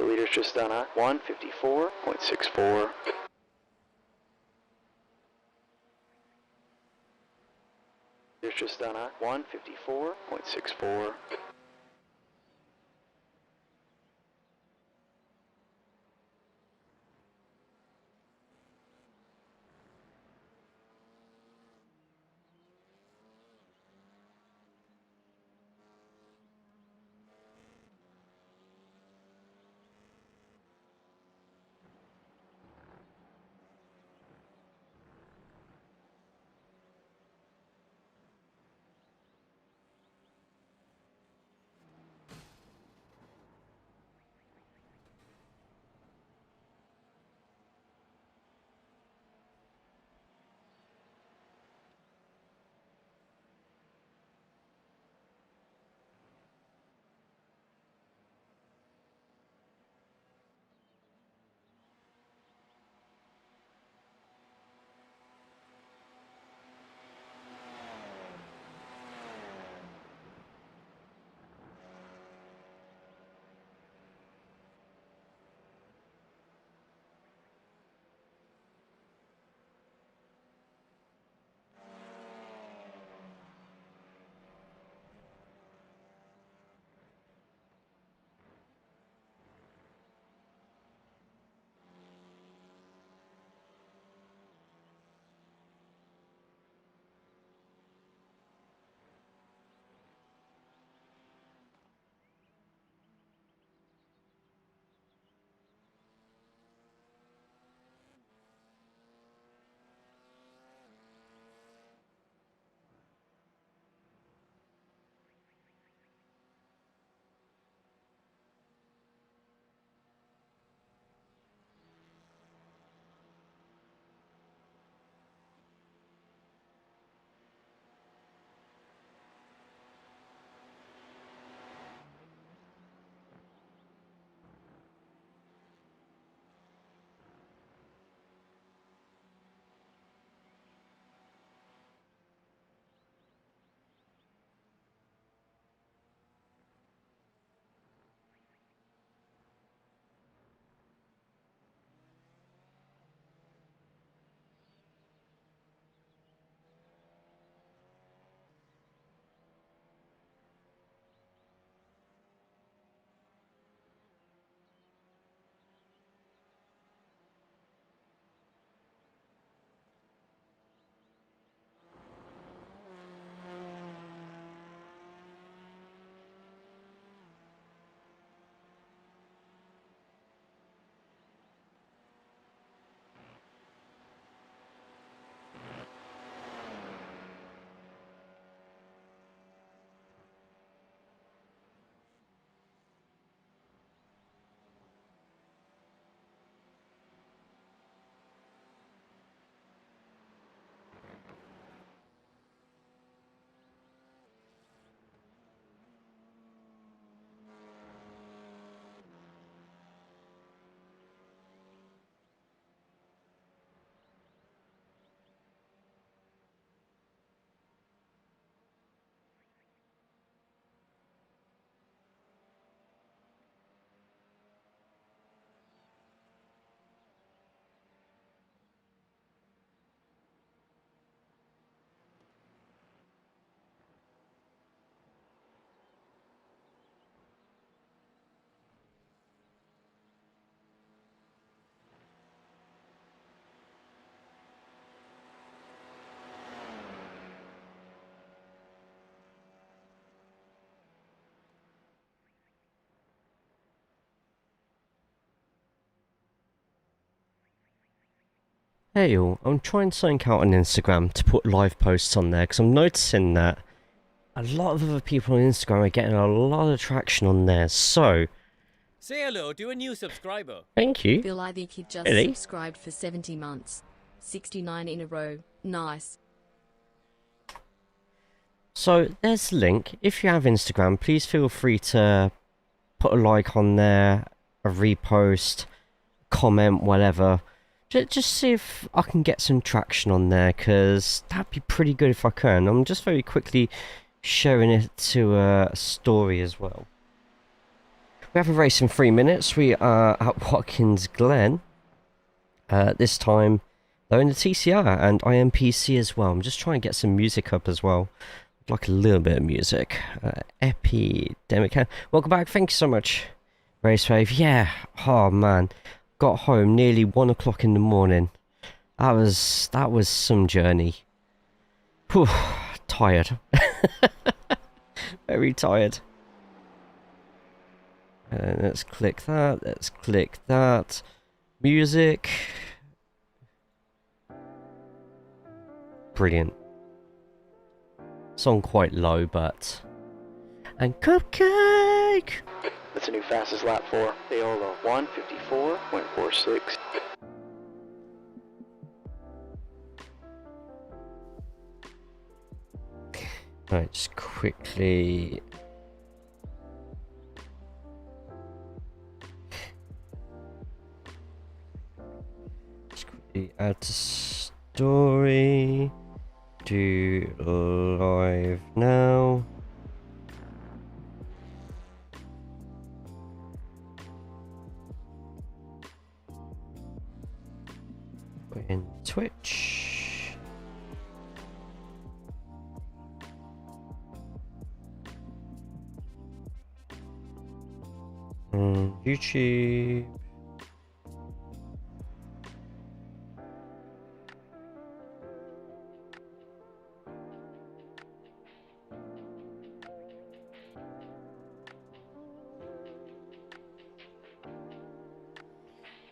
Leader's just done a 154.64. Leader's just done a 154.64. Hey all, I'm trying something out on Instagram to put live posts on there because I'm noticing that a lot of other people on Instagram are getting a lot of traction on there, so... Say hello to a new subscriber. Thank you. Bill, I think he just Really? subscribed for 70 months. 69 in a row. Nice. So, there's the link. If you have Instagram, please feel free to put a like on there, a repost, comment, whatever. Just see if I can get some traction on there, because that'd be pretty good if I can. I'm just very quickly sharing it to a story as well. We have a race in 3 minutes. We are at Watkins Glen. This time, though, in the TCR and IMPC as well. I'm just trying to get some music up as well. I'd like a little bit of music. Epidemic. Welcome back. Thank you so much, Raceway. Yeah. Oh, man. Got home nearly 1 o'clock in the morning. That was some journey. Whew. Tired. Very tired. Let's click that. Let's click that. Music. Brilliant. Song quite low, but... And cupcake! That's a new fastest lap for Paolo, 1:54.46. Right, just quickly... add to story. Do live now. Put in Twitch. YouTube.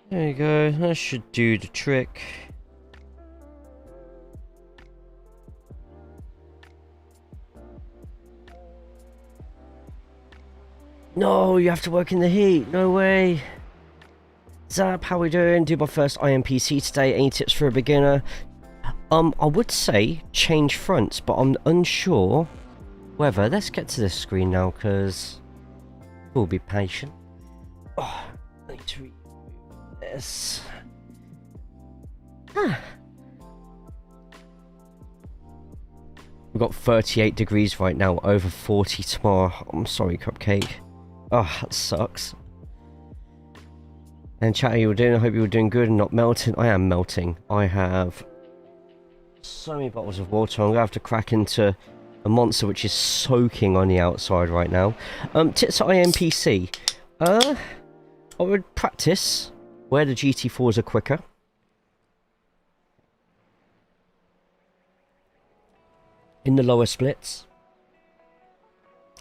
There you go, that should do the trick. No, you have to work in the heat, no way. Zap, how we doing? Do my first IMPC today, any tips for a beginner? I would say change fronts, but I'm unsure whether. Let's get to this screen now, because we'll be patient. Oh, I need to read this. We've got 38 degrees right now, over 40 tomorrow. I'm sorry, Cupcake. Oh, that sucks. And chat, how you all doing? I hope you were doing good and not melting. I am melting. I have so many bottles of water. I'm going to have to crack into a monster which is soaking on the outside right now. Tips at IMPC. I would practice where the GT4s are quicker. In the lower splits.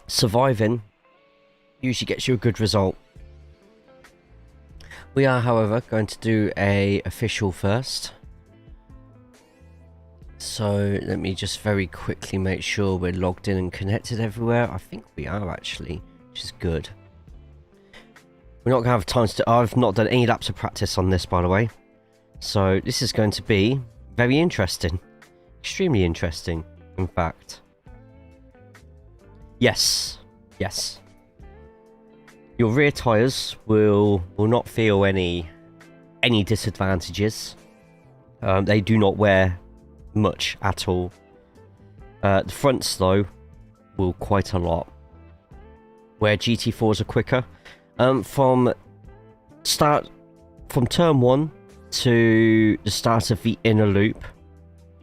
Surviving usually gets you a good result. We are, however, going to do a official first. So let me just very quickly make sure we're logged in and connected everywhere. I think we are actually, which is good. We're not going to have time to... I've not done any laps of practice on this, by the way. So this is going to be very interesting. Extremely interesting, in fact. Yes. Yes. Your rear tyres will not feel any disadvantages. They do not wear much at all. The fronts, though, will quite a lot. Where GT4s are quicker. From turn 1 to the start of the inner loop,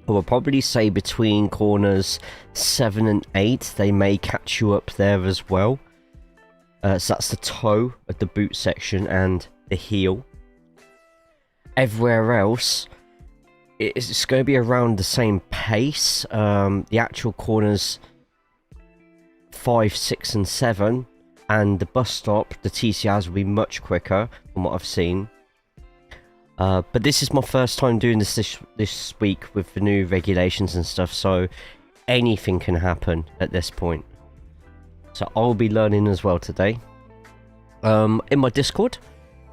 I will probably say between corners 7 and 8, they may catch you up there as well. So that's the toe of the boot section and the heel. Everywhere else, it's going to be around the same pace. The actual corners 5, 6 and 7. And the bus stop, the TCRs will be much quicker from what I've seen. But this is my first time doing this week with the new regulations and stuff, so anything can happen at this point. So I'll be learning as well today. In my Discord,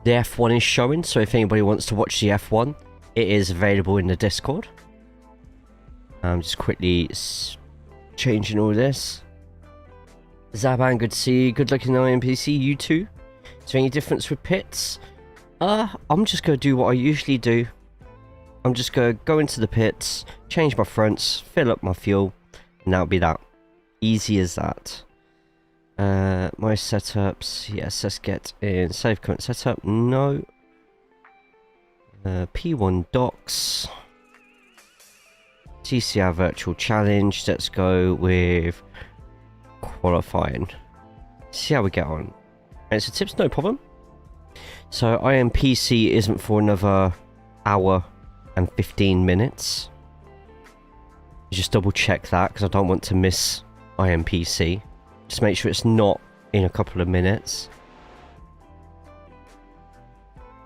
the F1 is showing, so if anybody wants to watch the F1, it is available in the Discord. I'm just quickly changing all this. Zaban, good to see you. Good luck in the IMPC. You too. Is there any difference with pits? I'm just going to do what I usually do. I'm just going to go into the pits, change my fronts, fill up my fuel, and that'll be that. Easy as that. My setups, yes, let's get in save current setup, no. P1 docs. TCR virtual challenge, let's go with qualifying. See how we get on. And so tips, no problem. So IMPC isn't for another hour and 15 minutes. Just double check that because I don't want to miss IMPC. Just make sure it's not in a couple of minutes.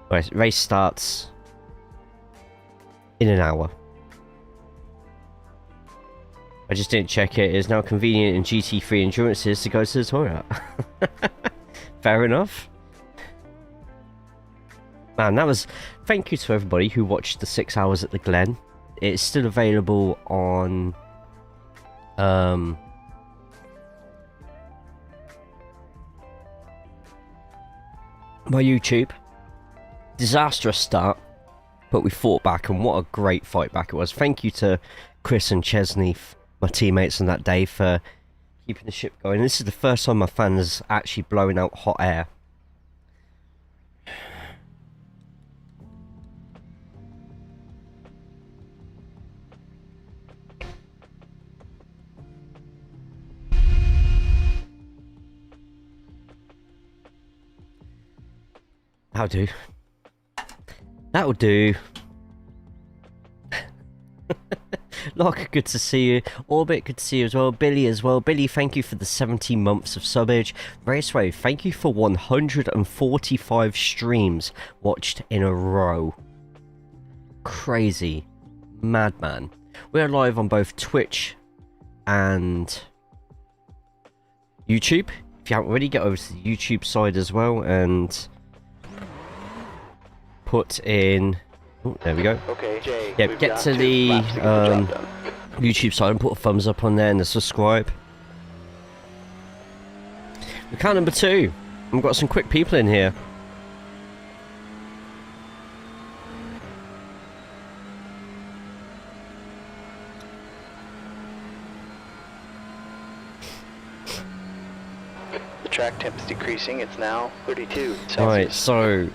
Right, race starts in an hour. I just didn't check it. It is now convenient in GT3 endurances to go to the toilet. Fair enough. Man, that was... Thank you to everybody who watched the 6 hours at the Glen. It's still available on... my YouTube. Disastrous start, but we fought back, and what a great fight back it was. Thank you to Chris and Chesney, my teammates on that day, for keeping the ship going. This is the first time my fan has actually blown out hot air. That'll do. That'll do. Lock, good to see you. Orbit, good to see you as well. Billy as well. Billy, thank you for the 17 months of subbage. Raceway, thank you for 145 streams watched in a row. Crazy. Madman. We are live on both Twitch and YouTube. If you haven't already, get over to the YouTube side as well and put in... Oh, there we go. Okay, Jay. Yeah, get to the YouTube side and put a thumbs up on there and a subscribe. Account number 2. We've got some quick people in here. The track temp is decreasing. It's now 32 Celsius. Right, so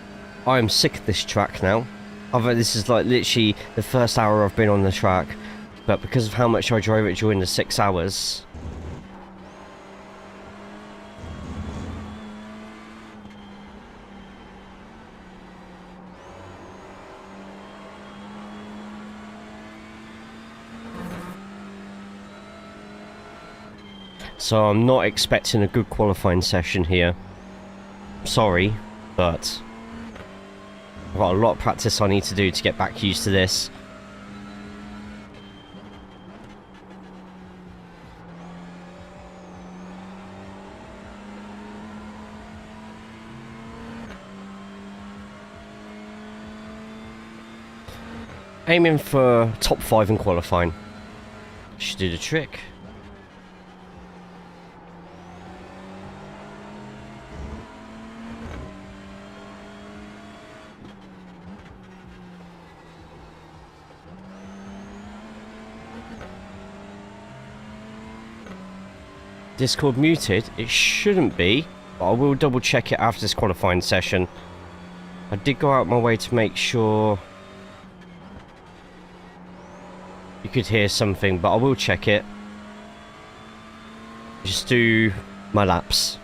I'm sick of this track now. This is like literally the first hour I've been on the track, but because of how much I drove it during the 6 hours, so I'm not expecting a good qualifying session here. Sorry, but I've got a lot of practice I need to do to get back used to this. Aiming for top 5 in qualifying. Should do the trick. Discord muted? It shouldn't be, but I will double check it after this qualifying session. I did go out my way to make sure you could hear something, but I will check it. Just do my laps.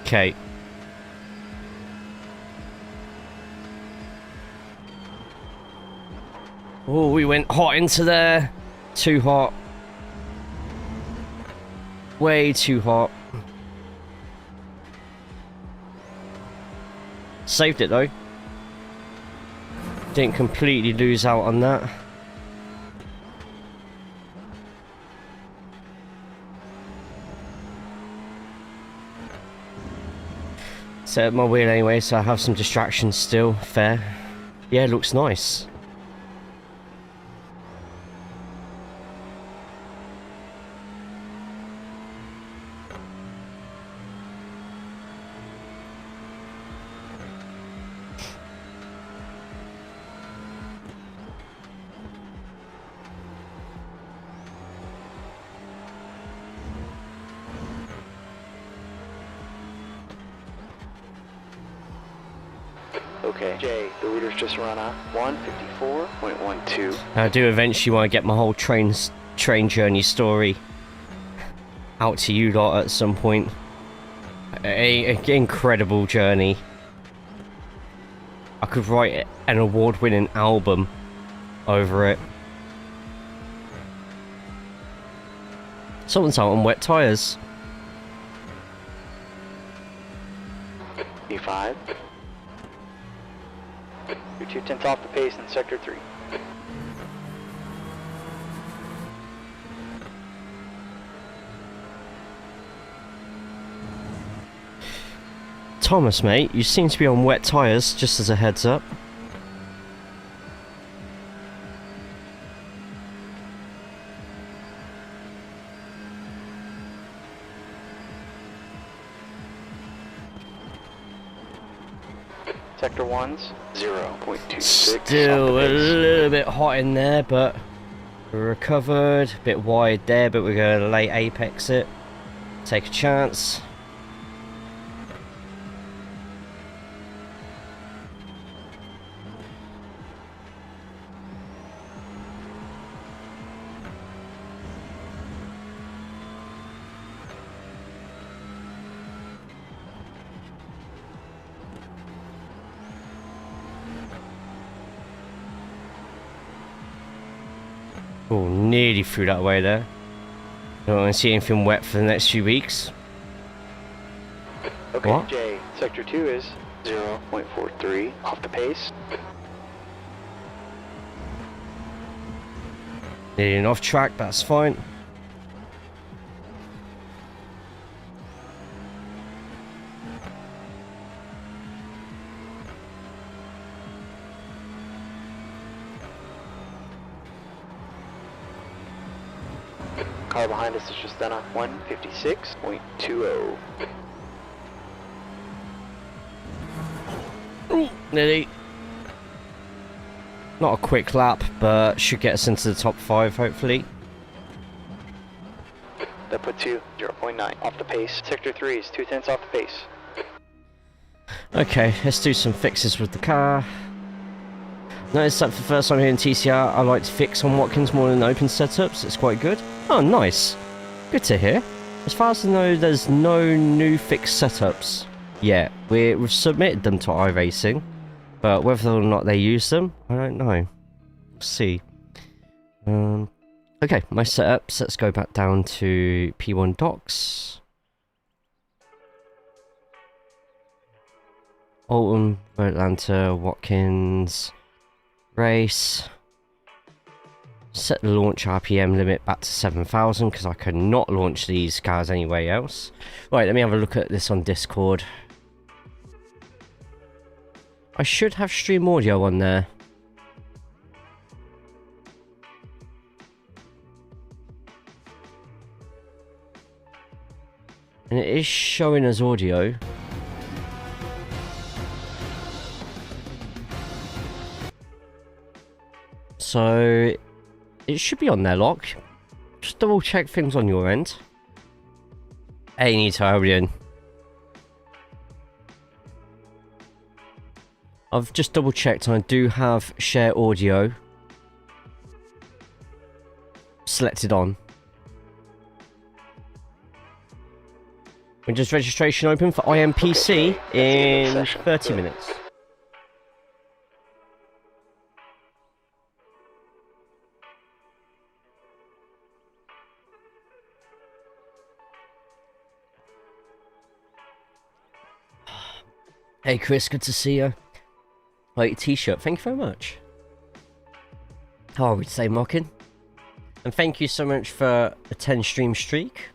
Okay. Oh, we went hot into there. Too hot. Way too hot. Saved it though. Didn't completely lose out on that. Set up my wheel anyway, so I have some distractions still. Fair. Yeah, it looks nice. Okay, Jay, the leader's just run a 154.12. I do eventually want to get my whole train journey story out to you lot at some point. An incredible journey. I could write an award-winning album over it. Someone's out on wet tyres. E5. You're 2/10 off the pace in sector 3. Thomas, mate, you seem to be on wet tyres, just as a heads up. Sector 1's 0.26. Still a little bit hot in there, but we're recovered. A bit wide there, but we're going to late apex it. Take a chance. Oh, nearly threw that away there. Don't want to see anything wet for the next few weeks. Okay, What? Jay, sector 2 is 0.43 off the pace. Nearly off track, that's fine. Car behind us is just done a 156.20. Nearly. Not a quick lap, but should get us into the top 5, hopefully. That puts you 0.9 off the pace. Sector 3 is 2/10 off the pace. Okay, let's do some fixes with the car. Noticed that for the first time here in TCR, I like to fix on Watkins more than open setups. It's quite good. Oh, nice. Good to hear. As far as I know, there's no new fixed setups yet. We've submitted them to iRacing, but whether or not they use them, I don't know. We'll see. Okay, my setups. Let's go back down to P1 docs. Alton, Atlanta, Watkins, race. Set the launch RPM limit back to 7,000 because I cannot launch these cars anywhere else. Right, let me have a look at this on Discord. I should have stream audio on there. And it is showing as audio. So it should be on there, lock. Just double check things on your end. Any Tyrian. I've just double checked and I do have share audio selected on. Windows registration open for IMPC in 30 minutes. Hey Chris, good to see you. Like your t-shirt, thank you very much. How are we today, Mockin? And thank you so much for a 10 stream streak.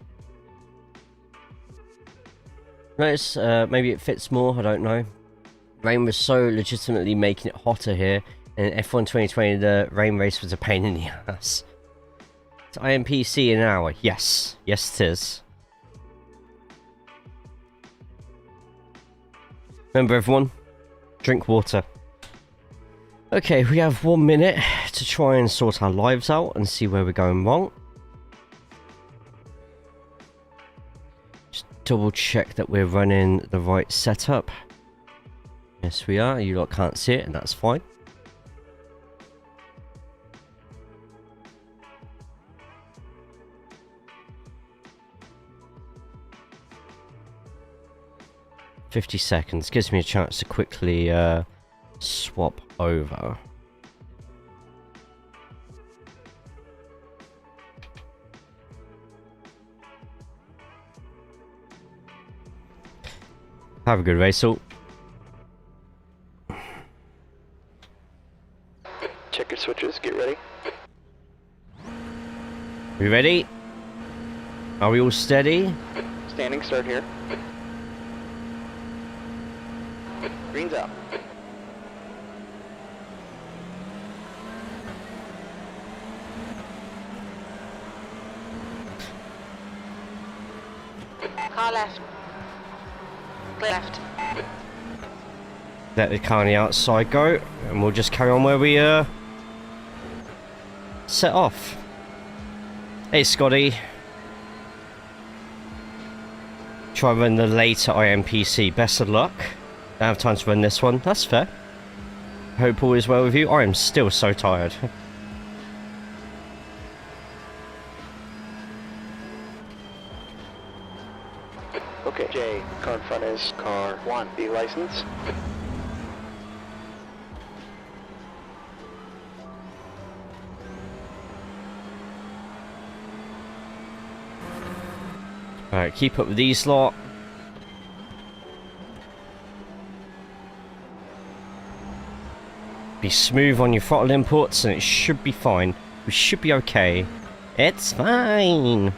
Notice, maybe it fits more, I don't know. Rain was so legitimately making it hotter here. In F1 2020, the rain race was a pain in the ass. It's IMPC in an hour. Yes. Yes, it is. Remember, everyone, drink water. Okay, we have 1 minute to try and sort our lives out and see where we're going wrong. Just double check that we're running the right setup. Yes, we are. You lot can't see it, and that's fine. $50 seconds gives me a chance to quickly swap over. Have a good race, all. Check your switches, get ready. We ready? Are we all steady? Standing start here. Green's out. Car left. Clear left. Let the car on the outside go, and we'll just carry on where we set off. Hey, Scotty. Try and run the later IMPC. Best of luck. Don't have time to run this one. That's fair. Hope all is well with you. I am still so tired. Okay, Jay, car in front is car 1. The license. Alright, keep up with these lot. Be smooth on your throttle inputs and it should be fine. We should be okay. It's fine.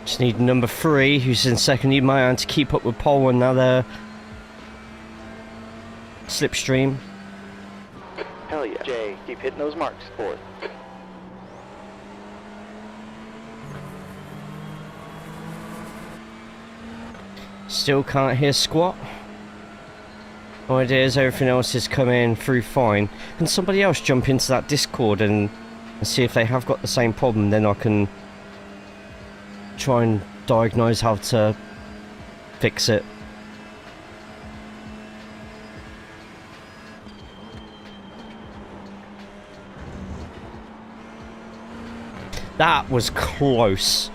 Just need number 3, who's in second in my hand, to keep up with Pole and another slipstream. Hell yeah. Jay, keep hitting those marks. 4th. Still can't hear squat. No idea is everything else is coming through fine. Can somebody else jump into that Discord and see if they have got the same problem? Then I can try and diagnose how to fix it. That was close.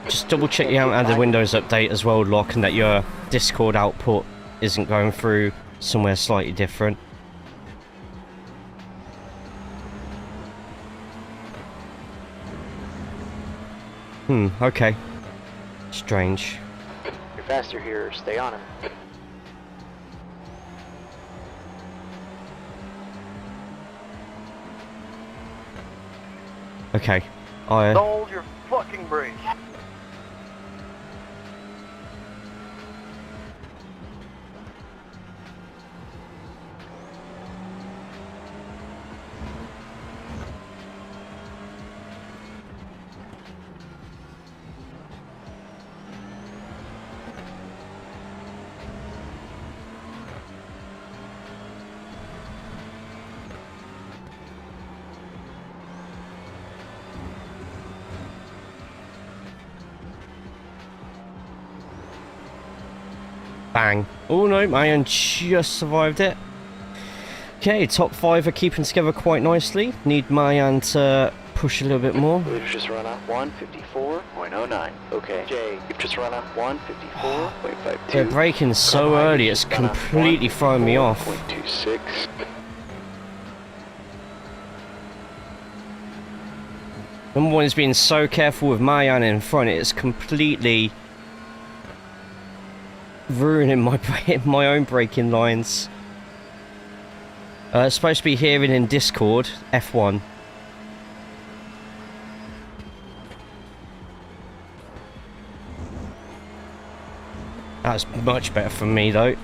Just double check you haven't had the Windows update as well, Lock, and that your Discord output isn't going through somewhere slightly different. Okay. Strange. You're faster here, stay on him. Okay. I Hold your fucking brakes. Bang. Oh no, Mayan just survived it. Okay, top 5 are keeping together quite nicely. Need Mayan to push a little bit more. Leader's just run up 154.09. Okay, Jay, you've just run up 154.52. They're braking so early, it's completely throwing me off. 0.26. Number one is being so careful with Mayan in front, it's completely ruining my own braking lines. It's supposed to be hearing in Discord, F1. That's much better for me though.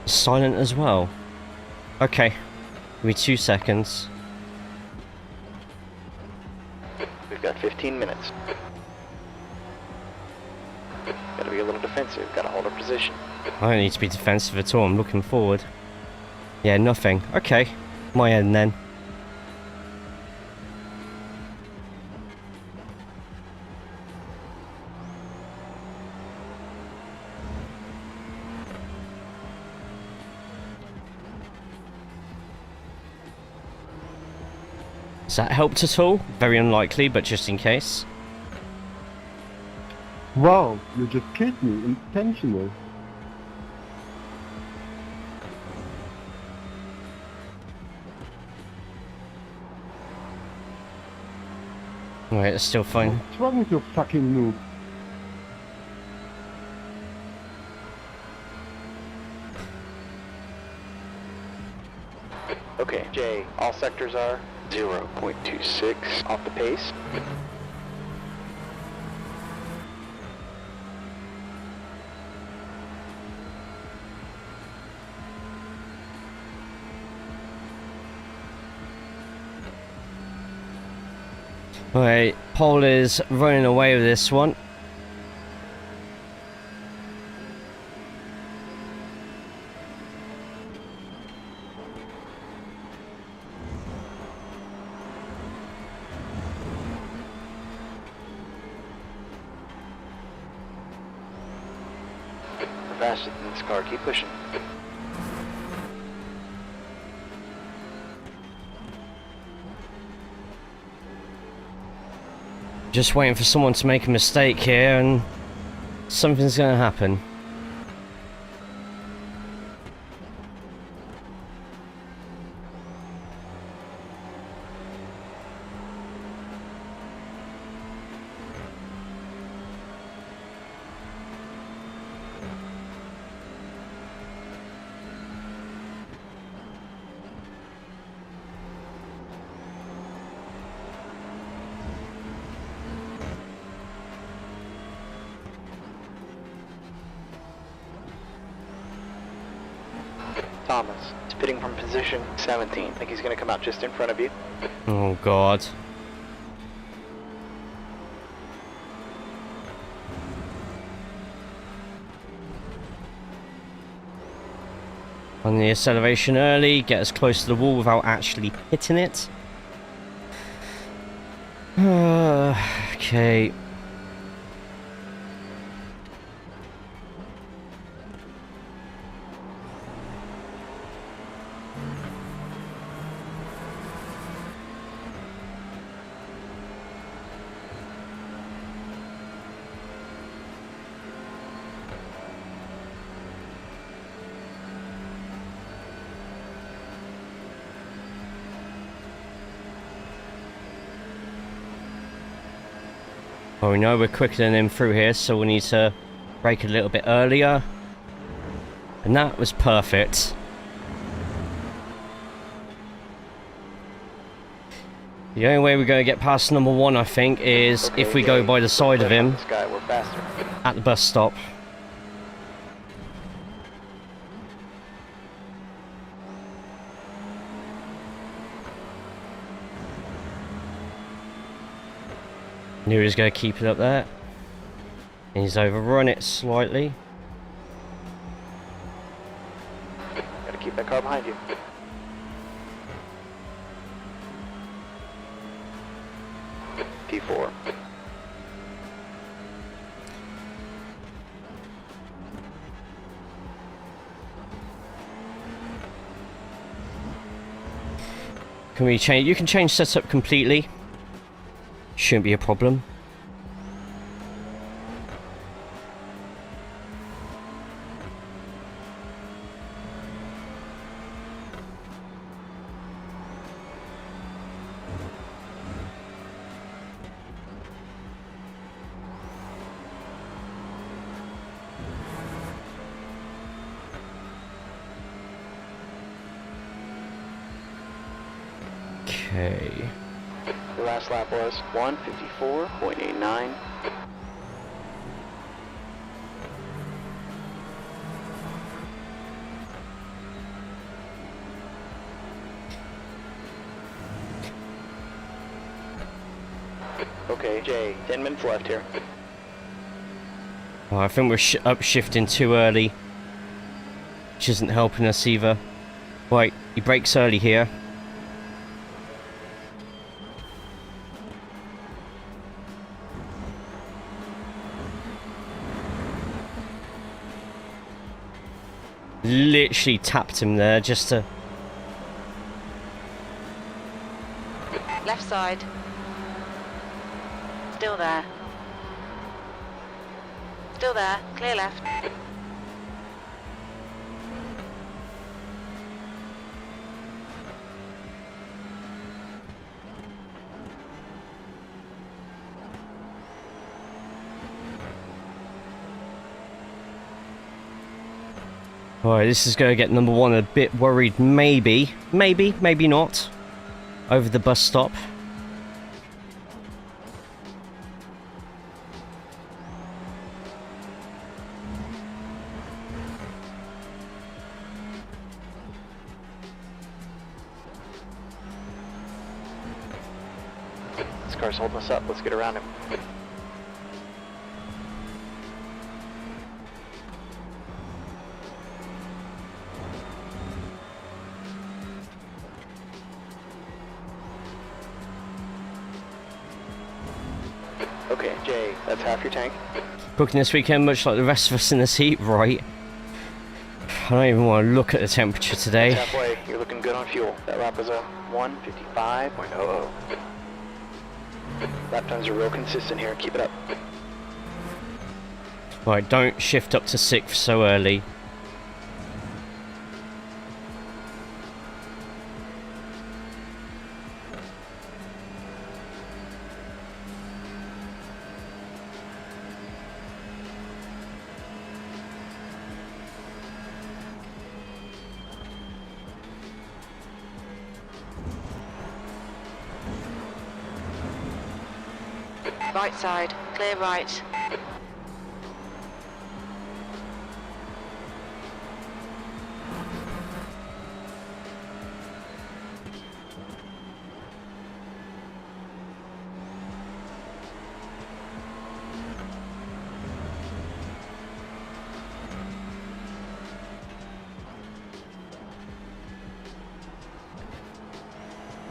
Silent as well. Okay, give me 2 seconds. We've got 15 minutes. Gotta be a little defensive, gotta hold our position. I don't need to be defensive at all, I'm looking forward. Yeah, nothing. Okay, my end then. Has that helped at all? Very unlikely, but just in case. Wow, you just killed me, intentional. Alright, it's still fine. What's wrong with you fucking noob? Okay, Jay, all sectors are 0.26 off the pace. Alright, Paul is running away with this one. We're faster than this car, keep pushing. Just waiting for someone to make a mistake here and something's going to happen. Thomas, he's pitting from position 17. I think he's gonna come out just in front of you. Oh god. On the acceleration early, get as close to the wall without actually hitting it. Okay. Well, we know we're quicker than him through here, so we need to brake a little bit earlier. And that was perfect. The only way we're going to get past number one, I think, is if we go by the side of him This guy, we're faster. at the bus stop. Knew he was going to keep it up there. He's overrun it slightly. Gotta keep that car behind you. P4. Can we change? You can change setup completely. Shouldn't be a problem. Okay. The last lap was 1:54.89. Okay, Jay, 10 minutes left here. Oh, I think we're upshifting too early, which isn't helping us either. Right, he brakes early here. Literally tapped him there just to... Left side. Still there. Still there. Clear left. Alright, this is going to get number one a bit worried, maybe not, over the bus stop. This car's holding us up. Let's get around him. Okay, Jay, that's half your tank. Cooking this weekend, much like the rest of us in this heat, right? I don't even want to look at the temperature today. That's halfway. You're looking good on fuel. That lap was a 1:55.00. Lap times are real consistent here. Keep it up. Right, don't shift up to 6th so early. Right side. Clear right.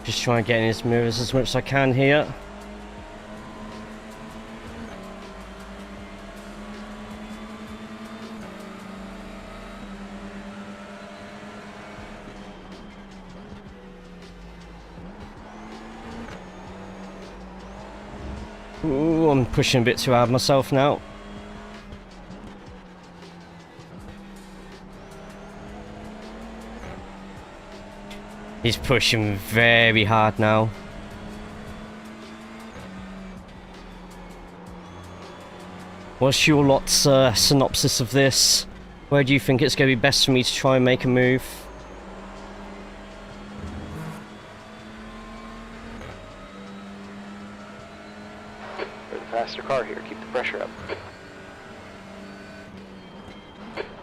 Just trying to get in his mirrors as much as I can here. Ooh, I'm pushing a bit too hard myself now. He's pushing very hard now. What's your lot's synopsis of this? Where do you think it's going to be best for me to try and make a move? We're the faster car here. Keep the pressure up.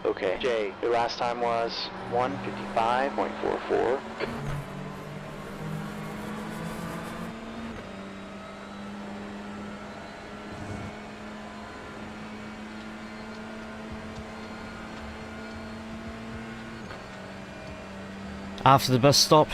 Okay, Jay, your last time was 1:55.44. After the bus stop.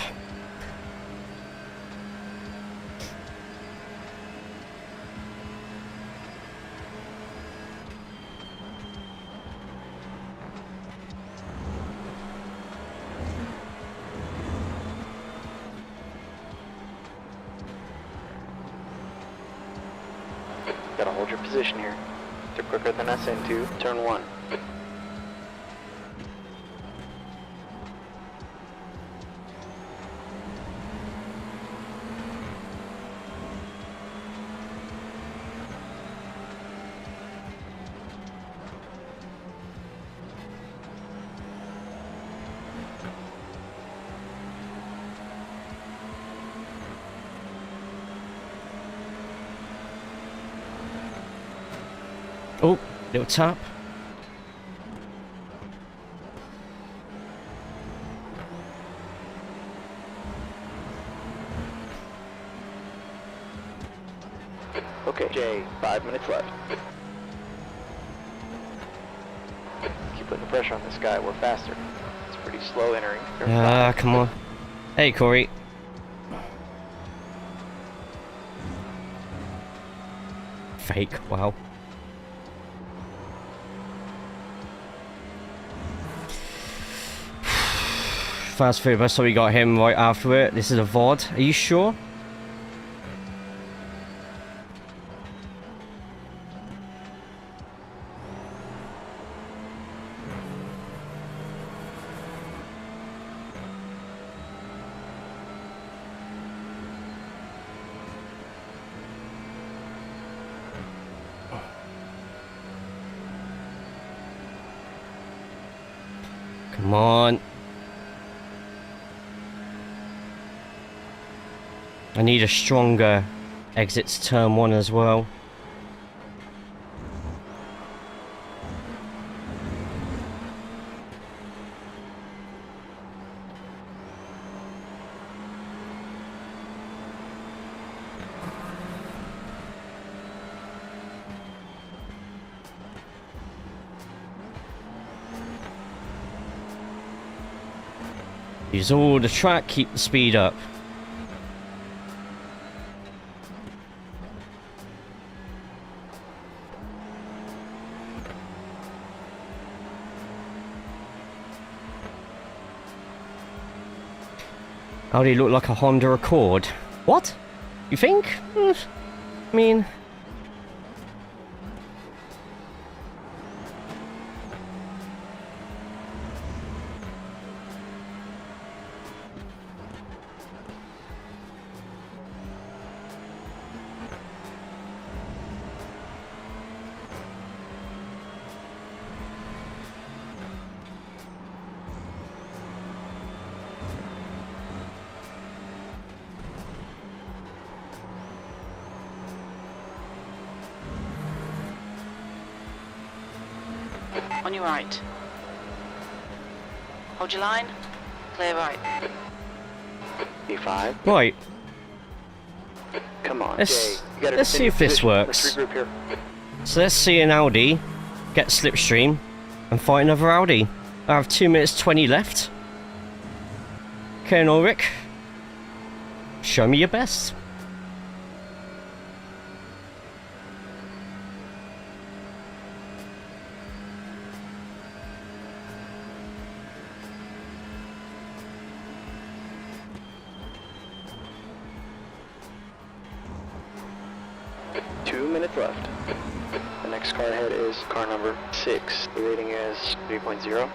Gotta hold your position here. They're quicker than us into turn 1. Oh, little tap. Okay, Jay, 5 minutes left. Keep putting the pressure on this guy, we're faster. It's pretty slow entering. Ah, come on. Hey, Corey. Fake, wow. Fast food bus, so we got him right after it. This is a VOD. Are you sure? Come on. I need a stronger exit to turn 1 as well. Use all the track, keep the speed up. Audi look like a Honda Accord. What? You think? I mean... On your right. Hold your line. Clear right. B5. Right. Come on, Let's- Jay. You gotta let's see defend if your this position. works. Let's regroup here. So let's see an Audi get slipstream and fight another Audi. I have 2 minutes 20 left. Okay, Ulrich. Show me your best. Left. The next car ahead is car number 6. The rating is 3.0.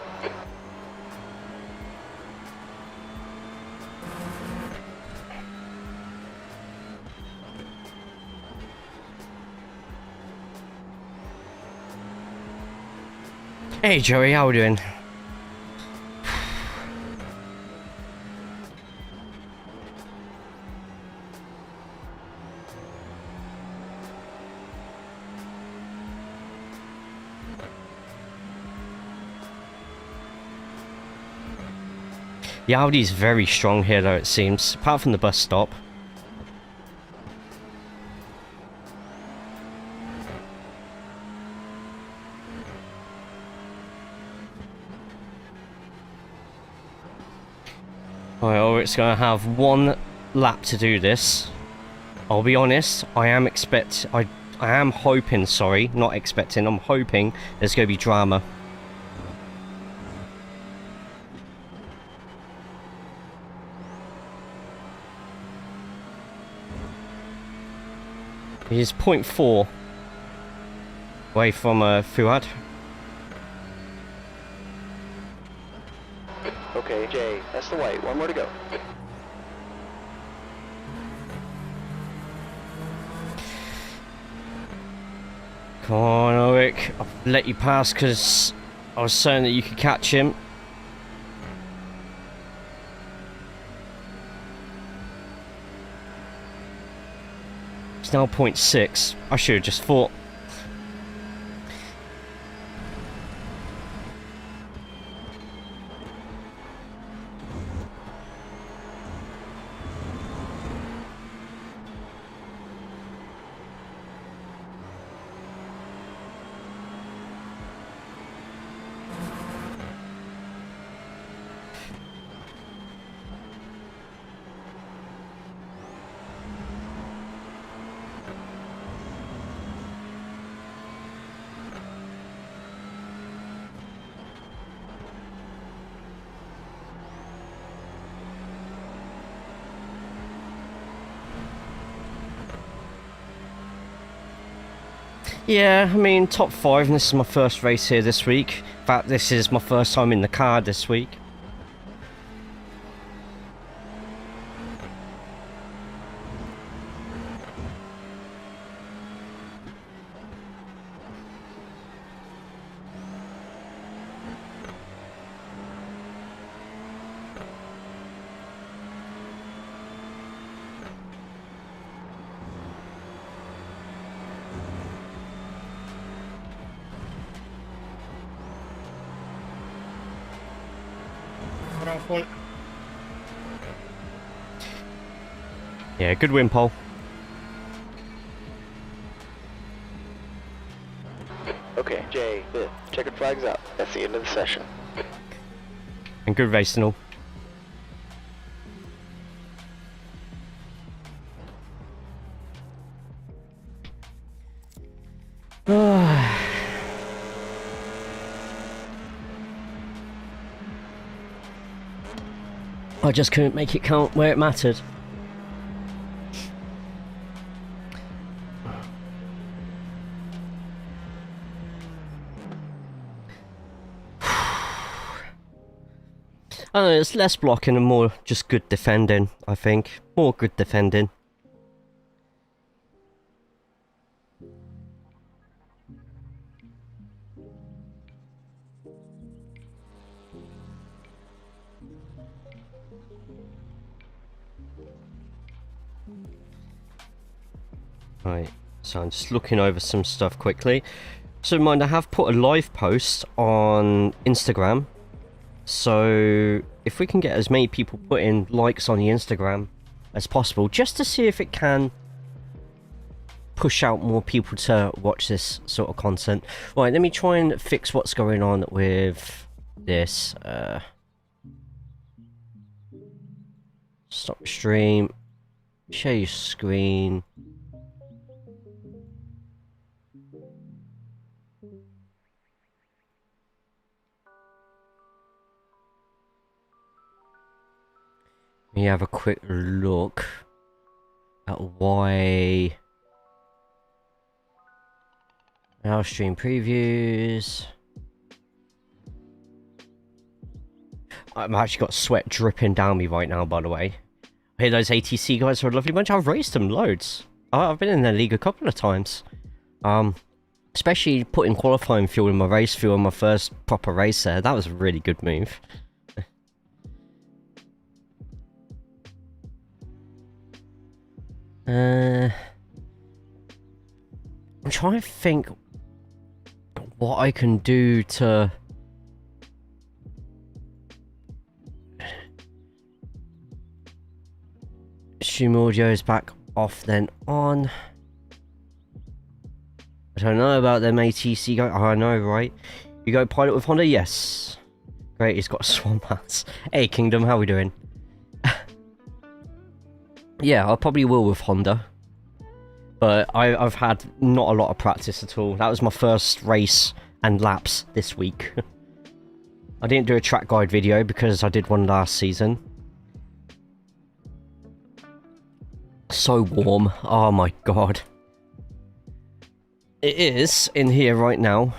Hey Joey, how we doing? The Audi's very strong here though, it seems, apart from the bus stop. Alright, Ulrich's gonna have one lap to do this. I'll be honest, I am hoping, sorry, not expecting, I'm hoping there's gonna be drama. He's 0.4 away from Fuad. Okay, Jay, that's the white. One more to go. Come on, Ulrich. I'll let you pass because I was certain that you could catch him. It's now 0.6. I should have just thought. Yeah, I mean, top 5, and this is my first race here this week. In fact, this is my first time in the car this week. Yeah, good win, Paul. Okay, Jay, the checkered flag's up. That's the end of the session. And good racing all. I just couldn't make it count where it mattered. I don't know, it's less blocking and more just good defending, I think. More good defending. Right, so I'm just looking over some stuff quickly. So mind, I have put a live post on Instagram. So if we can get as many people putting likes on the Instagram as possible, just to see if it can push out more people to watch this sort of content. Right, let me try and fix what's going on with this. Stop stream. Share your screen. Let me have a quick look at why our stream previews. I've actually got sweat dripping down me right now, by the way. I hear those ATC guys are a lovely bunch. I've raced them loads. I've been in their league a couple of times. Especially putting qualifying fuel in my race fuel on my first proper race there. That was a really good move. I'm trying to think what I can do to stream audio is back off then on. I don't know about them ATC guy. Oh, I know, right? You go pilot with Honda? Yes. Great, he's got a swan hat. Hey Kingdom, how we doing? Yeah, I probably will with Honda. But I've had not a lot of practice at all. That was my first race and laps this week. I didn't do a track guide video because I did one last season. So warm. Oh my god. It is in here right now.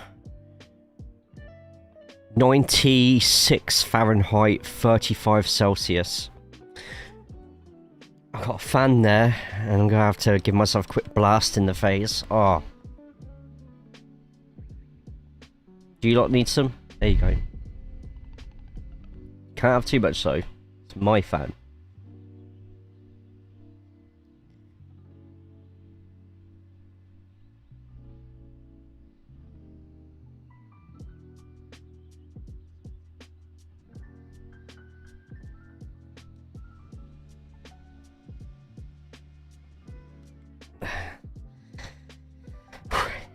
96 Fahrenheit, 35 Celsius. I've got a fan there, and I'm gonna have to give myself a quick blast in the face. Oh. Do you lot need some? There you go. Can't have too much though. It's my fan.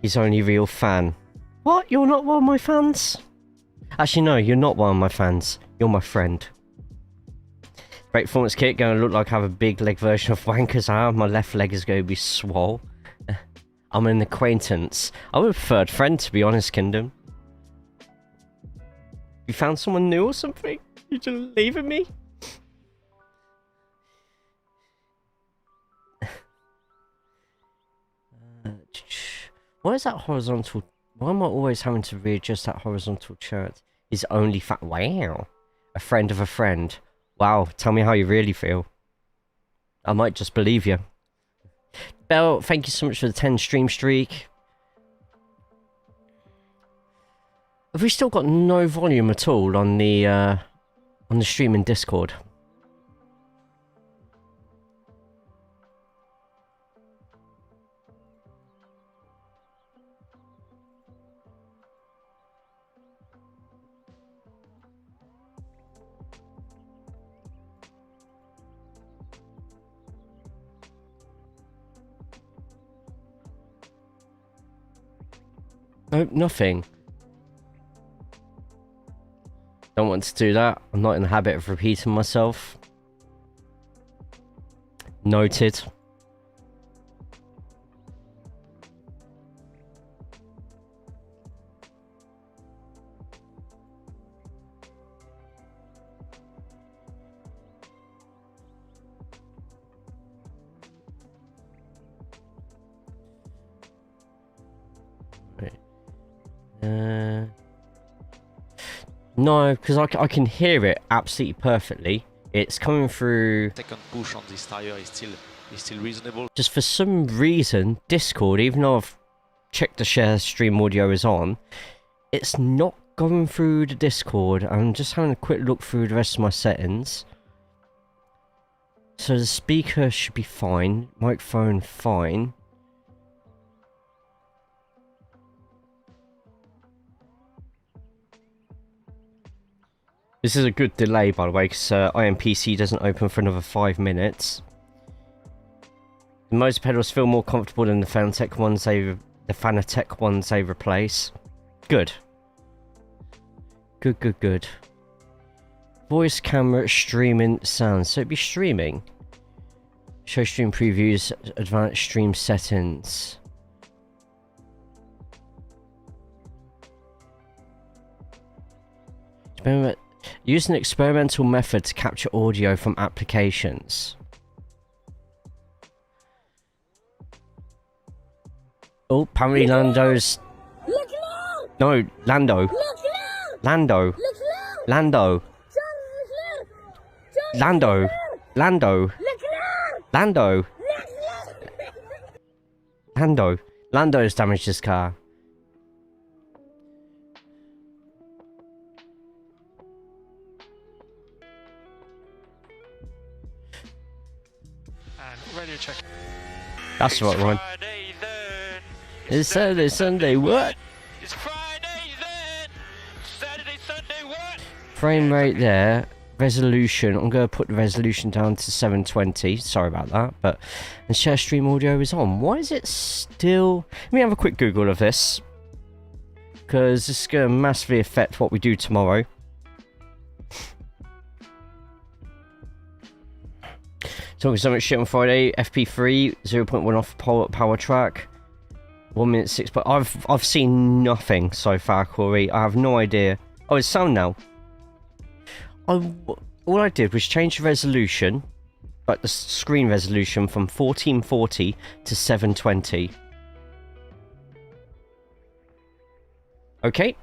He's only real fan. What? You're not one of my fans? Actually, no, you're not one of my fans. You're my friend. Great performance kit, gonna look like I have a big leg version of Wanker's arm. My left leg is gonna be swole. I'm an acquaintance. I'm a preferred friend, to be honest, Kingdom. You found someone new or something? You just leaving me? Why is that horizontal? Why am I always having to readjust that horizontal chart? Is only fat. Wow. A friend of a friend. Wow. Tell me how you really feel. I might just believe you. Bell, thank you so much for the 10 stream streak. Have we still got no volume at all on the stream in Discord? Nope, nothing. Don't want to do that. I'm not in the habit of repeating myself. Noted. No, because I can hear it absolutely perfectly. It's coming through. Second push on this tire is still reasonable. Just for some reason, Discord, even though I've checked the share stream audio is on, it's not going through the Discord. I'm just having a quick look through the rest of my settings. So the speaker should be fine, microphone fine. This is a good delay, by the way, because IMPC doesn't open for another 5 minutes. The motor pedals feel more comfortable than the Fanatec ones they replace. Good. Good. Voice camera streaming sounds. So it'd be streaming. Show stream previews, advanced stream settings. Use an experimental method to capture audio from applications. Oh, apparently Lando's... No, Lando. Lando. Lando. Lando. Lando. Lando. Lando. Lando's damaged his car. Radio check. That's the right one. It's Saturday, Sunday, what? It's Friday then. Saturday, Sunday, what? Frame rate there. Resolution. I'm going to put the resolution down to 720. Sorry about that. But and share stream audio is on. Why is it still... Let me have a quick Google of this. Because this is going to massively affect what we do tomorrow. Talking so much shit on Friday. FP3 0.1 off power track. 1 minute 6. But I've seen nothing so far, Corey. I have no idea. Oh, it's sound now. All I did was change the resolution, like the screen resolution, from 1440 to 720. Okay.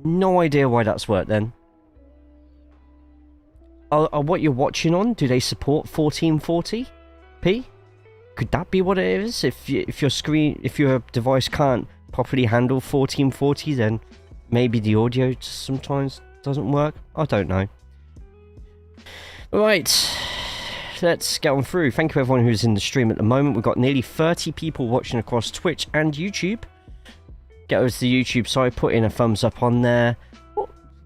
No idea why that's worked then. What you're watching on, do they support 1440p? Could that be what it is? If your device can't properly handle 1440, then maybe the audio sometimes doesn't work. I don't know. Right, let's get on through. Thank you everyone who's in the stream at the moment. We've got nearly 30 people watching across Twitch and YouTube. Get over to the YouTube side, put in a thumbs up on there.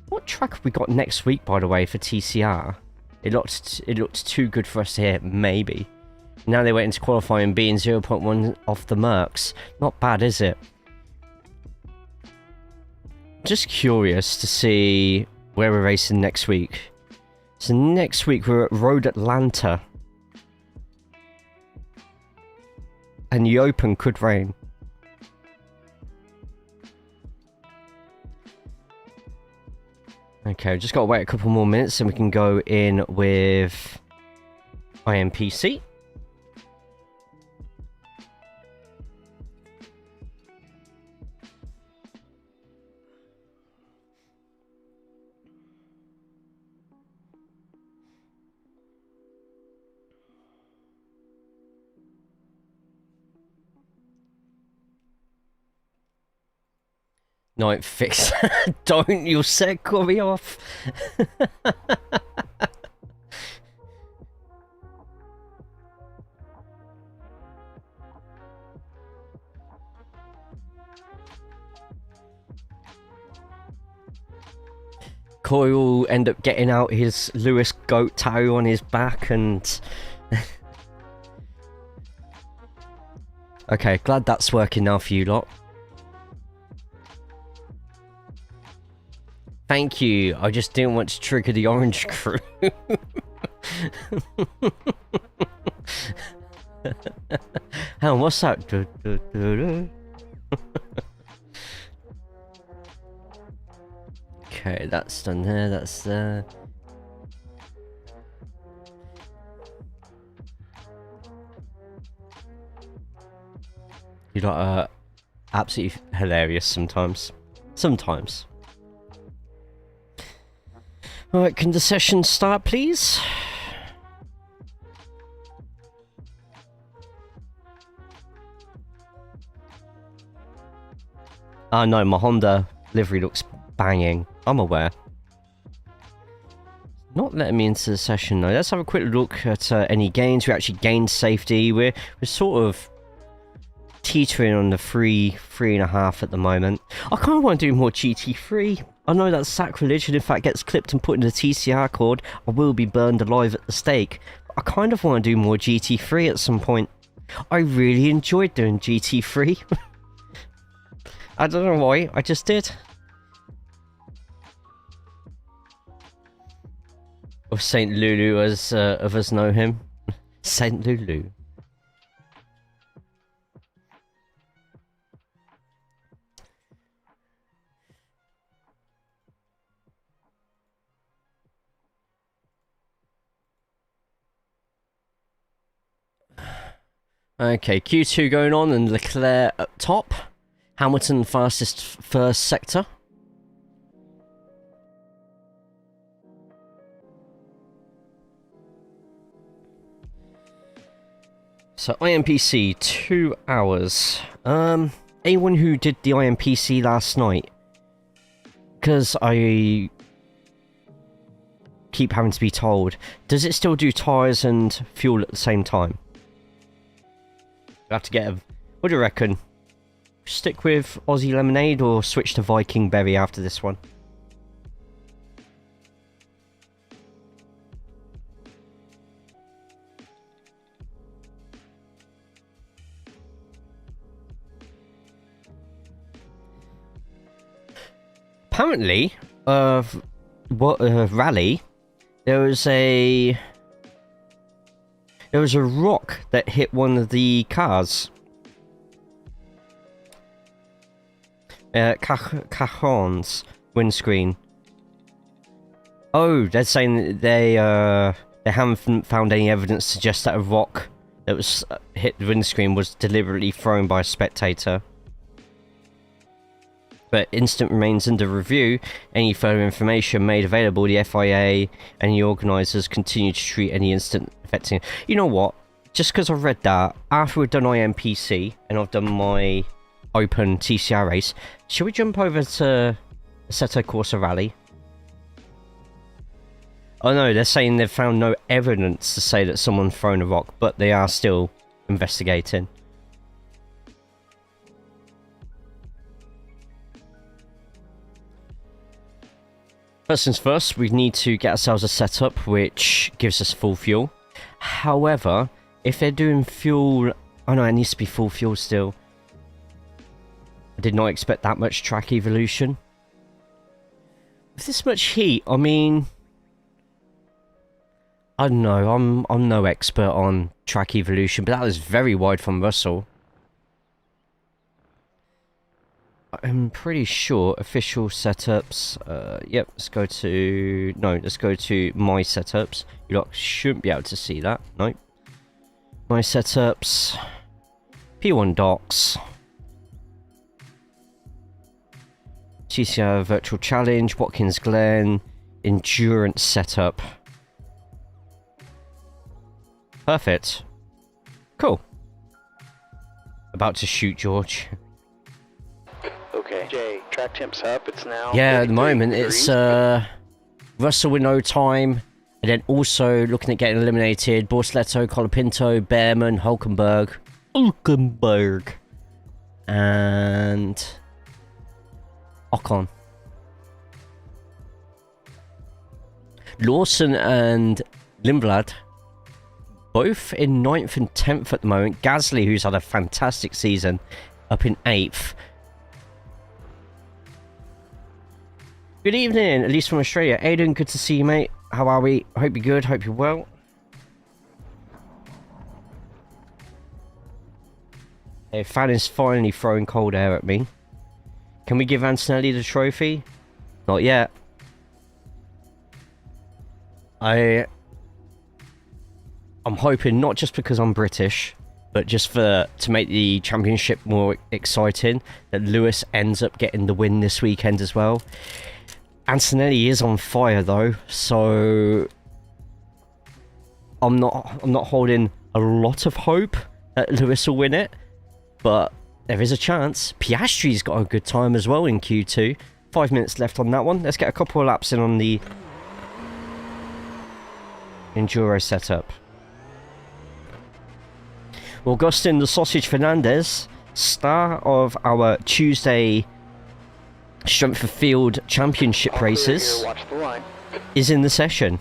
What track have we got next week, by the way, for TCR? It looked too good for us to hear. Maybe. Now they went into qualifying, being 0.1 off the Mercs. Not bad, is it? Just curious to see where we're racing next week. So next week we're at Road Atlanta. And the Open could rain. Okay, we've just got to wait a couple more minutes and we can go in with IMPC. Night fix. Don't, you'll set Corey off. Corey will end up getting out his Lewis goat tattoo on his back and... Okay, glad that's working now for you lot. Thank you. I just didn't want to trigger the orange crew. Hang on, what's that? Okay, that's done there. That's there. You lot are absolutely hilarious sometimes. Sometimes. Alright, can the session start, please? Oh no, my Honda livery looks banging. I'm aware. Not letting me into the session though. Let's have a quick look at any gains. We actually gained safety. We're sort of teetering on the 3.5 at the moment. I kind of want to do more GT3. I know that's sacrilege, and if that gets clipped and put in the TCR cord, I will be burned alive at the stake. But I kind of want to do more GT3 at some point. I really enjoyed doing GT3. I don't know why, I just did. Or Saint Lulu, as others know him. Saint Lulu. Okay, Q2 going on and Leclerc up top. Hamilton fastest first sector. So IMPC, 2 hours. Anyone who did the IMPC last night? Because I keep having to be told, does it still do tyres and fuel at the same time? I have to get a... What do you reckon? Stick with Aussie Lemonade or switch to Viking Berry after this one? Apparently, rally, there was a There was a rock that hit one of the cars. Cajon's windscreen. Oh, they're saying that they haven't found any evidence to suggest that a rock that was hit the windscreen was deliberately thrown by a spectator. But incident remains under review. Any further information made available, the FIA and the organisers continue to treat any incident affecting... You know what? Just because I've read that, after we've done IMPC and I've done my open TCR race, should we jump over to Assetto Corsa Rally? Oh no, they're saying they've found no evidence to say that someone thrown a rock, but they are still investigating. First things first, we need to get ourselves a setup which gives us full fuel. However, if they're doing fuel... Oh no, it needs to be full fuel still. I did not expect that much track evolution. With this much heat, I mean... I don't know, I'm no expert on track evolution, but that was very wide from Russell. I'm pretty sure official setups, yep, let's go to my setups. You lot shouldn't be able to see that, nope. My setups, P1 docs, TCR virtual challenge, Watkins Glen, endurance setup. Perfect. Cool. About to shoot George. Okay, Jay, track temp's up. It's now. Yeah, at the moment degrees. it's Russell with no time, and then also looking at getting eliminated: Borsaletto, Colapinto, Behrman, Hulkenberg, and Ocon. Lawson and Lindblad both in 9th and 10th at the moment. Gasly, who's had a fantastic season, up in 8th. Good evening, at least from Australia. Aiden, good to see you, mate. How are we? Hope you're good, hope you're well. Hey, fan is finally throwing cold air at me. Can we give Antonelli the trophy? Not yet. I'm hoping, not just because I'm British, but just to make the championship more exciting, that Lewis ends up getting the win this weekend as well. Antonelli is on fire though, so I'm not holding a lot of hope that Lewis will win it, but there is a chance. Piastri's got a good time as well in Q2. 5 minutes left on that one. Let's get a couple of laps in on the Enduro setup. Augustin the Sausage Fernandez, star of our Tuesday Strength of Field Championship races, Watch the line. is in the session.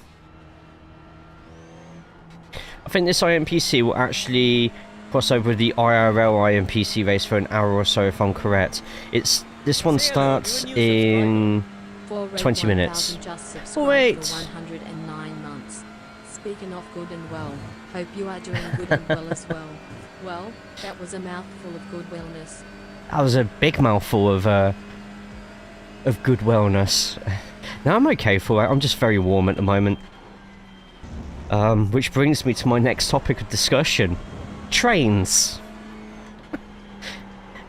I think this IMPC will actually cross over with the IRL IMPC race for an hour or so, if I'm correct. This one starts in 20 minutes. Oh, wait. 109 months. Speaking of good and well, hope you are doing good and well as well. Well, that was a mouthful of good wellness. That was a big mouthful of good wellness. Now I'm okay for it. I'm just very warm at the moment. Which brings me to my next topic of discussion. Trains.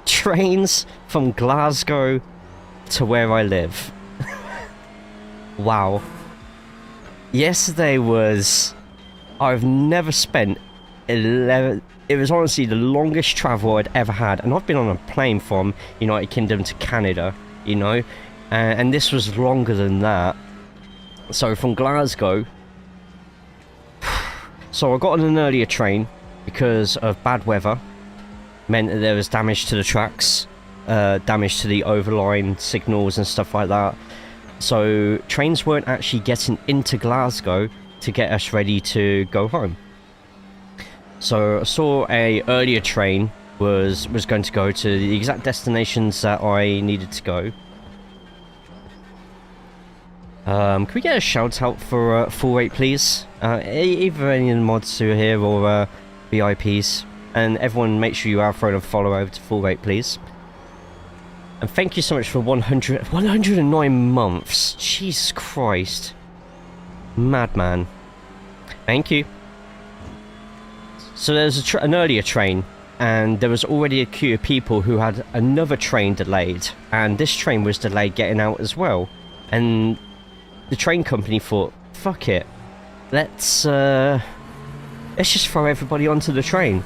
Trains from Glasgow to where I live. Wow. Yesterday was... I've never spent 11... It was honestly the longest travel I'd ever had. And I've been on a plane from United Kingdom to Canada, you know. And this was longer than that. So from Glasgow... So I got on an earlier train because of bad weather. Meant that there was damage to the tracks. Damage to the overline signals and stuff like that. So trains weren't actually getting into Glasgow to get us ready to go home. So I saw a earlier train was going to go to the exact destinations that I needed to go. Can we get a shout out for full rate, please? Either any of the mods who are here or VIPs. And everyone, make sure you are throwing a follow over to full rate, please. And thank you so much for 109 months. Jesus Christ. Madman. Thank you. So there's an earlier train, and there was already a queue of people who had another train delayed, and this train was delayed getting out as well. And the train company thought, fuck it, let's just throw everybody onto the train.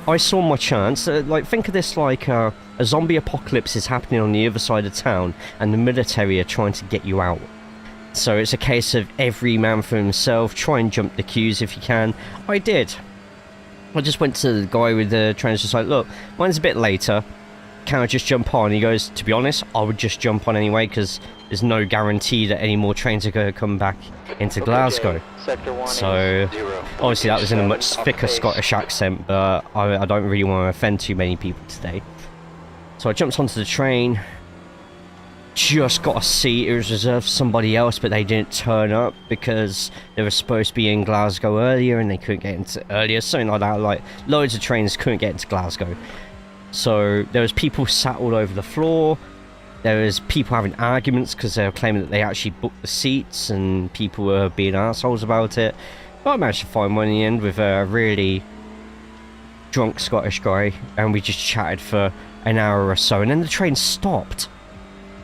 I saw my chance. Like, think of this like a zombie apocalypse is happening on the other side of town, and the military are trying to get you out. So it's a case of every man for himself. Try and jump the queues if you can. I did. I just went to the guy with the trains, just like, look, mine's a bit later. Can I just jump on? He goes, to be honest, I would just jump on anyway, because there's no guarantee that any more trains are going to come back into Glasgow. So obviously that was in a much thicker Scottish accent, but I don't really want to offend too many people today. So I jumped onto the train, just got a seat. It was reserved for somebody else, but they didn't turn up because they were supposed to be in Glasgow earlier and they couldn't get into earlier, something like that. Like, loads of trains couldn't get into Glasgow. So there was people sat all over the floor. There was people having arguments because they were claiming that they actually booked the seats, and people were being assholes about it. But I managed to find one in the end with a really drunk Scottish guy, and we just chatted for an hour or so, and then the train stopped.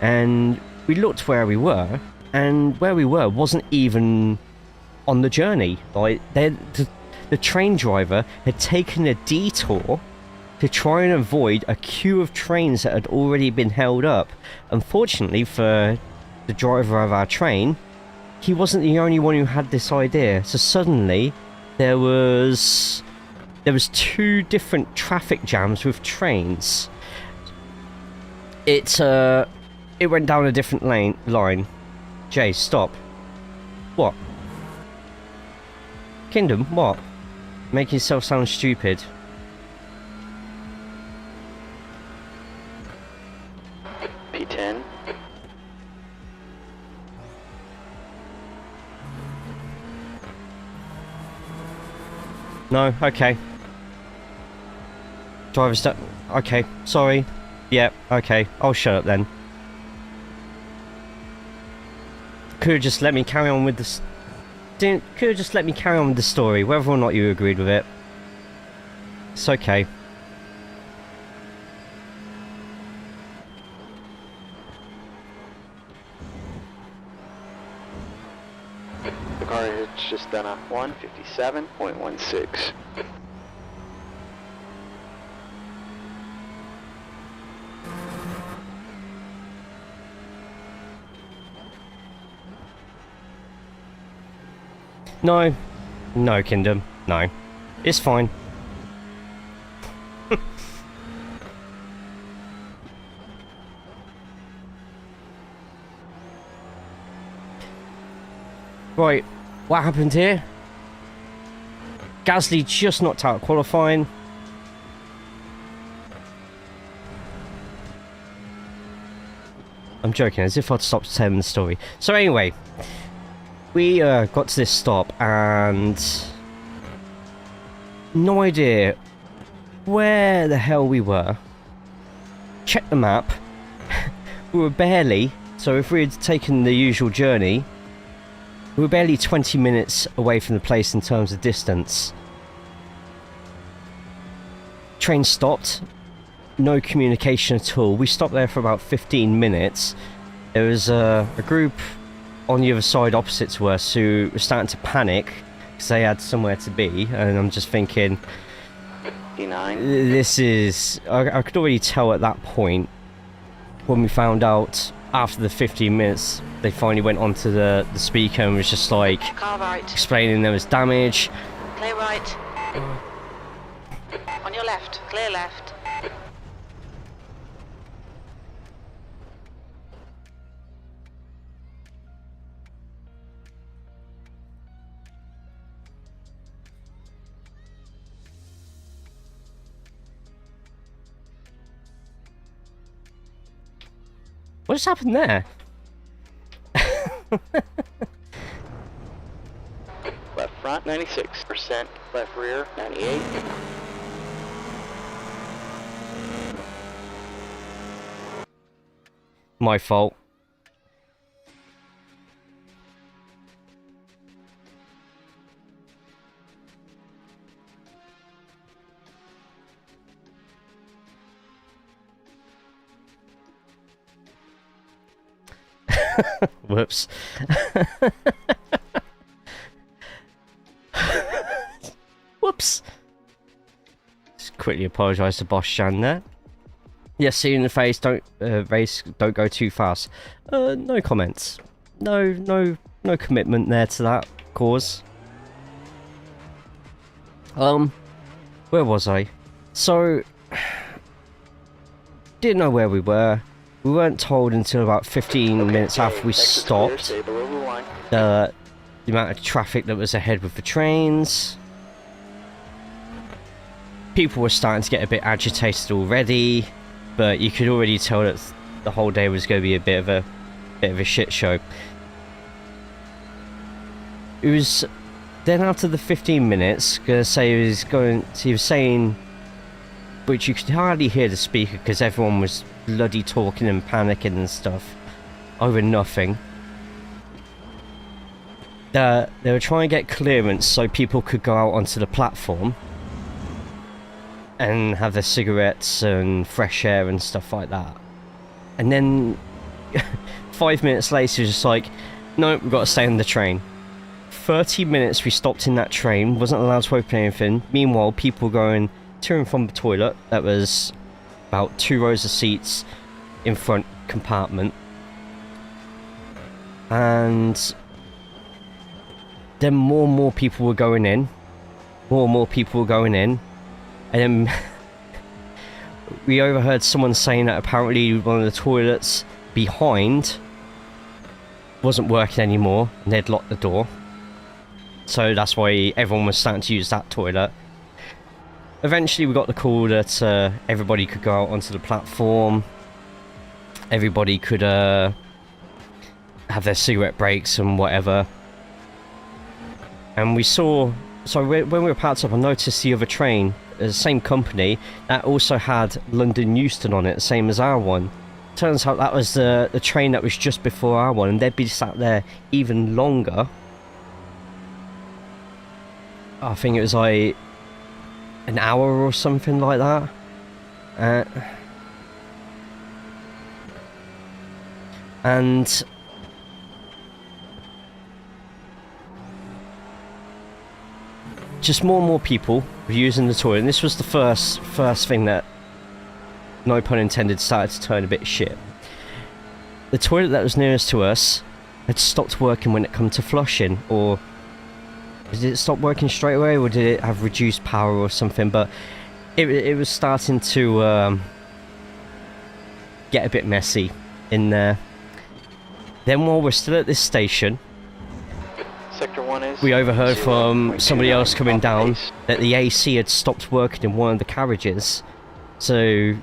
And we looked where we were, and where we were wasn't even on the journey. Like, the train driver had taken a detour to try and avoid a queue of trains that had already been held up. Unfortunately for the driver of our train, he wasn't the only one who had this idea. So suddenly there was 2 different traffic jams with trains. It went down a different line. Jay, stop. What? Kingdom, what? Make yourself sound stupid. P10. No, okay. Driver's step. Okay, sorry. Yeah, okay. I'll shut up then. Could have just let me carry on with this. Could have just let me carry on with the story, whether or not you agreed with it. It's okay. The car has just done a 157.16. No. No, Kingdom. No. It's fine. Right. What happened here? Gasly just knocked out qualifying. I'm joking, as if I'd stopped telling the story. So anyway, we got to this stop and no idea where the hell we were. Checked the map. We were barely, so if we had taken the usual journey, we were barely 20 minutes away from the place in terms of distance. Train stopped. No communication at all. We stopped there for about 15 minutes. There was a group on the other side opposite to us who were starting to panic because they had somewhere to be, and I'm just thinking, D9. this is... I could already tell at that point, when we found out after the 15 minutes, they finally went onto the speaker and was just like Car right. explaining there was damage. Clear right. On your left. Clear left. What just happened there? Left front, 96%. Left rear, 98. My fault. Whoops. Whoops. Just quickly apologise to Boss Shan there. Yes, see you in the face. Don't race. Don't go too fast. No comments. No commitment there to that cause. Where was I? So, didn't know where we were. We weren't told until about 15 minutes after we stopped the amount of traffic that was ahead with the trains. People were starting to get a bit agitated already, but you could already tell that the whole day was going to be a bit of a shit show. It was then after the 15 minutes, gonna say he was saying, which you could hardly hear the speaker because everyone was bloody talking and panicking and stuff over nothing. They were trying to get clearance so people could go out onto the platform and have their cigarettes and fresh air and stuff like that. And then 5 minutes later, it was just like, no, we've got to stay on the train. 30 minutes we stopped in that train, wasn't allowed to open anything. Meanwhile, people were going to and from the toilet. That was about 2 rows of seats in front compartment. And then more and more people were going in. And then we overheard someone saying that apparently one of the toilets behind wasn't working anymore and they'd locked the door. So that's why everyone was starting to use that toilet. Eventually we got the call that everybody could go out onto the platform. Everybody could have their cigarette breaks and whatever. And we saw... So when we were parked up, I noticed the other train, the same company, that also had London Euston on it, same as our one. Turns out that was the train that was just before our one, and they'd be sat there even longer. I think it was like an hour or something like that. And just more and more people were using the toilet, and this was the first thing that, no pun intended, started to turn a bit shit. The toilet that was nearest to us had stopped working when it come to flushing, or did it stop working straight away, or did it have reduced power or something? But it was starting to get a bit messy in there. Then while we're still at this station, Sector 1 is we overheard from somebody else coming down that the AC had stopped working in one of the carriages. So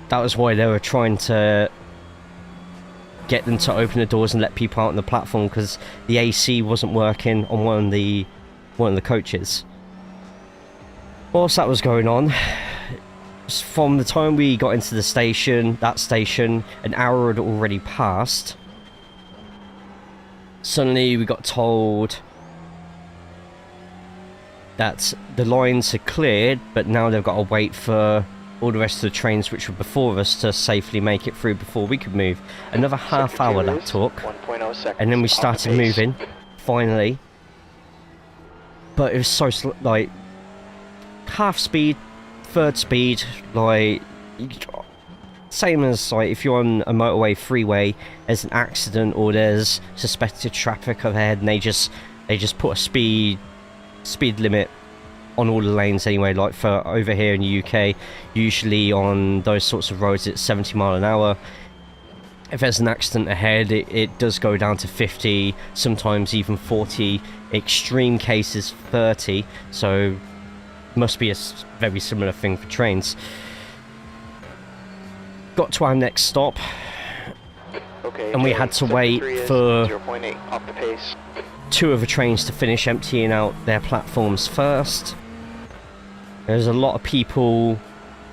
that was why they were trying to get them to open the doors and let people out on the platform, because the AC wasn't working on one of the coaches. Whilst that was going on, from the time we got into the station, an hour had already passed. Suddenly we got told that the lines had cleared, but now they've got to wait for all the rest of the trains which were before us to safely make it through before we could move. Another half hour that took, 1.0 seconds. and then we started moving, finally. But it was so like half speed, third speed, like same as like if you're on a motorway freeway, there's an accident or there's suspected traffic ahead, and they just put a speed limit on all the lanes anyway. Like for over here in the UK, usually on those sorts of roads it's 70 miles an hour. If there's an accident ahead, it does go down to 50, sometimes even 40, extreme cases 30, so must be a very similar thing for trains. Got to our next stop. Okay, and we Jay, had to sector wait 3 is for 0.8 off the pace. 2 of the trains to finish emptying out their platforms first. There's a lot of people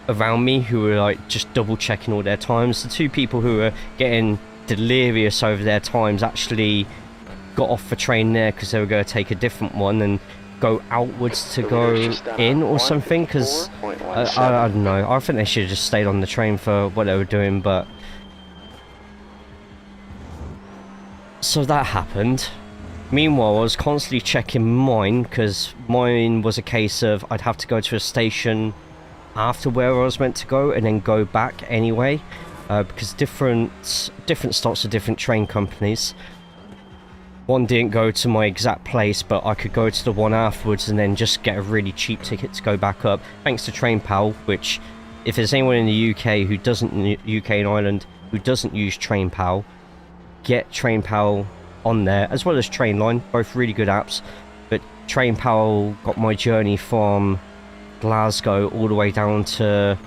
around me who were like just double checking all their times. The 2 people who were getting delirious over their times actually got off the train there because they were going to take a different one and go outwards to go in or something, because I don't know, I think they should have just stayed on the train for what they were doing. But so that happened. Meanwhile, I was constantly checking mine, because mine was a case of I'd have to go to a station after where I was meant to go and then go back anyway, because different stops are different train companies. One didn't go to my exact place, but I could go to the one afterwards and then just get a really cheap ticket to go back up, thanks to TrainPal, which, if there's anyone in the UK who doesn't, UK and Ireland, who doesn't use TrainPal, get TrainPal on there, as well as Trainline, both really good apps. But TrainPal got my journey from Glasgow all the way down to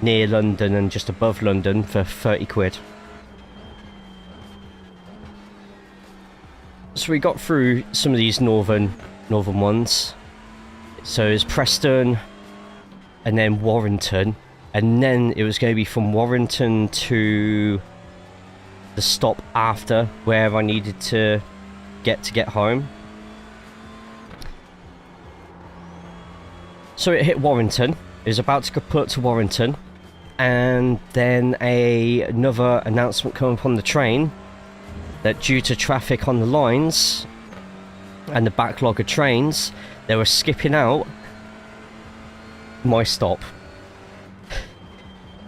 near London and just above London for 30 quid. So we got through some of these northern ones. So it's Preston and then Warrington, and then it was going to be from Warrington to the stop after where I needed to get home. So it hit Warrington. It was about to go put to Warrington, and then another announcement came up on the train that due to traffic on the lines and the backlog of trains, they were skipping out my stop.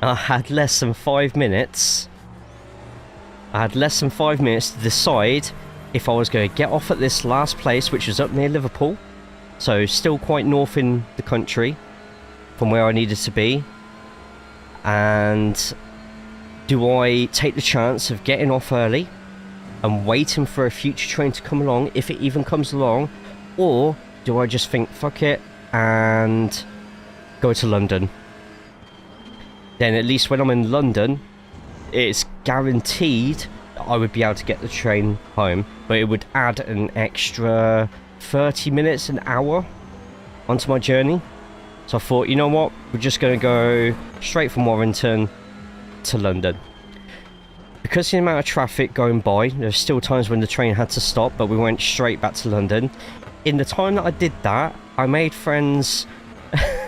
I had less than 5 minutes. I had less than 5 minutes to decide if I was going to get off at this last place, which was up near Liverpool, so still quite north in the country from where I needed to be, and do I take the chance of getting off early and waiting for a future train to come along, if it even comes along, or do I just think fuck it and go to London? Then at least when I'm in London, it's guaranteed that I would be able to get the train home, but it would add an extra 30 minutes, an hour onto my journey. So I thought, you know what, we're just going to go straight from Warrington to London. Because of the amount of traffic going by, there's still times when the train had to stop, but we went straight back to London. In the time that I did that, I made friends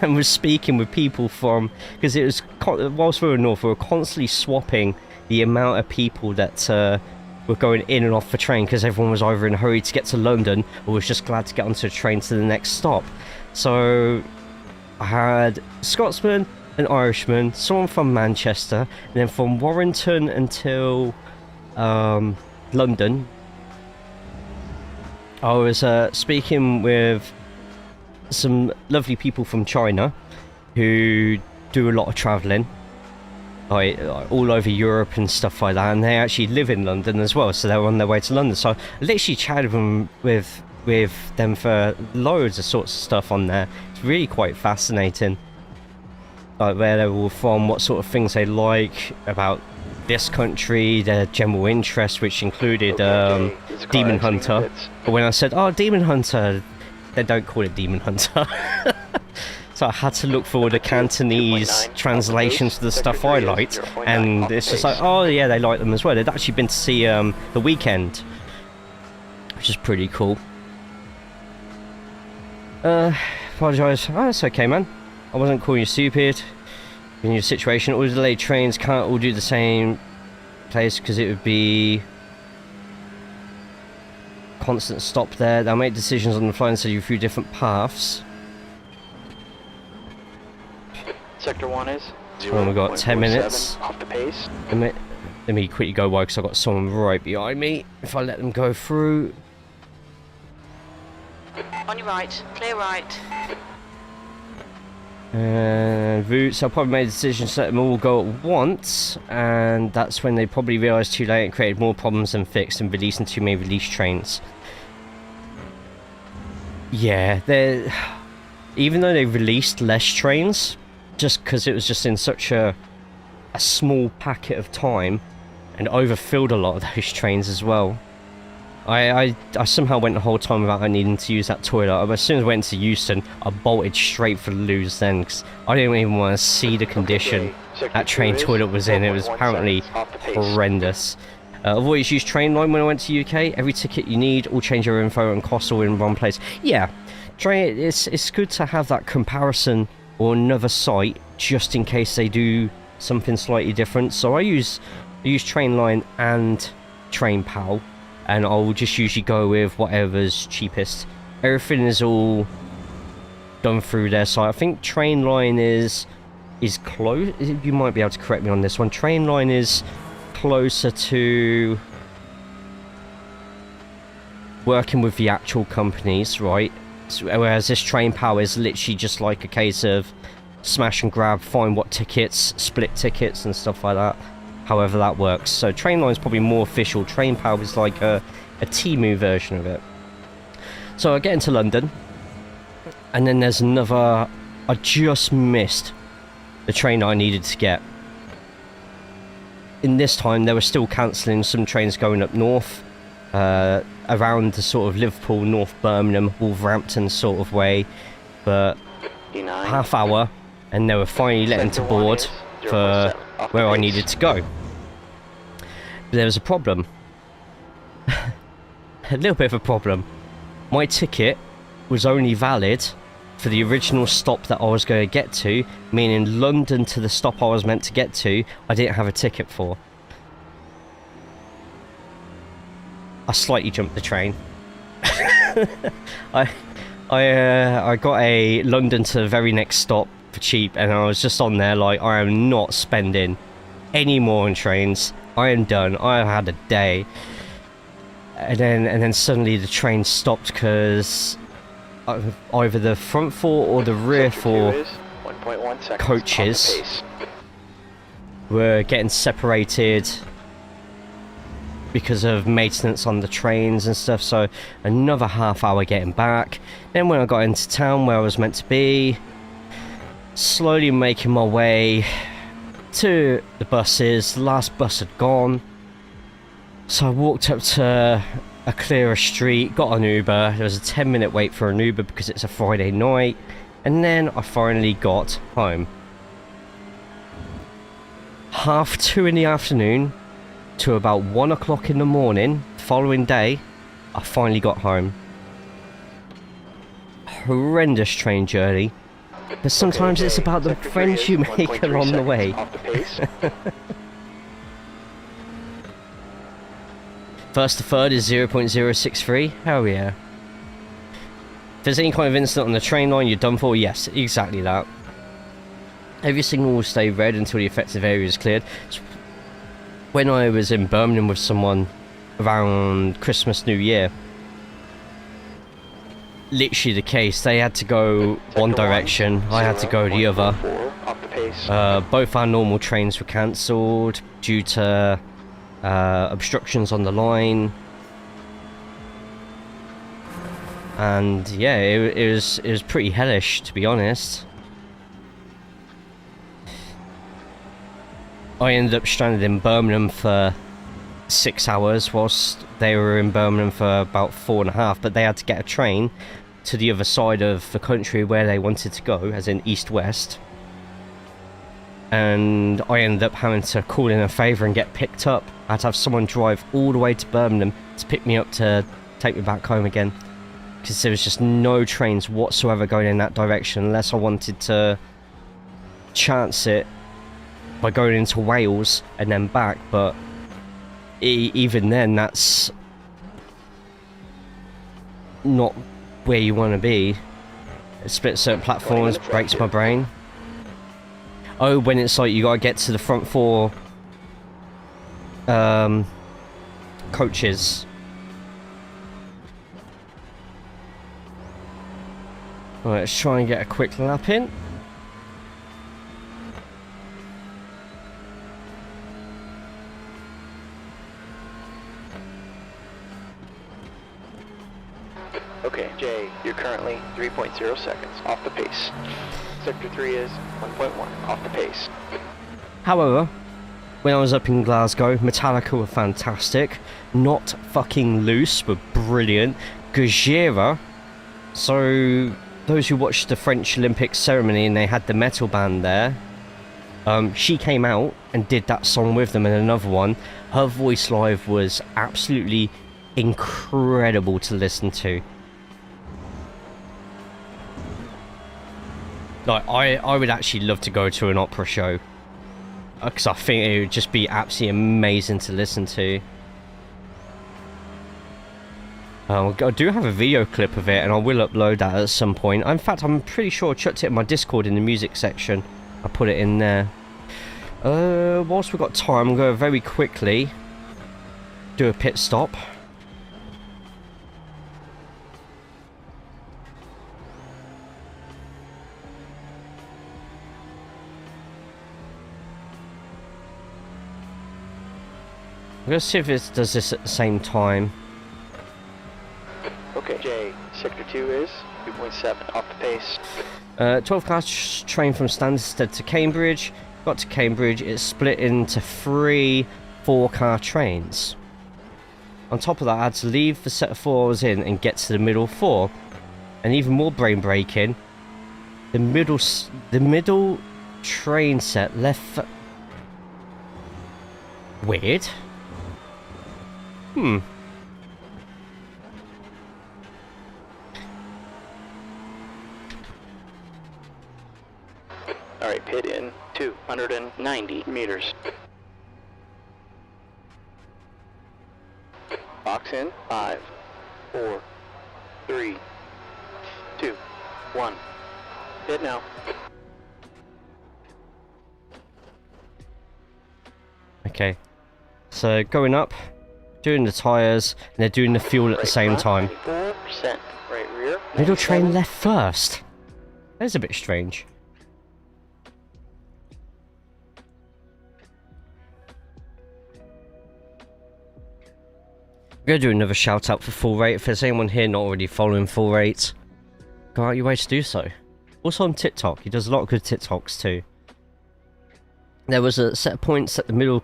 and was speaking with people from, because it was, whilst we were north, we were constantly swapping the amount of people that were going in and off the train, because everyone was either in a hurry to get to London or was just glad to get onto a train to the next stop. So I had Scotsman, an Irishman, someone from Manchester, and then from Warrington until London, I was speaking with some lovely people from China who do a lot of travelling, like all over Europe and stuff like that, and they actually live in London as well, so they were on their way to London. So I literally chatted with them for loads of sorts of stuff on there. It's really quite fascinating, like where they were from, what sort of things they about this country, their general interest, which included Demon Hunter. But when I said, oh, Demon Hunter, they don't call it Demon Hunter. So I had to look for the Cantonese translations to the stuff I liked, and it's just like, oh yeah, they like them as well. They'd actually been to see The Weeknd, which is pretty cool. Apologise. Oh, it's okay, man. I wasn't calling you stupid. In your situation, all the delayed trains can't all do the same place, because it would be constant stop there. They'll make decisions on the fly and send you through different paths. Sector 1 is Oh, we've got 10 minutes. off the pace. Let me quickly go wide, because I've got someone right behind me. If I let them go through. On your right. Clear right. And routes, I probably made a decision to let them all go at once, and that's when they probably realised too late and created more problems than fixed, and releasing too many release trains. Yeah, even though they released less trains, just because it was just in such a small packet of time, and overfilled a lot of those trains as well. I somehow went the whole time without needing to use that toilet. As soon as I went to Houston, I bolted straight for the loos then, because I didn't even want to see the condition that train toilet was in. It was apparently horrendous. I've always used Trainline when I went to UK. Every ticket you need, all change your info and costs all in one place. Yeah, it's good to have that comparison or another site just in case they do something slightly different. So I use Trainline and TrainPal, and I'll just usually go with whatever's cheapest. Everything is all done through their site. I think Trainline is close. You might be able to correct me on this one. Trainline is closer to working with the actual companies, right? Whereas this TrainPal is literally just like a case of smash and grab, find what tickets, split tickets and stuff like that. However that works. So Trainline is probably more official. TrainPal is like a Temu version of it. So I get into London, and then there's another. I just missed the train I needed to get. In this time, they were still cancelling some trains going up north, around the sort of Liverpool, North Birmingham, Wolverhampton sort of way, but half hour, and they were finally letting to board for where I needed to go. But there was a problem. A little bit of a problem. My ticket was only valid for the original stop that I was going to get to, meaning London to the stop I was meant to get to, I didn't have a ticket for. I slightly jumped the train. I got a London to the very next stop for cheap, and I was just on there like, I am not spending any more on trains. I am done. I have had a day. And then suddenly the train stopped because either the front four or the rear four coaches were getting separated because of maintenance on the trains and stuff. So another half hour getting back. Then when I got into town where I was meant to be, slowly making my way to the buses. The last bus had gone, so I walked up to a clearer street, got an Uber. There was a 10-minute wait for an Uber because it's a Friday night, and then I finally got home. 2:30 in the afternoon to about 1 o'clock in the morning the following day, I finally got home. Horrendous train journey, but sometimes it's about the friends you make along the way. First to third is 0.063. Hell yeah. If there's any kind of incident on the train line, you're done for. Yes, exactly that. Every signal will stay red until the affected area is cleared. So when I was in Birmingham with someone around Christmas, New Year, literally the case. They had to go one direction, I had to go the other. Both our normal trains were cancelled due to obstructions on the line, and yeah, it was pretty hellish, to be honest. I ended up stranded in Birmingham for 6 hours whilst they were in Birmingham for about 4.5, but they had to get a train to the other side of the country where they wanted to go, as in east-west. And I ended up having to call in a favour and get picked up. I had to have someone drive all the way to Birmingham to pick me up to take me back home again, because there was just no trains whatsoever going in that direction unless I wanted to chance it by going into Wales and then back. But even then, that's not where you want to be. Split certain platforms breaks my brain. Oh, when it's like you gotta get to the front four coaches. Alright, let's try and get a quick lap in. Okay, Jay, you're currently 3.0 seconds off the pace. Sector 3 is 1.1 off the pace. However, when I was up in Glasgow. Metallica were fantastic. Not Fucking Loose were brilliant. Gojira. So those who watched the French Olympic ceremony and they had the metal band there, she came out and did that song with them, and another one. Her voice live was absolutely incredible to listen to. Like, I would actually love to go to an opera show, because I think it would just be absolutely amazing to listen to. I do have a video clip of it, and I will upload that at some point. In fact, I'm pretty sure I chucked it in my Discord in the music section. I put it in there. Whilst we've got time, I'm going to very quickly do a pit stop. I'm going to see if it does this at the same time. Okay, Jay, Sector 2 is 2.7 off the pace. 12 car train from Stansted to Cambridge. Got to Cambridge, it's split into 3 4-car trains. On top of that, I had to leave the set of 4 I was in and get to the middle 4. And even more brain breaking, the middle train set left. Weird. Alright, pit in 290 meters. Box in 5, 4, 3, 2, 1. Pit now. Okay. So going up, doing the tyres, and they're doing the fuel at the same time. 4%. Right rear. Middle train left first. That's a bit strange. I'm going to do another shout out for Full Rate. If there's anyone here not already following Full Rate, go out your way to do so. Also on TikTok, he does a lot of good TikToks too. There was a set of points that the middle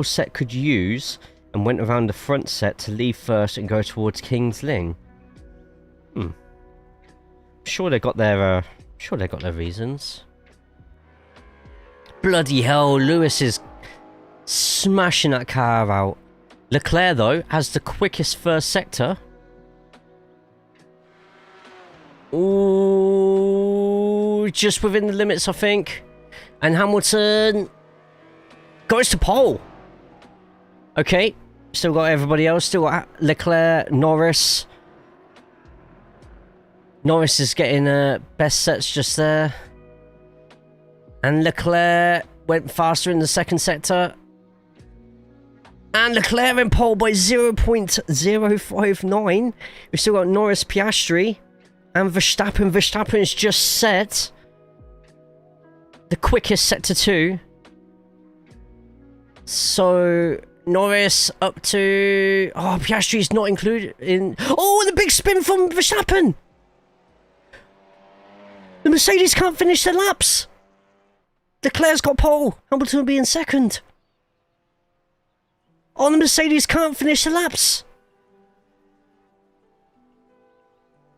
set could use, and went around the front set to leave first and go towards King's Lynn. Sure they got their reasons. Bloody hell, Lewis is smashing that car out. Leclerc, though, has the quickest first sector. Ooh, just within the limits, I think. And Hamilton goes to pole. Okay, still got everybody else. Still got Leclerc, Norris. Norris is getting best sets just there. And Leclerc went faster in the second sector. And Leclerc in pole by 0.059. We've still got Norris, Piastri, and Verstappen. Verstappen's just set the quickest sector 2. So Norris up to... Oh, Piastri's not included in... Oh, and the big spin from Verstappen! The Mercedes can't finish their laps! Leclerc's got pole. Hamilton will be in second. Oh, the Mercedes can't finish the laps.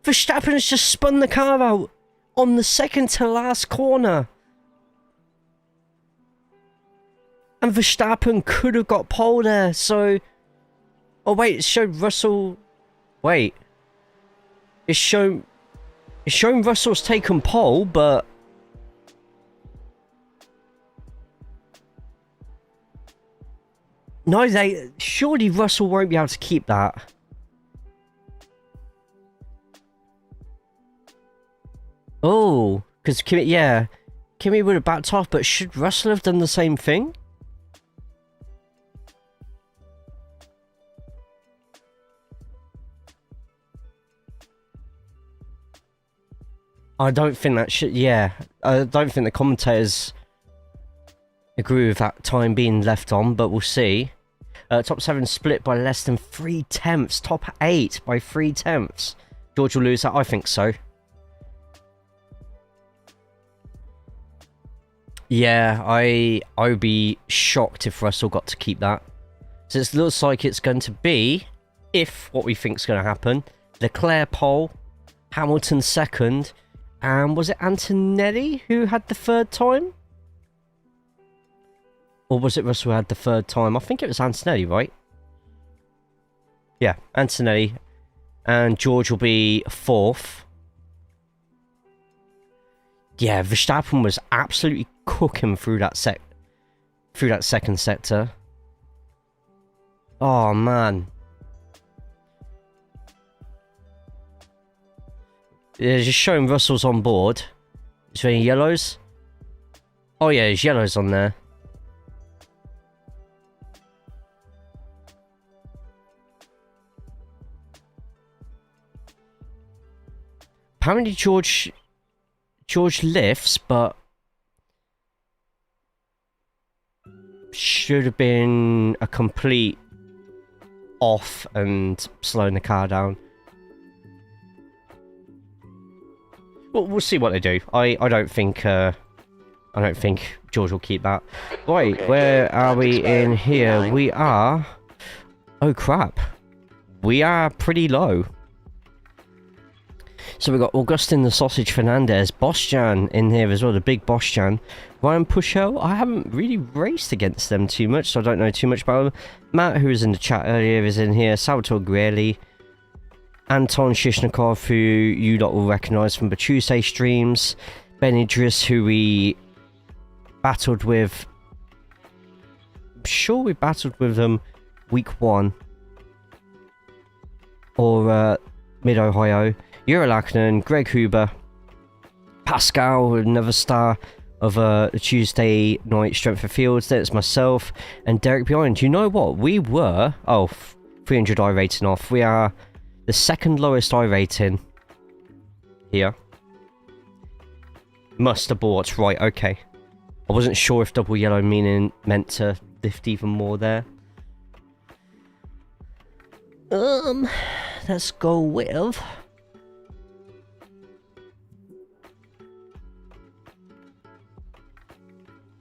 Verstappen's just spun the car out on the second to last corner. And Verstappen could have got pole there, so... Oh wait, it showed Russell... Wait. It's shown Russell's taken pole, but... No, surely Russell won't be able to keep that. Oh, because Kimi would have backed off, but should Russell have done the same thing? I don't think that should. Yeah, I don't think the commentators agree with that time being left on, but we'll see. Top 7 split by less than 3/10. Top 8 by 3/10. George will lose that? I think so. Yeah, I would be shocked if Russell got to keep that. So it looks like it's going to be, if what we think is going to happen, Leclerc pole, Hamilton second, and was it Antonelli who had the third time? Or was it Russell who had the third time? I think it was Antonelli, right? Yeah, Antonelli. And George will be fourth. Yeah, Verstappen was absolutely cooking through that second sector. Oh man. Yeah, just showing Russell's on board. Is there any yellows? Oh yeah, there's yellows on there. Apparently George lifts, but should have been a complete off and slowing the car down. Well, we'll see what they do. I don't think George will keep that. Right, okay, where are we in here? 9. We are. Oh crap, we are pretty low. So we've got Augustin the Sausage Fernandez, Bosjan in here as well, the big Bosjan. Ryan Pushell, I haven't really raced against them too much, so I don't know too much about them. Matt, who was in the chat earlier, is in here. Salvatore Greeley. Anton Shishnikov, who you lot will recognise from the Tuesday streams. Ben Idris, who we battled with. I'm sure we battled with them week 1. Or mid-Ohio. Yuri Lacknen, Greg Huber, Pascal, another star of the Tuesday night Strength of Fields. That's myself and Derek behind. You know what? We were 300 I rating off. We are the second lowest I rating here. Must have bought, right? Okay. I wasn't sure if double yellow meant to lift even more there. Let's go with.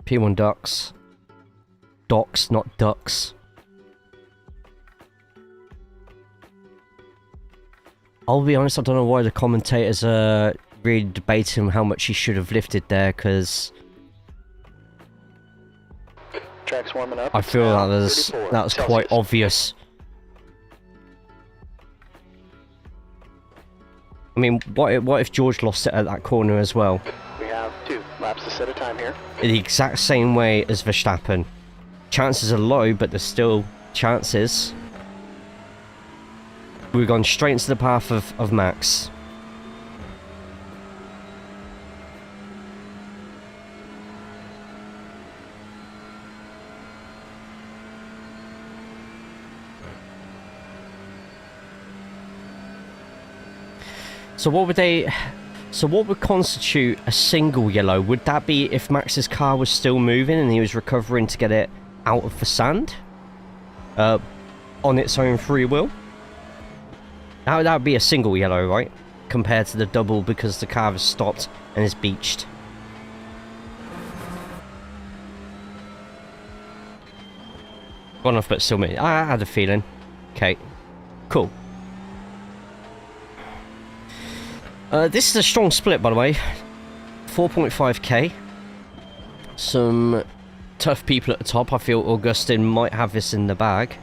P1 ducks. Docks, not ducks. I'll be honest, I don't know why the commentators are really debating how much he should have lifted there, because track's warming up. I feel like that was quite obvious. I mean, what if George lost it at that corner as well? We have 2 laps to set a time here. In the exact same way as Verstappen. Chances are low, but there's still chances. We've gone straight into the path of Max. So what would constitute a single yellow? Would that be if Max's car was still moving and he was recovering to get it out of the sand? On its own free will? That would be a single yellow, right? Compared to the double because the car has stopped and is beached. Gone off, but still me. I had a feeling. Okay. Cool. This is a strong split, by the way. 4.5k. Some tough people at the top. I feel Augustin might have this in the bag.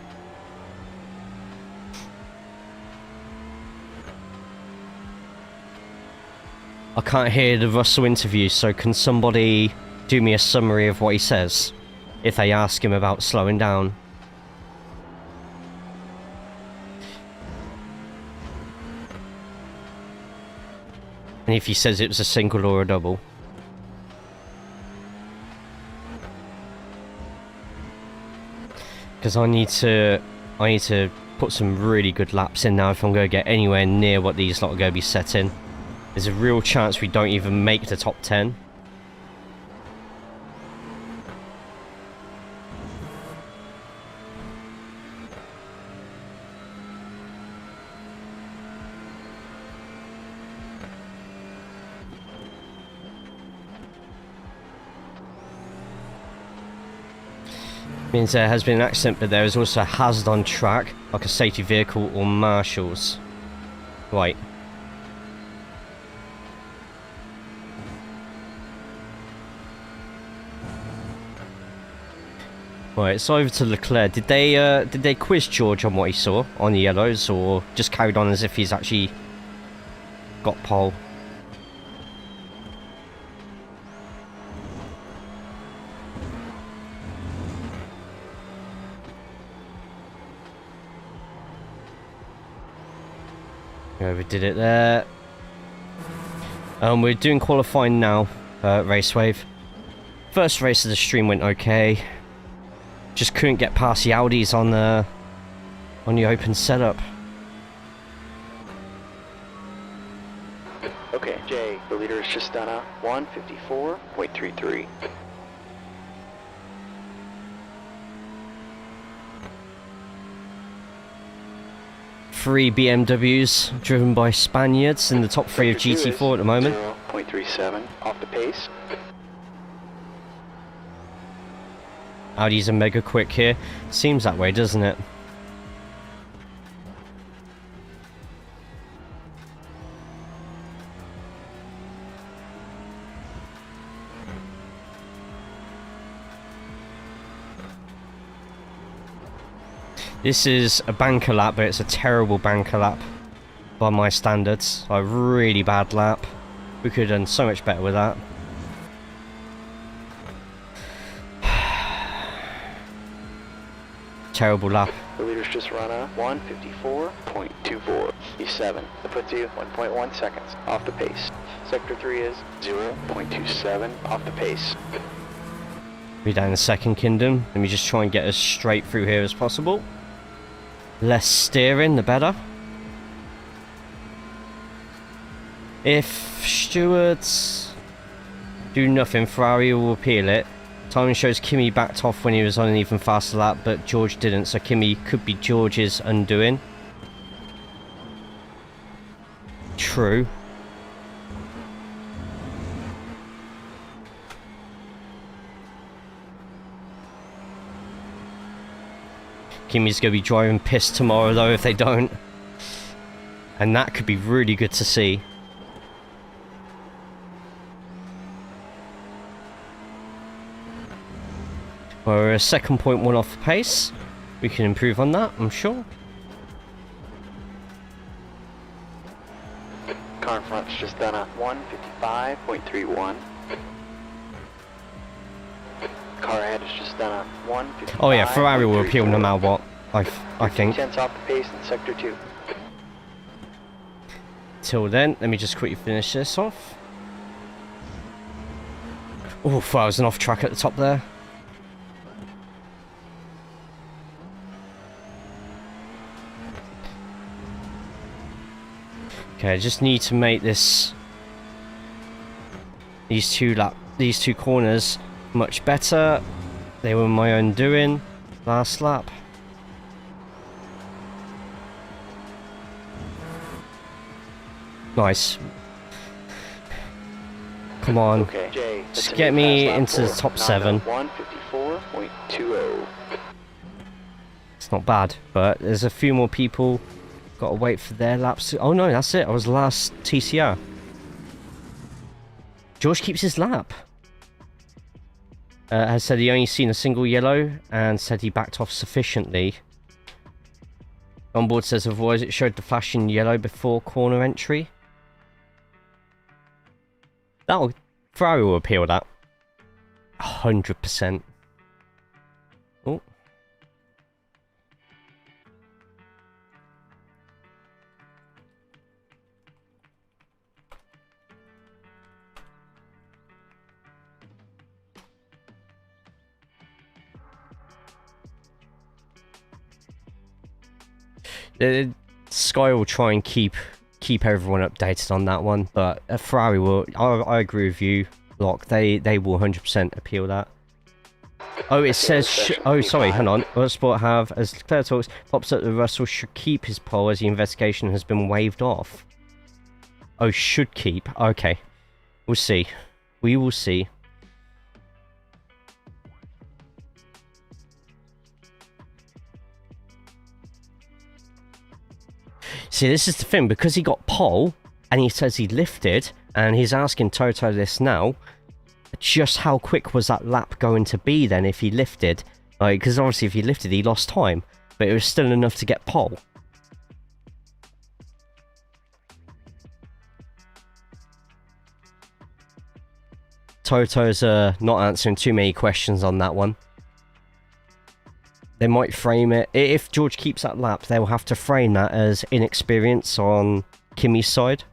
I can't hear the Russell interview, so can somebody do me a summary of what he says if they ask him about slowing down? And if he says it was a single or a double. Because I need to put some really good laps in now if I'm going to get anywhere near what these lot are going to be setting. There's a real chance we don't even make the top 10. Means there has been an accident, but there is also a hazard on track, like a safety vehicle or marshals. Right. Right, it's over to Leclerc. Did they quiz George on what he saw on the yellows, or just carried on as if he's actually got pole? Overdid it there. We're doing qualifying now, Raceway. First race of the stream went okay. Just couldn't get past the Audis on the open setup. Okay, Jay, the leader is just done a 154.33. Three BMWs driven by Spaniards in the top three of GT4 at the moment. 0.37 off the pace. Audis are mega quick here. Seems that way, doesn't it? This is a banker lap, but it's a terrible banker lap by my standards. A really bad lap. We could have done so much better with that. Terrible lap. The leader's just run a 154.24. He's 7. That puts you 1.1 seconds off the pace. Sector 3 is 0.27 off the pace. We're down the second kingdom. Let me just try and get as straight through here as possible. Less steering, the better. If stewards do nothing, Ferrari will appeal it. Time shows Kimi backed off when he was on an even faster lap, but George didn't, so Kimi could be George's undoing. True. Kimi's going to be driving pissed tomorrow though if they don't. And that could be really good to see. Well, we're a second point one off the pace. We can improve on that, I'm sure. Car in front's just done a 155.31. Car ahead is just done a 155. Oh yeah, Ferrari will appeal no matter what, I think. Tenths off the pace in sector 2. Till then, let me just quickly finish this off. Oh, I was an off track at the top there. Okay, I just need to make these two corners much better. They were my own doing last lap. Nice. Come on. Okay, Jay, just get me into the top 7. 154.20. It's not bad, but there's a few more people. Got to wait for their laps. Oh no, that's it. I was last TCR. George keeps his lap. Has said he only seen a single yellow and said he backed off sufficiently. Onboard says otherwise it showed the flashing yellow before corner entry. Ferrari will appeal that. 100%. Oh. Sky will try and keep everyone updated on that one, but Ferrari will. I agree with you, Locke. They will 100% appeal that. Oh, it says. Oh, sorry. Hang on. WeatherTech have, as Claire talks, pops up that Russell should keep his pole as the investigation has been waived off. Oh, should keep. Okay, we'll see. We will see. See, this is the thing, because he got pole, and he says he lifted, and he's asking Toto this now, just how quick was that lap going to be then if he lifted? Like, because obviously if he lifted, he lost time, but it was still enough to get pole. Toto's not answering too many questions on that one. They might frame it. If George keeps that lap, they'll have to frame that as inexperience on Kimi's side.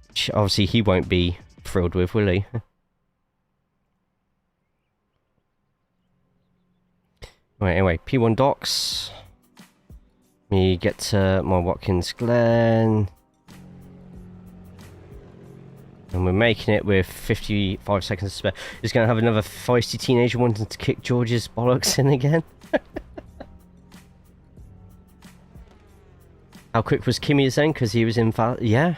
Which obviously he won't be thrilled with, will he? Right, anyway, P1 docks. Me get to my Watkins Glen. And we're making it with 55 seconds to spare. He's going to have another feisty teenager wanting to kick George's bollocks in again. How quick was Kimi then? Because he was in yeah.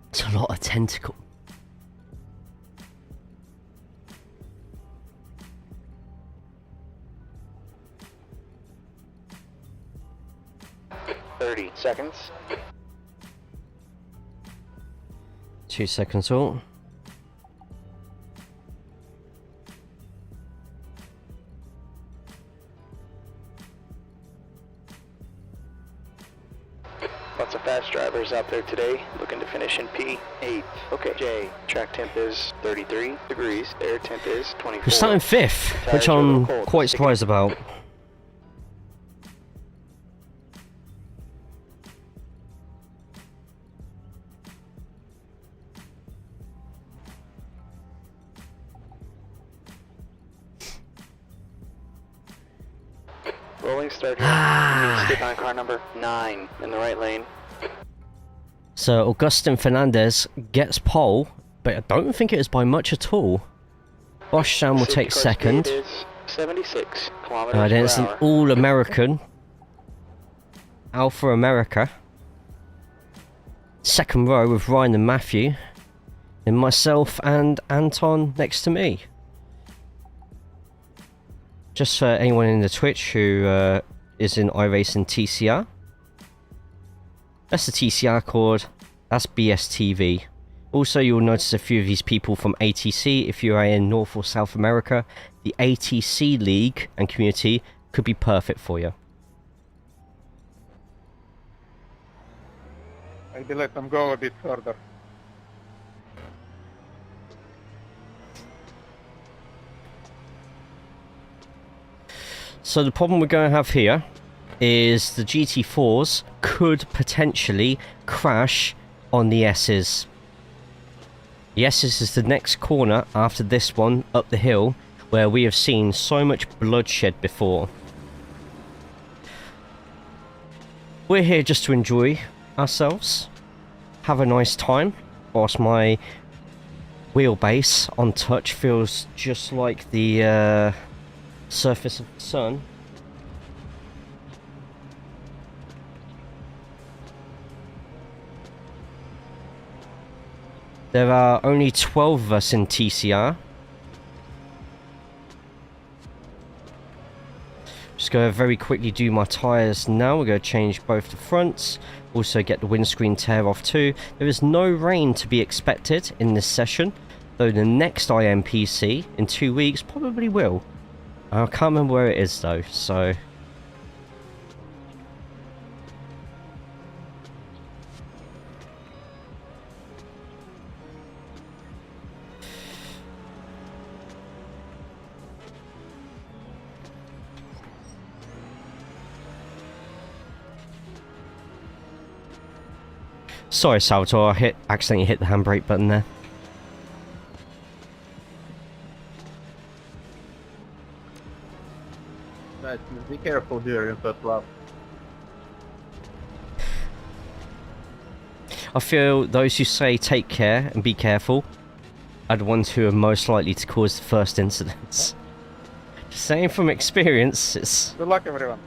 It's a lot of tentacle. Seconds. 2 seconds all. Lots of fast drivers out there today looking to finish in P8. Okay, Jay, track temp is 33 degrees, air temp is 24. We're starting 5th, which I'm quite surprised about. Rolling start here. Skip on car number 9 in the right lane. So Augustin Fernandez gets pole, but I don't think it is by much at all. Boschan will take second. 76 kilometers Then it's per an hour. all-American. Alpha America. Second row with Ryan and Matthew. And myself and Anton next to me. Just for anyone in the Twitch who is in iRacing TCR. That's the TCR code. That's BSTV. Also, you'll notice a few of these people from ATC. If you are in North or South America, the ATC League and community could be perfect for you. Maybe let them go a bit further. So the problem we're going to have here is the GT4s could potentially crash on the S's. The S's is the next corner after this one up the hill where we have seen so much bloodshed before. We're here just to enjoy ourselves, have a nice time, whilst my wheelbase on touch feels just like the surface of the sun. There are only 12 of us in TCR. Just going to very quickly do my tyres now. We're going to change both the fronts. Also get the windscreen tear off too. There is no rain to be expected in this session, though the next IMPC in 2 weeks probably will. I can't remember where it is though, so... Sorry, Salvatore, I accidentally hit the handbrake button there. But be careful during first lap. I feel those who say take care and be careful are the ones who are most likely to cause the first incidents. Just saying from experience, it's... Good luck, everyone.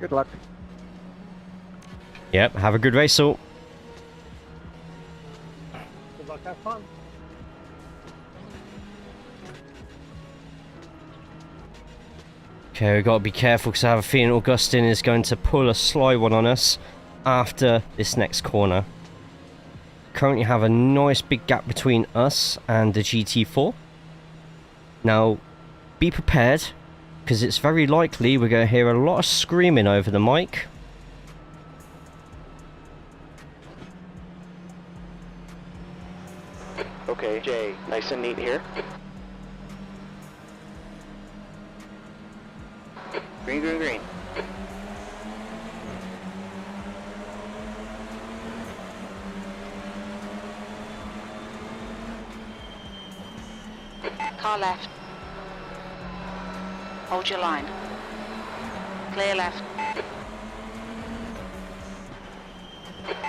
Good luck. Yep, have a good race all. Good luck, have fun. Okay, we've got to be careful because I have a feeling Augustine is going to pull a sly one on us after this next corner. Currently have a nice big gap between us and the GT4. Now, be prepared because it's very likely we're going to hear a lot of screaming over the mic. Okay, Jay, nice and neat here. Green, green, green. Car left. Hold your line. Clear left.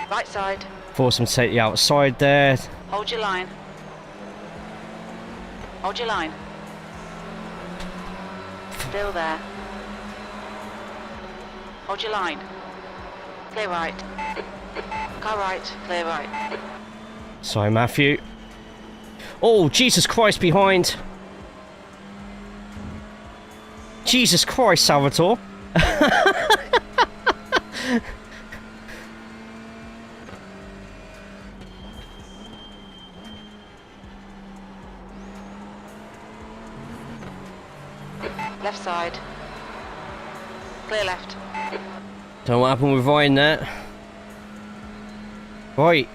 Right side. Force them to take the outside there. Hold your line. Hold your line. Still there. Hold your line. Clear right. Car right. Clear right. Sorry, Matthew. Oh, Jesus Christ, behind. Jesus Christ, Salvatore. Left side. Clear left. Don't know what happened with Ryan there. Right.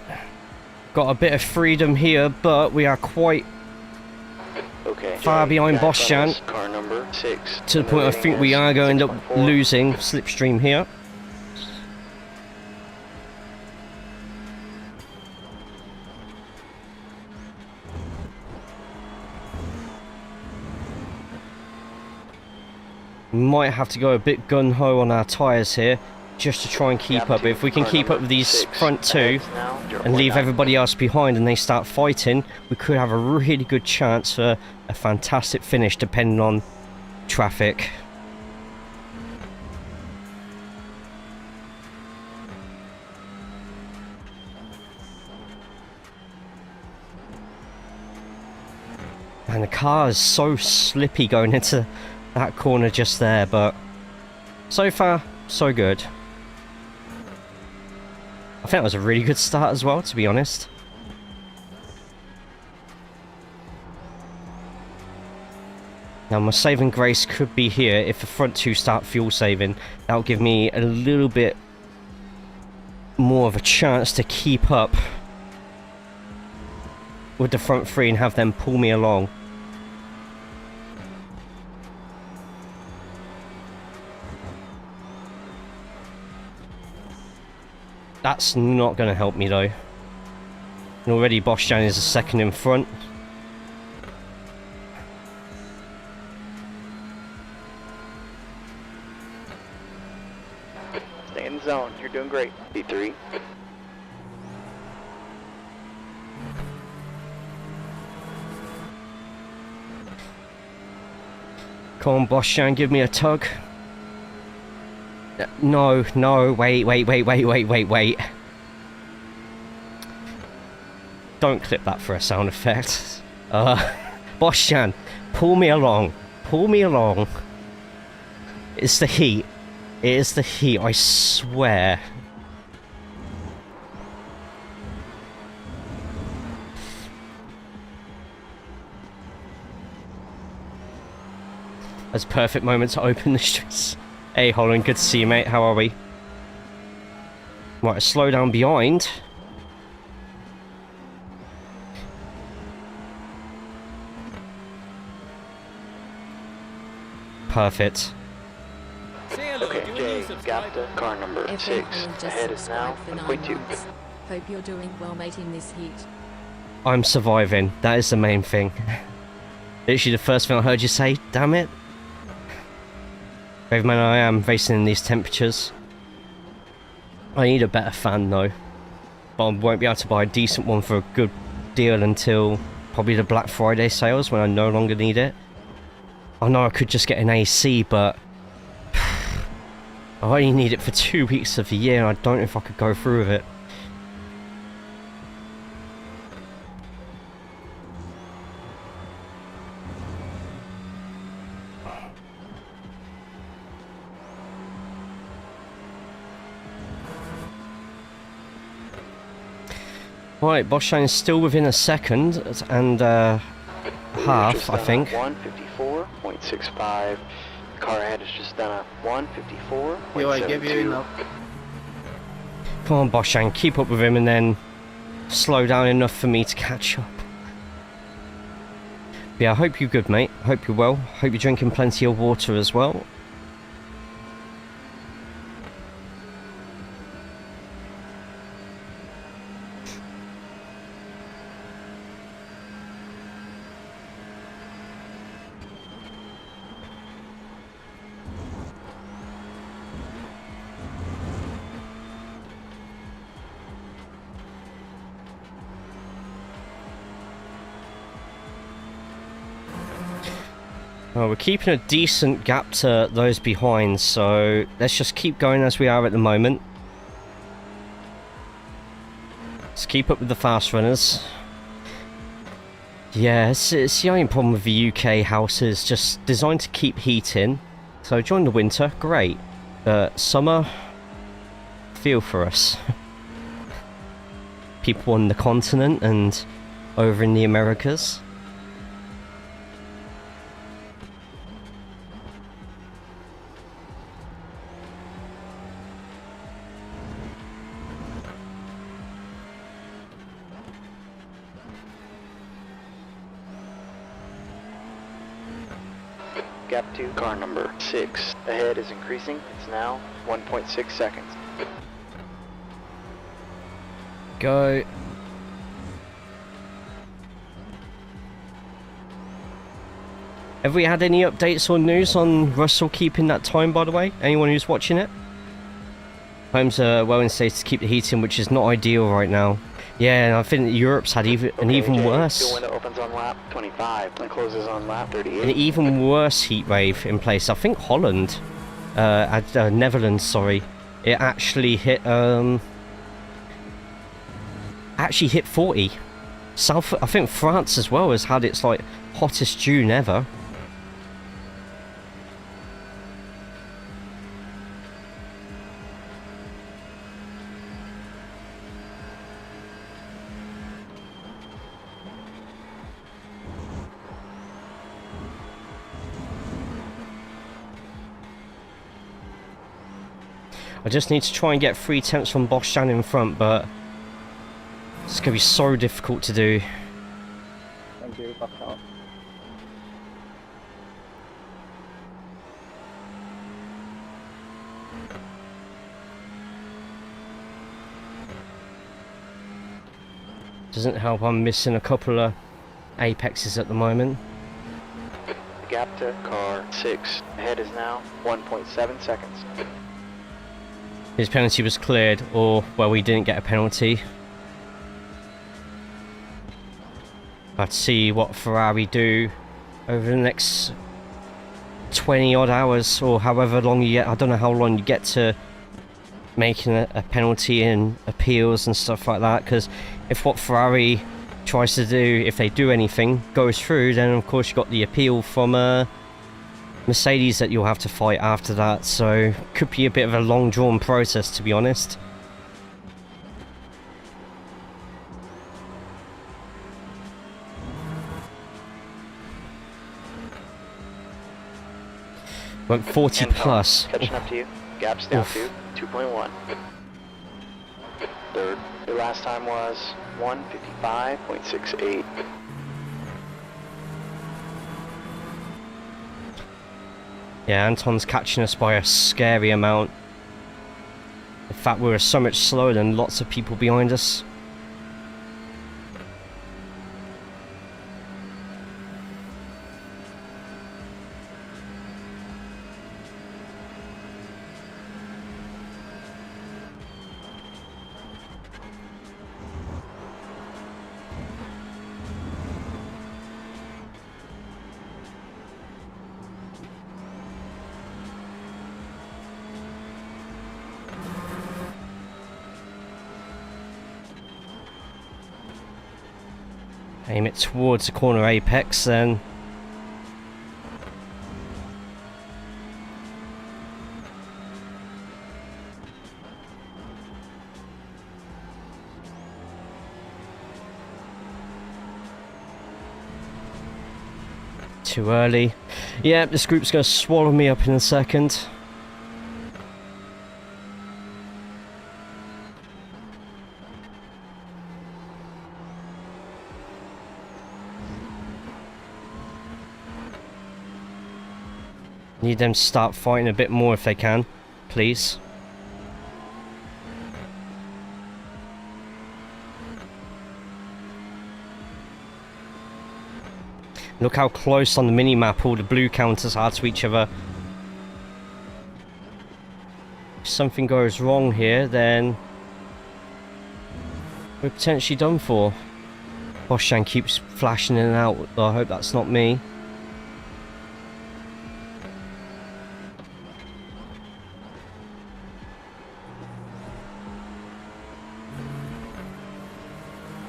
Got a bit of freedom here, but we are quite Okay. far behind back on Boschan. us, car number 6. To the point I think we are going to end up losing slipstream here. Might have to go a bit gun-ho on our tyres here just to try and keep up. If we can keep up with these front two and leave everybody else behind and they start fighting, we could have a really good chance for a fantastic finish depending on traffic. And the car is so slippy going into that corner just there, but so far, so good. I think that was a really good start as well, to be honest. Now my saving grace could be here if the front two start fuel saving. That'll give me a little bit more of a chance to keep up with the front three and have them pull me along. That's not going to help me though. And already Boschan is a second in front. Stay in the zone. You're doing great. B3. Come on, Boschan, give me a tug. No, wait. Don't clip that for a sound effect. Boschan, pull me along. It's the heat. It is the heat, I swear. That's a perfect moment to open the streets. Hey Holland, good to see you mate, how are we? Right, slow down behind. Say Perfect. hello Okay, to a new Jay, got subscriber. the car number FM 6. Holland just Ahead is now subscribed for 9 1.2. months. Hope you're doing well, mate, in this heat. I'm surviving, that is the main thing. Literally the first thing I heard you say, damn it. Brave man I am, racing in these temperatures. I need a better fan though. But I won't be able to buy a decent one for a good deal until probably the Black Friday sales when I no longer need it. I know I could just get an AC, but I only need it for 2 weeks of the year and I don't know if I could go through with it. Right, Boschan is still within a second and half, I think. 154.65. Car ahead has just done a 154.72. Yo, I give you enough. Come on, Boschan, keep up with him and then slow down enough for me to catch up. But yeah, I hope you're good, mate. I hope you're well. Hope you're drinking plenty of water as well. Well, we're keeping a decent gap to those behind, so let's just keep going as we are at the moment. Let's keep up with the fast runners. Yeah, it's the only problem with the UK houses, just designed to keep heat in. So during the winter, great. But summer, feel for us. People on the continent and over in the Americas. Gap to car number 6. Ahead is increasing. It's now 1.6 seconds. Go. Have we had any updates or news on Russell keeping that time, by the way? Anyone who's watching it? Homes are well in state to keep the heat in, which is not ideal right now. Yeah, and I think Europe's had an even worse. Fuel window opens on lap 25 and closes on lap 38. An even worse heat wave in place. I think Holland, Netherlands, sorry, it actually hit 40. I think France as well has had its like hottest June ever. I just need to try and get 3 tenths from Boschan in front, but it's going to be so difficult to do. Thank you, back out. Doesn't help I'm missing a couple of apexes at the moment. Gap to car 6. Ahead is now 1.7 seconds. His penalty was cleared, or, well, we didn't get a penalty. Let's see what Ferrari do over the next 20 odd hours, or however long you get. I don't know how long you get to making a penalty in appeals and stuff like that, because if what Ferrari tries to do, if they do anything, goes through, then of course you got the appeal from Mercedes that you'll have to fight after that, so could be a bit of a long drawn process, to be honest. Went 40 plus. Catching up to you. Gaps down to 2.1. Third. Your last time was 155.68. Yeah, Anton's catching us by a scary amount. In fact, we were so much slower than lots of people behind us. Aim it towards the corner apex, then. Too early. Yeah, this group's going to swallow me up in a second. Need them to start fighting a bit more if they can, please. Look how close on the mini-map all the blue counters are to each other. If something goes wrong here, then we're potentially done for. Boshan keeps flashing in and out, though I hope that's not me.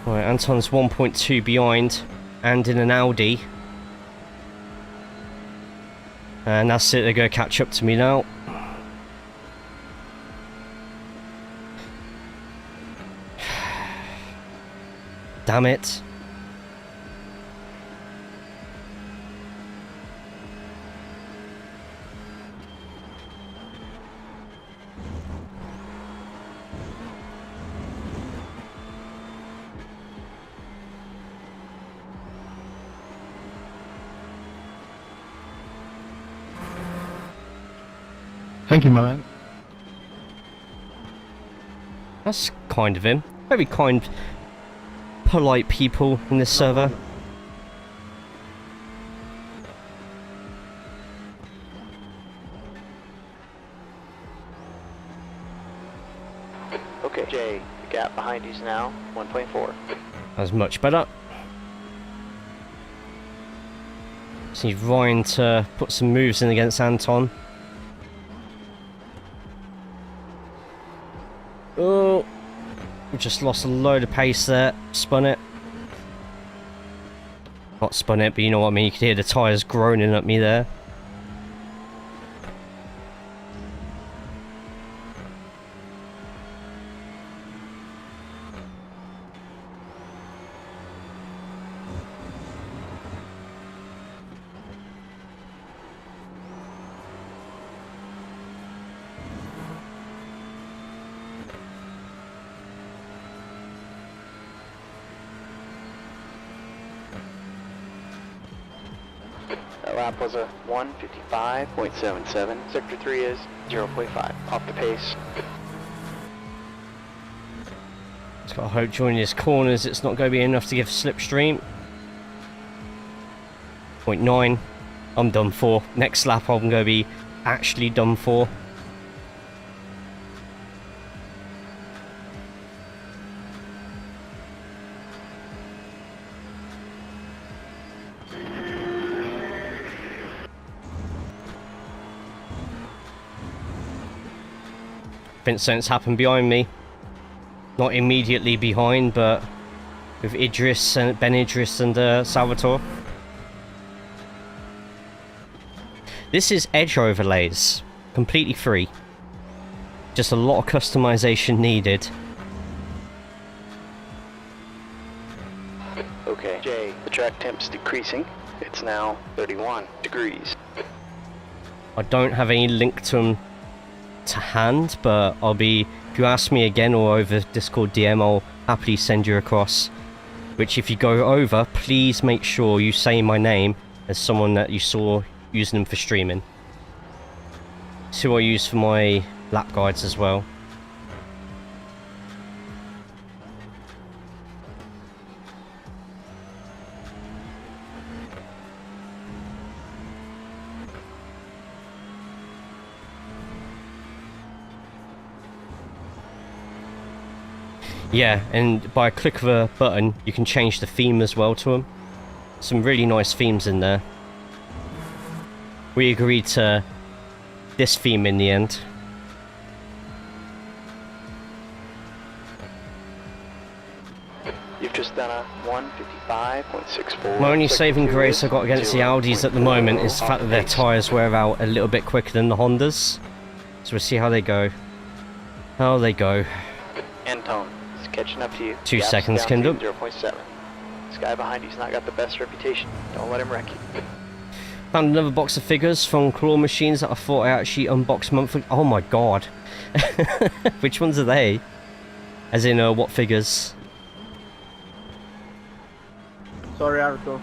Right, Anton's 1.2 behind and in an Audi. And that's it, they're going to catch up to me now. Damn it. Thank you, my man. That's kind of him. Very kind, polite people in this server. Okay, Jay, the gap behind you is now 1.4. That's much better. Just need Ryan to put some moves in against Anton. Oh, we just lost a load of pace there. Spun it. Not spun it, but you know what I mean. You could hear the tyres groaning at me there. That lap was a 1:55.77. Sector 3 is 0.5. Off the pace. Just gotta hope joining his corners it's not going to be enough to give slipstream. 0.9. I'm done for. Next lap I'm going to be actually done for. Something's happened behind me. Not immediately behind, but with Idris and Ben Idris and Salvatore. This is edge overlays, completely free. Just a lot of customization needed. Okay, Jay, the track temp's decreasing. It's now 31 degrees. I don't have any link to them to hand, but I'll be, if you ask me again or over Discord DM, I'll happily send you across. Which if you go over, please make sure you say my name as someone that you saw using them for streaming. It's who I use for my lap guides as well. Yeah, and by a click of a button, you can change the theme as well to them. Some really nice themes in there. We agreed to this theme in the end. You've just done a 1:55.64. My only saving grace I've got against the Audis at the moment is the fact that their tyres wear out a little bit quicker than the Hondas. So we'll see how they go. How they go. Anton is catching up to you. 2 Gap's seconds, down Kingdom. to 0.7. This guy behind you's not got the best reputation. Don't let him wreck you. Found another box of figures from claw machines that I thought I actually unboxed monthly. Oh my god. Which ones are they? As in, what figures? Sorry, Arco.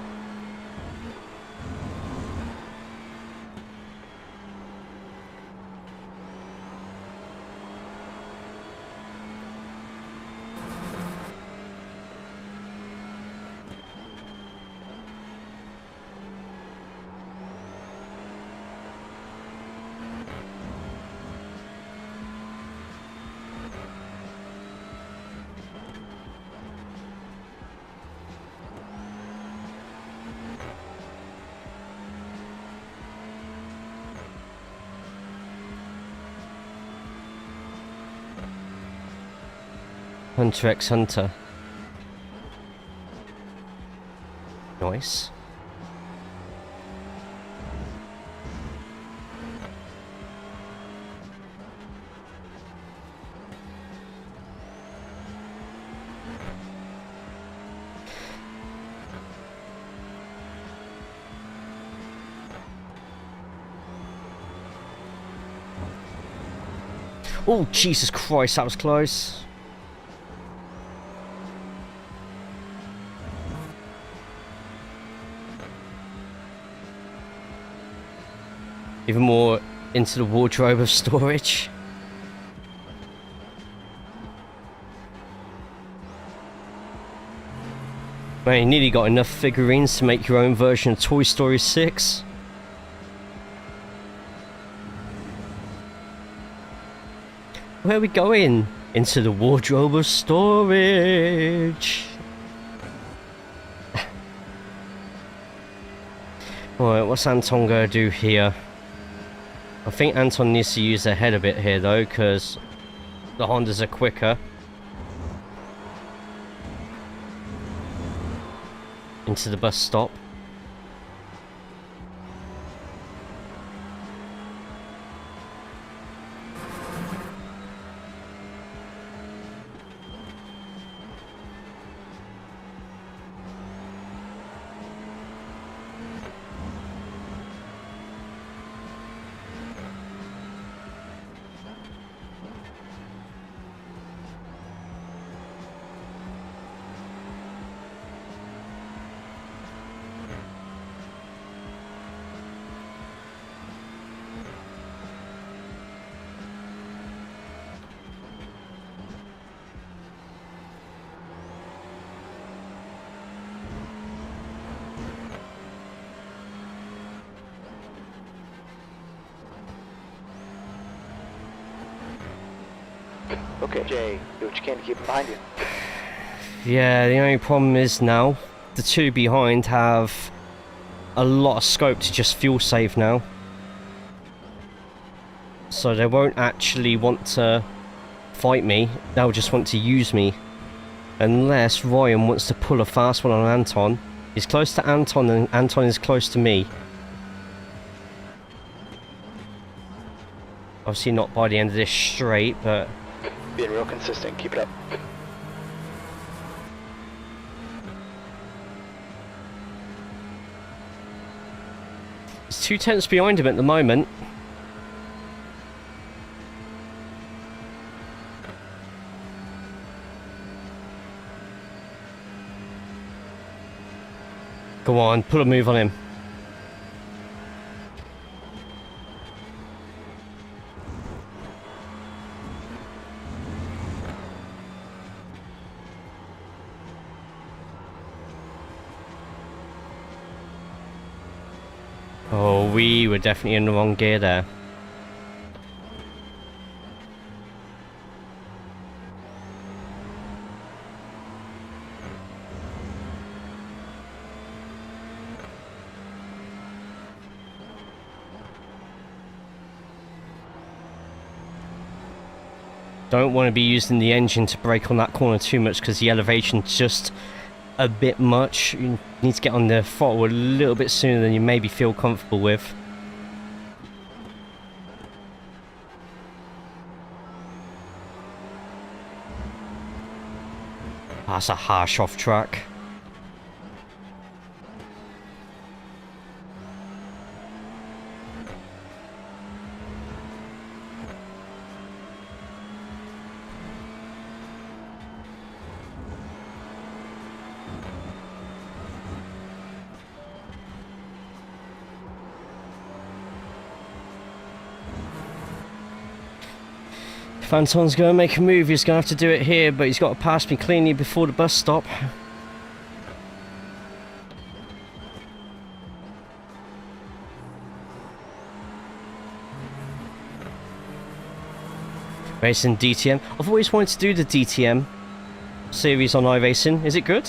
Hunter x Hunter. Nice. Oh, Jesus Christ, that was close. Even more into the wardrobe of storage. Man, you nearly got enough figurines to make your own version of Toy Story 6. Where are we going? Into the wardrobe of storage. Alright, what's Anton gonna do here? I think Anton needs to use their head a bit here though, because the Hondas are quicker. Into the bus stop. Okay, Jay, do what you can to keep them behind you. Yeah, the only problem is now, the two behind have a lot of scope to just fuel save now. So they won't actually want to fight me, they'll just want to use me. Unless Ryan wants to pull a fast one on Anton. He's close to Anton and Anton is close to me. Obviously not by the end of this straight, but... Being real consistent, keep it up. He's 2 tenths behind him at the moment. Go on, put a move on him. Oh, we were definitely in the wrong gear there. Don't want to be using the engine to brake on that corner too much because the elevation's just a bit much. You need to get on the throttle a little bit sooner than you maybe feel comfortable with. That's a harsh off track. Phantom's going to make a move. He's going to have to do it here, but he's got to pass me cleanly before the bus stop. Racing DTM. I've always wanted to do the DTM series on iRacing. Is it good?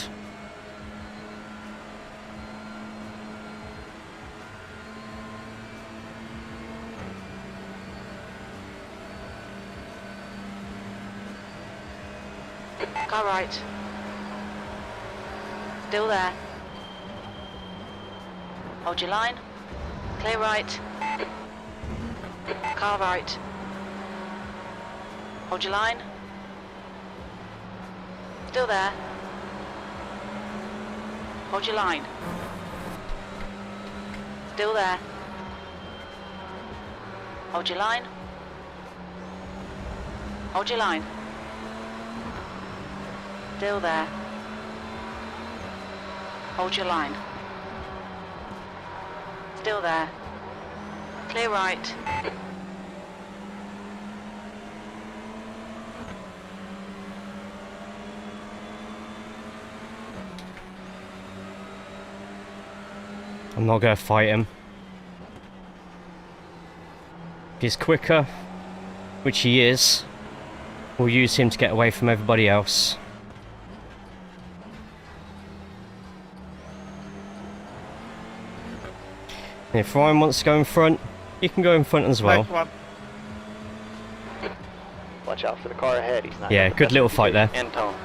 Car right. Still there. Hold your line. Clear right. Car right. Hold your line. Still there. Hold your line. Still there. Hold your line. Hold your line. Still there. Hold your line. Still there. Clear right. I'm not going to fight him. If he's quicker, which he is, we'll use him to get away from everybody else. And if Ryan wants to go in front, he can go in front as well. Watch out for the car ahead. He's not. Yeah, good little fight there. And tone.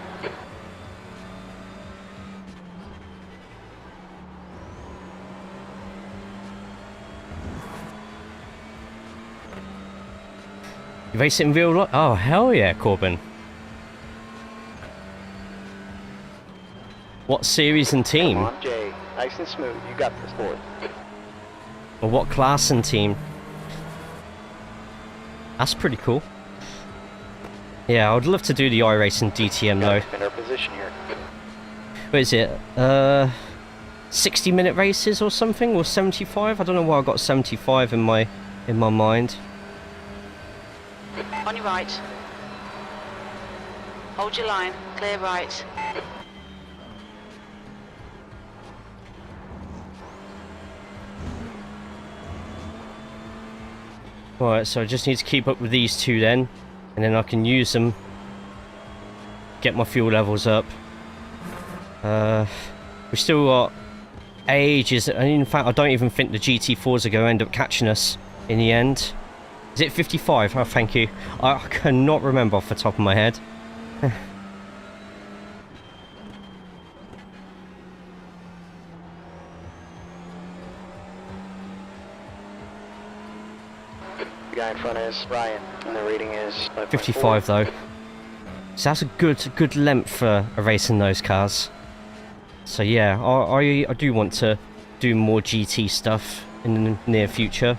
You race it in real life? Oh, hell yeah, Corbin. What series and team? Come on, Jay. Nice and smooth. You got this, boy. Or what class and team? That's pretty cool. Yeah, I would love to do the iRacing DTM though. In our position here. What is it? 60-minute races or something, or 75? I don't know why I got 75 in my mind. On your right. Hold your line. Clear right. Right, so I just need to keep up with these two then, and then I can use them. Get my fuel levels up. We've still got ages, and in fact I don't even think the GT4s are going to end up catching us in the end. Is it 55? Oh, thank you. I cannot remember off the top of my head. The guy in front is Ryan, and the rating is 55 though. So that's a good length for racing those cars. So yeah, I do want to do more GT stuff in the near future.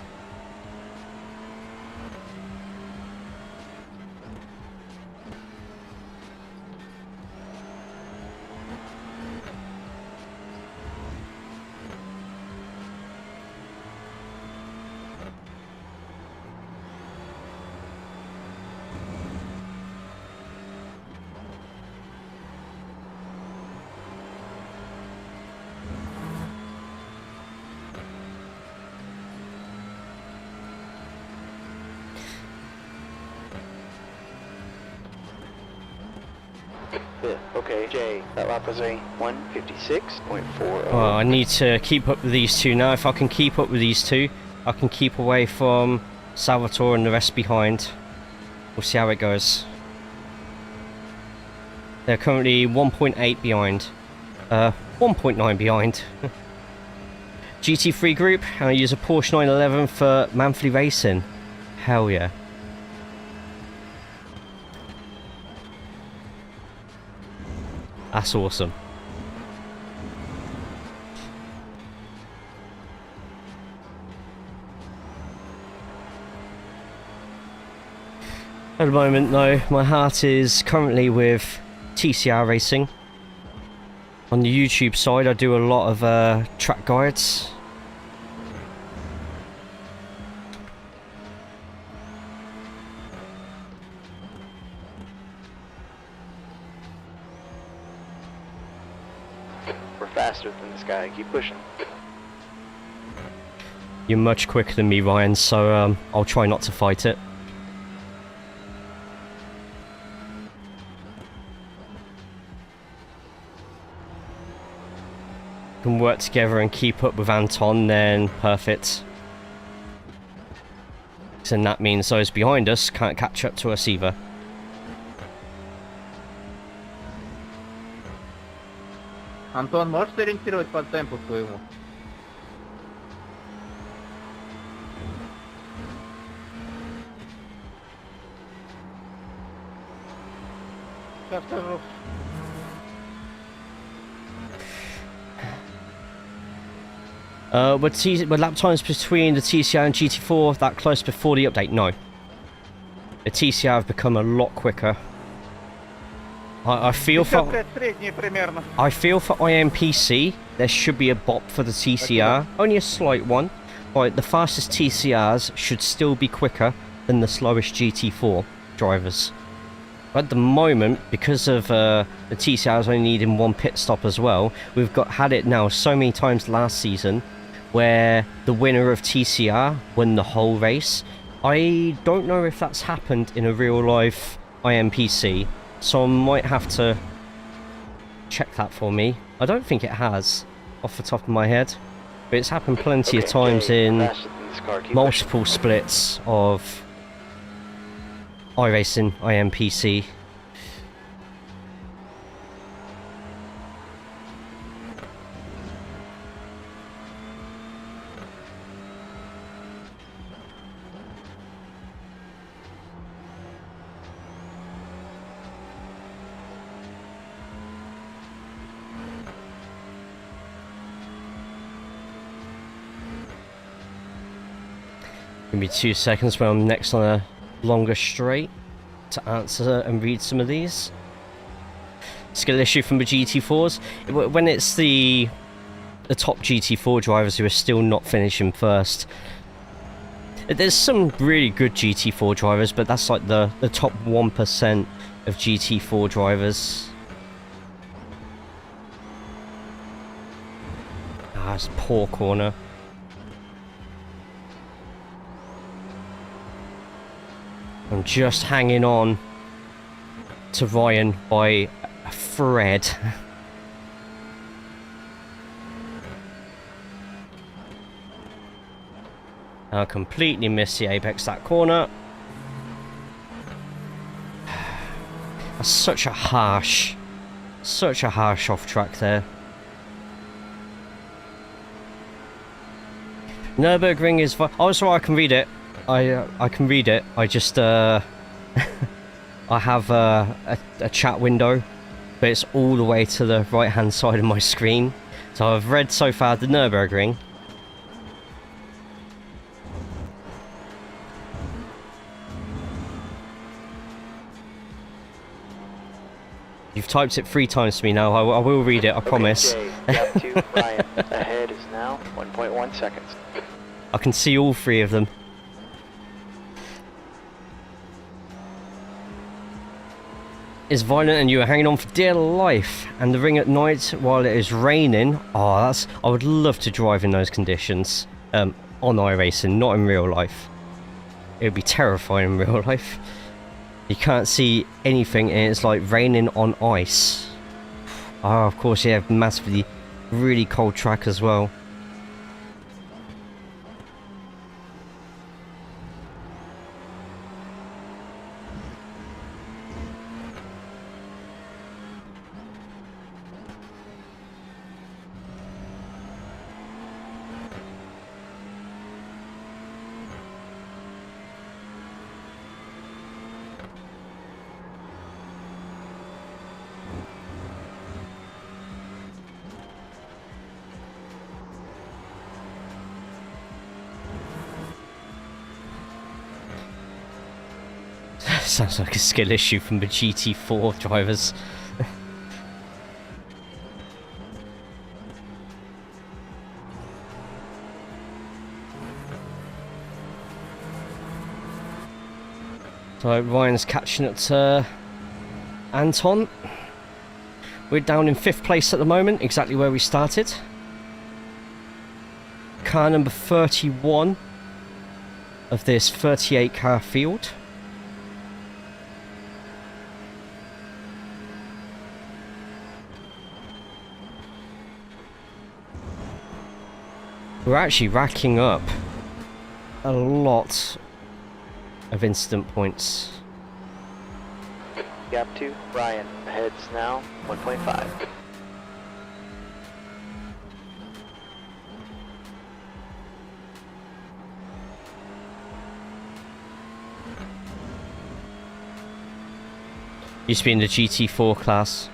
Okay, Jay, that lap was a 156.40. Well, I need to keep up with these two now. If I can keep up with these two, I can keep away from Salvatore and the rest behind. We'll see how it goes. They're currently 1.8 behind. 1.9 behind. GT3 group, and I use a Porsche 911 for monthly racing. Hell yeah. That's awesome. At the moment though, my heart is currently with TCR Racing. On the YouTube side I do a lot of track guides. faster than this guy. Keep pushing. You're much quicker than me, Ryan, so I'll try not to fight it. Can work together and keep up with Anton, then perfect. And that means those behind us can't catch up to us either. Антон, можешь сориентировать по темпу своему? Сейчас скажу. Were lap times between the TCR and GT4 that close before the update? No. The TCR have become a lot quicker. I feel for IMPC there should be a bop for the TCR, only a slight one. Right, the fastest TCRs should still be quicker than the slowest GT4 drivers. At the moment, because of the TCRs only needing one pit stop as well, we've had it now so many times last season where the winner of TCR won the whole race. I don't know if that's happened in a real life IMPC, so I might have to check that for me. I don't think it has, off the top of my head, but it's happened plenty of times in multiple splits of iRacing, IMPC. Give me 2 seconds when I'm next on a longer straight to answer and read some of these. Skill issue from the GT4s. When it's the top GT4 drivers who are still not finishing first. There's some really good GT4 drivers, but that's like the top 1% of GT4 drivers. Ah, it's a poor corner. I'm just hanging on to Ryan by a thread. I completely missed the apex that corner. That's such a harsh off track there. Nürburgring is. Oh, sorry, I can read it. I can read it. I just I have a chat window, but it's all the way to the right hand side of my screen. So I've read so far the Nürburgring. You've typed it 3 times to me now. I will read it, I promise. Gap 2, Ryan. Ahead is now 1.1 seconds. I can see all 3 of them. Is violent and you are hanging on for dear life, and the ring at night while it is raining. Oh, I would love to drive in those conditions on iRacing, not in real life. It would be terrifying in real life. You can't see anything and it's like raining on ice. Oh, of course, yeah, massively really cold track as well. Sounds like a skill issue from the GT4 drivers. So Ryan's catching up to Anton. We're down in 5th place at the moment, exactly where we started. Car number 31 of this 38 car field. We're actually racking up a lot of incident points. Gap 2, Ryan, ahead's now 1.5. Used to be in the GT4 class.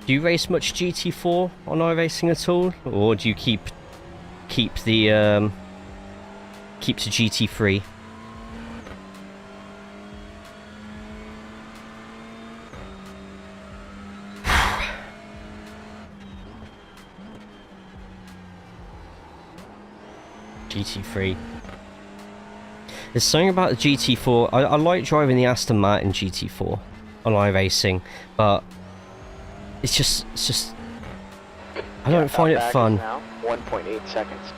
Do you race much GT4 on iRacing at all, or do you keep the GT3? GT3. There's something about the GT4. I like driving the Aston Martin GT4 on iRacing, but it's just I don't find it fun. Now 1.8 seconds.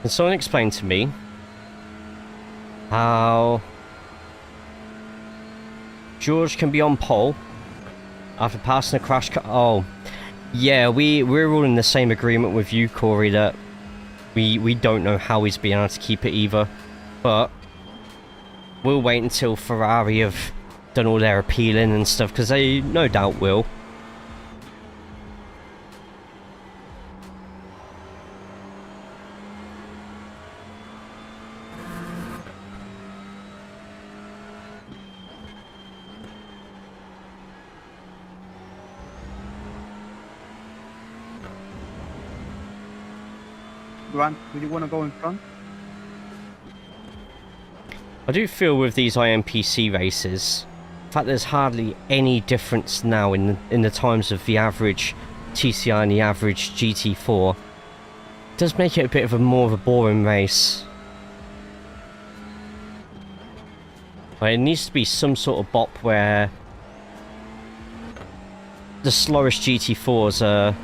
Can someone explain to me how George can be on pole after passing a crash car? Oh, yeah, we're all in the same agreement with you, Corey, that we don't know how he's been able to keep it either. But we'll wait until Ferrari have done all their appealing and stuff, because they no doubt will. Grant, do you want to go in front? I do feel with these IMPC races, in fact there's hardly any difference now in the times of the average TCI and the average GT4. It does make it a bit of a more of a boring race. But it needs to be some sort of bop where the slowest GT4s are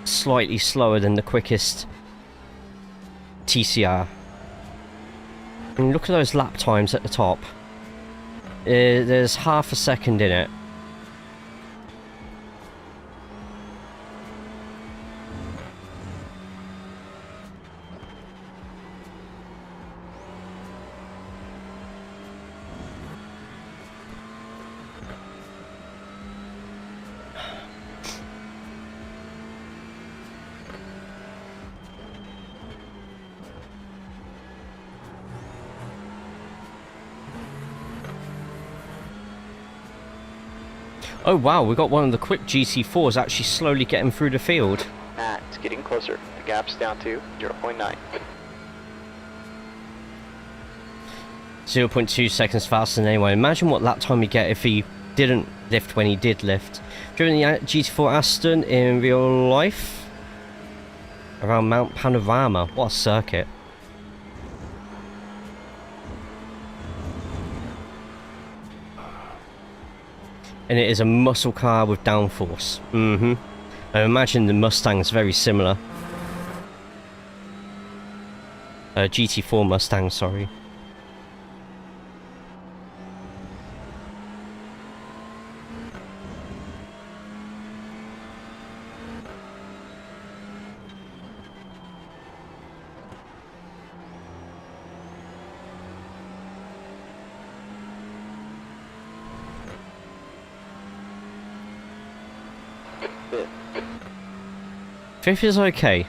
slightly slower than the quickest TCR. I mean, look at those lap times at the top. There's half a second in it. Oh wow, we got one of the quick GT4s actually slowly getting through the field. Matt, it's getting closer. The gap's down to 0.9. 0.2 seconds faster than anyone. Imagine what lap time he'd get if he didn't lift when he did lift. Driven the GT4 Aston in real life? Around Mount Panorama. What a circuit. And it is a muscle car with downforce. I imagine the Mustang's very similar. GT4 Mustang, sorry. Fifth is okay. I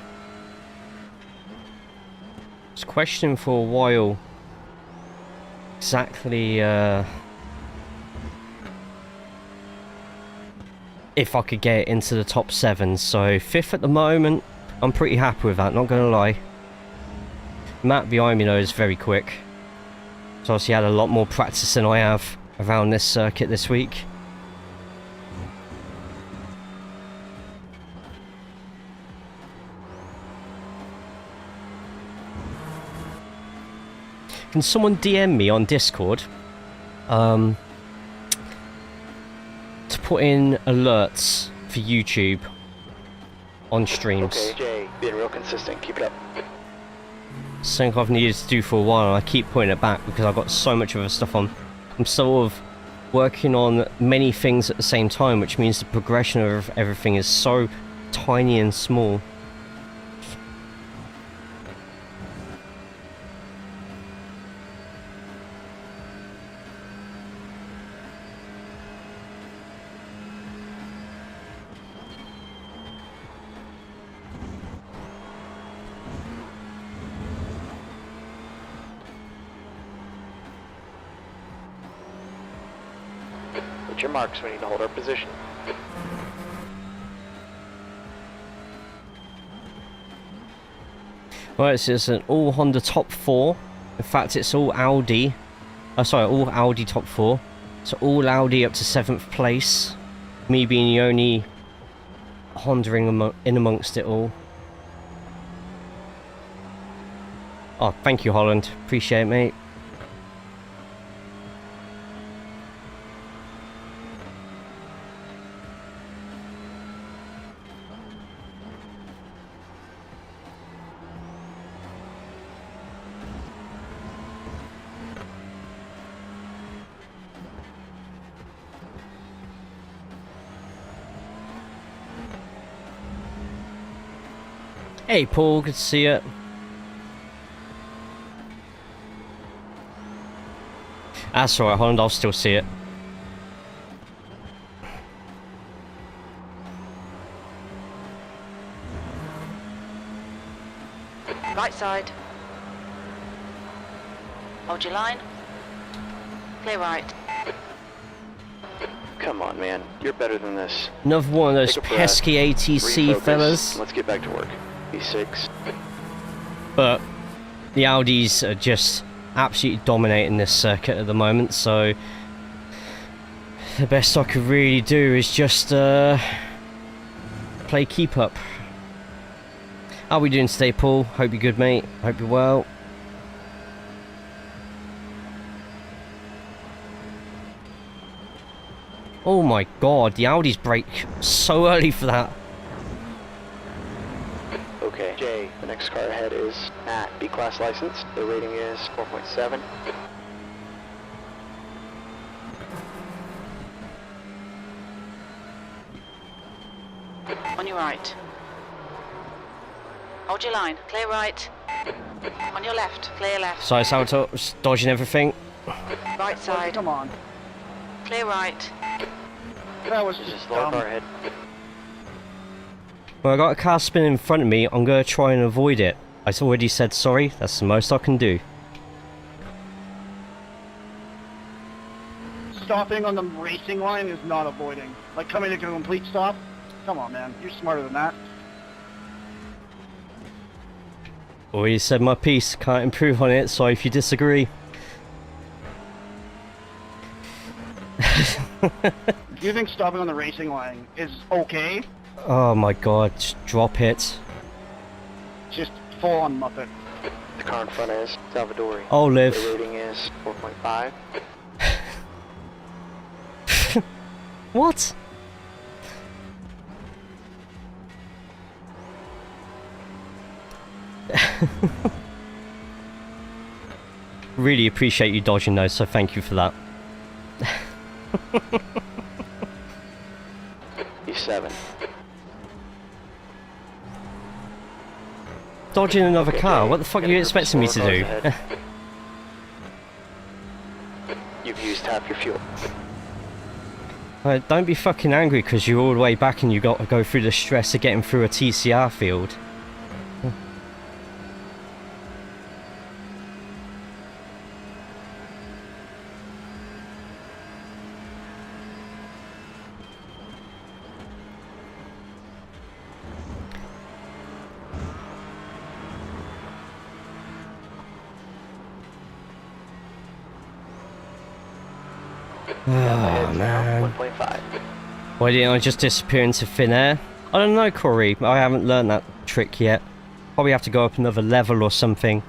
was questioning for a while exactly if I could get it into the top 7. So 5th at the moment, I'm pretty happy with that, not gonna lie. Matt behind me though is very quick. So obviously had a lot more practice than I have around this circuit this week. Can someone DM me on Discord to put in alerts for YouTube on streams? Okay, Jay, being real consistent. Keep it up. Something I've needed to do for a while, and I keep putting it back because I've got so much other stuff on. I'm sort of working on many things at the same time, which means the progression of everything is so tiny and small. Your marks, we need to hold our position. Right, so it's an all Honda top 4. In fact, it's all Audi. Oh, sorry, all Audi top 4. So all Audi up to 7th place. Me being the only Honda in amongst it all. Oh, thank you, Holland. Appreciate it, mate. Hey Paul, good to see you. That's alright, Holland, I'll still see it. Right side. Hold your line. Clear right. Come on, man. You're better than this. Another one of those Take a breath. pesky ATC Refocus. fellas. Let's get back to work. B6. But the Audis are just absolutely dominating this circuit at the moment, so the best I could really do is just play keep up. How are we doing today, Paul? Hope you're good, mate. Hope you're well. Oh my god, the Audis brake so early for that. Okay, Jay, the next car ahead is at B-Class license. The rating is 4.7. On your right. Hold your line. Clear right. On your left. Clear left. Sorry, Salvatore, just dodging everything. Right side. Come on. Clear right. That was Just just lower dumb. car ahead. Well, I got a car spinning in front of me. I'm going to try and avoid it. I already said sorry. That's the most I can do. Stopping on the racing line is not avoiding. Like coming to a complete stop? Come on, man. You're smarter than that. Already said my piece. Can't improve on it. Sorry if you disagree. If you think stopping on the racing line is okay, Oh my god, just drop it. just full on Muppet. The car in front is Salvadori. Oh, The Liv. rating is 4.5. What? Really appreciate you dodging those, so thank you for that. E7. Dodging another Okay, car? Jay, What the fuck are get a you group of expecting me to slower do? cars ahead. You've used half your fuel. Don't be fucking angry because you're all the way back and you got to go through the stress of getting through a TCR field. Oh, man. 1.5. Why didn't I just disappear into thin air? I don't know, Corey. I haven't learned that trick yet. Probably have to go up another level or something.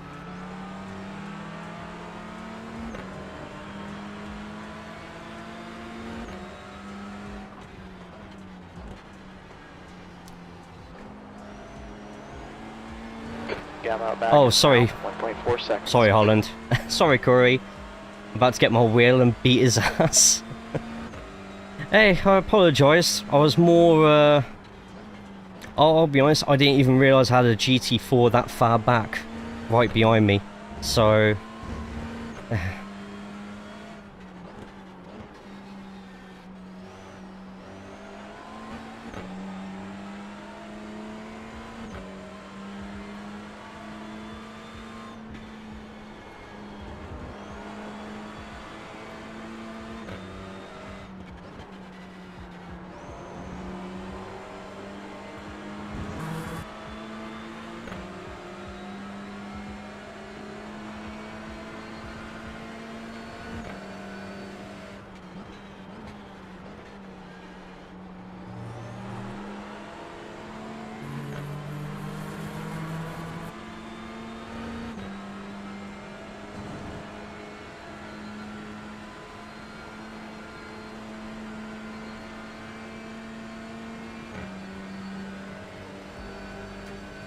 Gap out back. Oh, sorry. 1.4 seconds. Sorry, Holland. Sorry, Corey. I'm about to get my wheel and beat his ass. Hey, I apologise. I was more, I'll be honest, I didn't even realise I had a GT4 that far back, right behind me. So...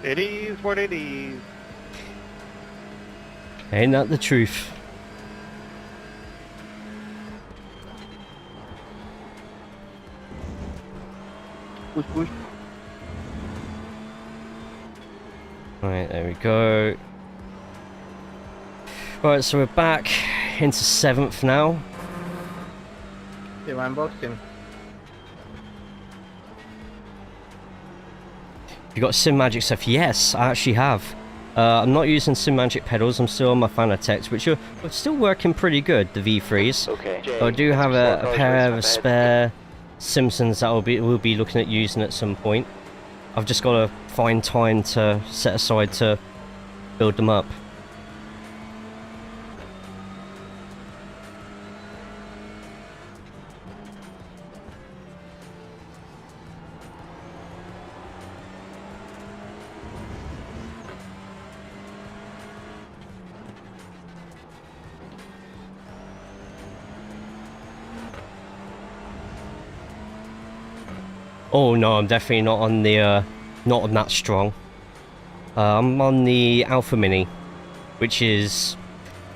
It is what it is. Ain't that the truth? Push, push. Right, there we go. Right, so we're back into 7th now. Yeah, I'm boxing. You got SIMAGIC stuff? Yes, I actually have. I'm not using SIMAGIC pedals, I'm still on my Fanatec, which are still working pretty good, the V3s. Okay. Jay, But I do have a Sparco pair racing of up spare Simpsons that we'll be looking at using at some point. I've just got to find time to set aside to build them up. Oh no, I'm definitely not on the, not on that strong. I'm on the Alpha Mini, which is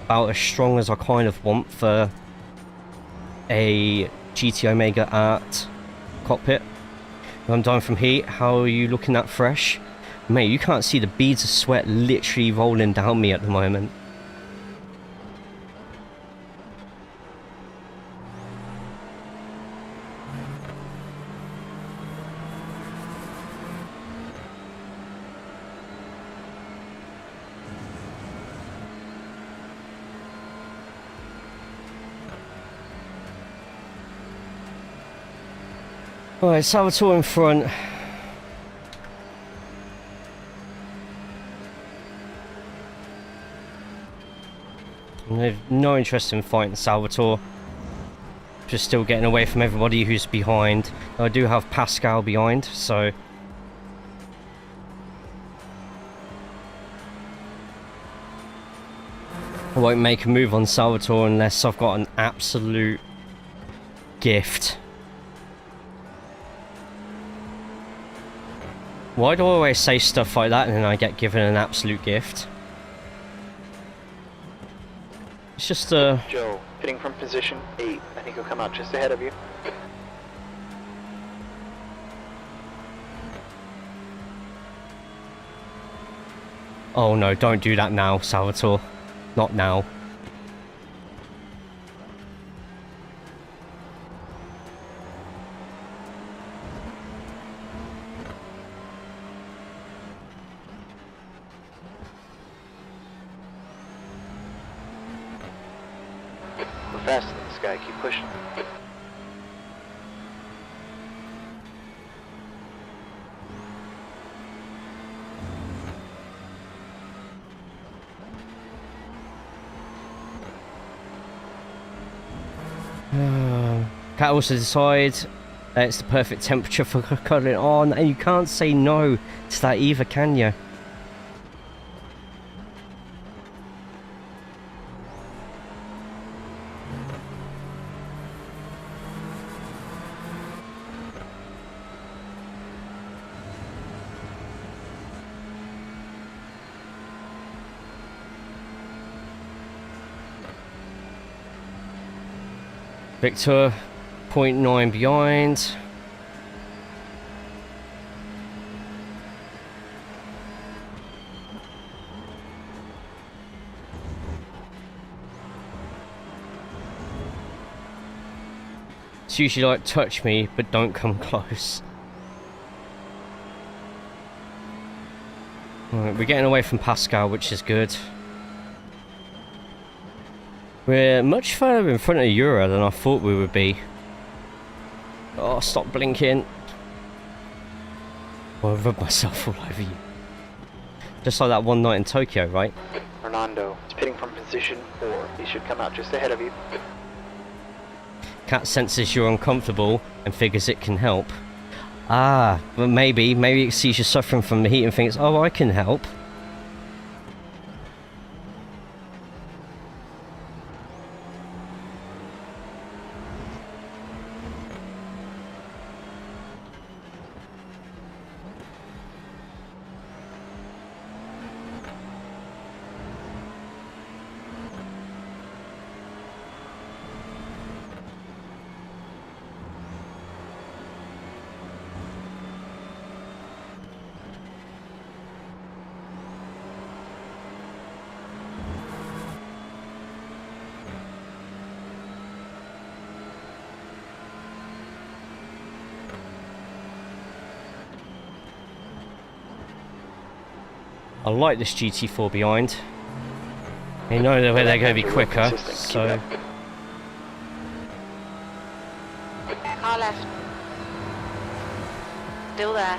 about as strong as I kind of want for a GT Omega at Cockpit. I'm dying from heat. How are you looking at fresh? Mate, you can't see the beads of sweat literally rolling down me at the moment. Alright, Salvatore in front. I have no interest in fighting Salvatore. Just still getting away from everybody who's behind. I do have Pascal behind, so... I won't make a move on Salvatore unless I've got an absolute gift. Why do I always say stuff like that and then I get given an absolute gift? It's just Joe, hitting from position 8. I think he'll come out just ahead of you. Oh no, don't do that now, Salvatore. Not now. We're faster than this guy. Keep pushing. Cat also decide it's the perfect temperature for cuddling on, and you can't say no to that either, can you? Victor, 0.9 behind. It's usually like touch me, but don't come close. Right, we're getting away from Pascal, which is good. We're much further in front of Euro than I thought we would be. Oh, stop blinking. I'll rub myself all over you. Just like that one night in Tokyo, right? Fernando is pitting from position 4. He should come out just ahead of you. Cat senses you're uncomfortable and figures it can help. Ah, but maybe it sees you suffering from the heat and thinks, oh, I can help. I like this GT4 behind. They know that they're going to be quicker, so... Car left. Still there.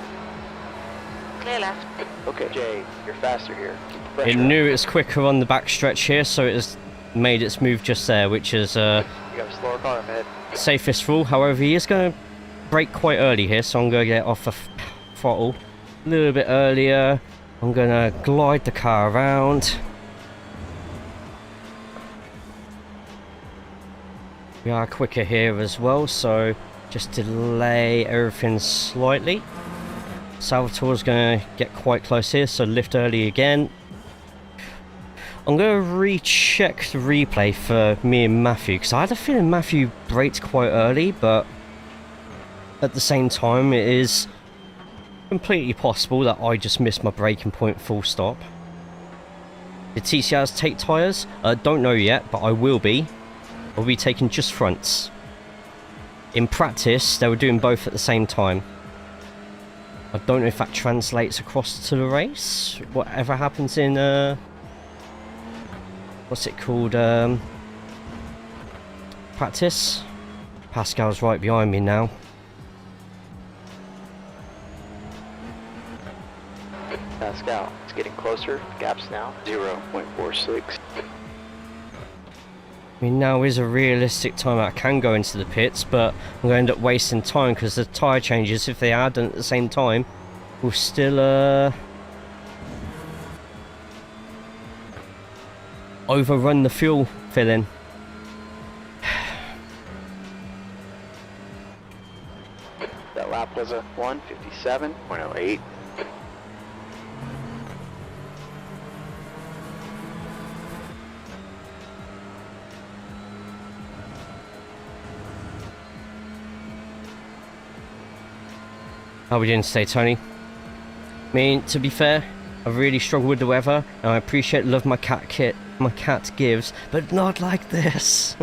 Clear left. Okay, Jay, you're faster here. Keep the It pressure knew it was quicker on the back stretch here, so it has made its move just there, which is up. You got a slower car ahead. safest rule. However, he is going to brake quite early here, so I'm going to get off the throttle a little bit earlier. I'm going to glide the car around. We are quicker here as well, so just delay everything slightly. Salvatore's going to get quite close here, so lift early again. I'm going to recheck the replay for me and Matthew, because I had a feeling Matthew braked quite early, but at the same time it is completely possible that I just missed my braking point full stop. Did TCRs take tyres? Don't know yet, but I will be. I'll be taking just fronts. In practice, they were doing both at the same time. I don't know if that translates across to the race. Whatever happens in, what's it called, practice. Pascal's right behind me now. Pascal, it's getting closer. Gap's now 0.46. I mean, now is a realistic time I can go into the pits, but I'm going to end up wasting time because the tyre changes, if they are done at the same time, will still overrun the fuel filling. That lap was a 1:57.08. How are we doing today, Tony? I mean, to be fair, I've really struggled with the weather, and I appreciate the love my cat gives, but not like this.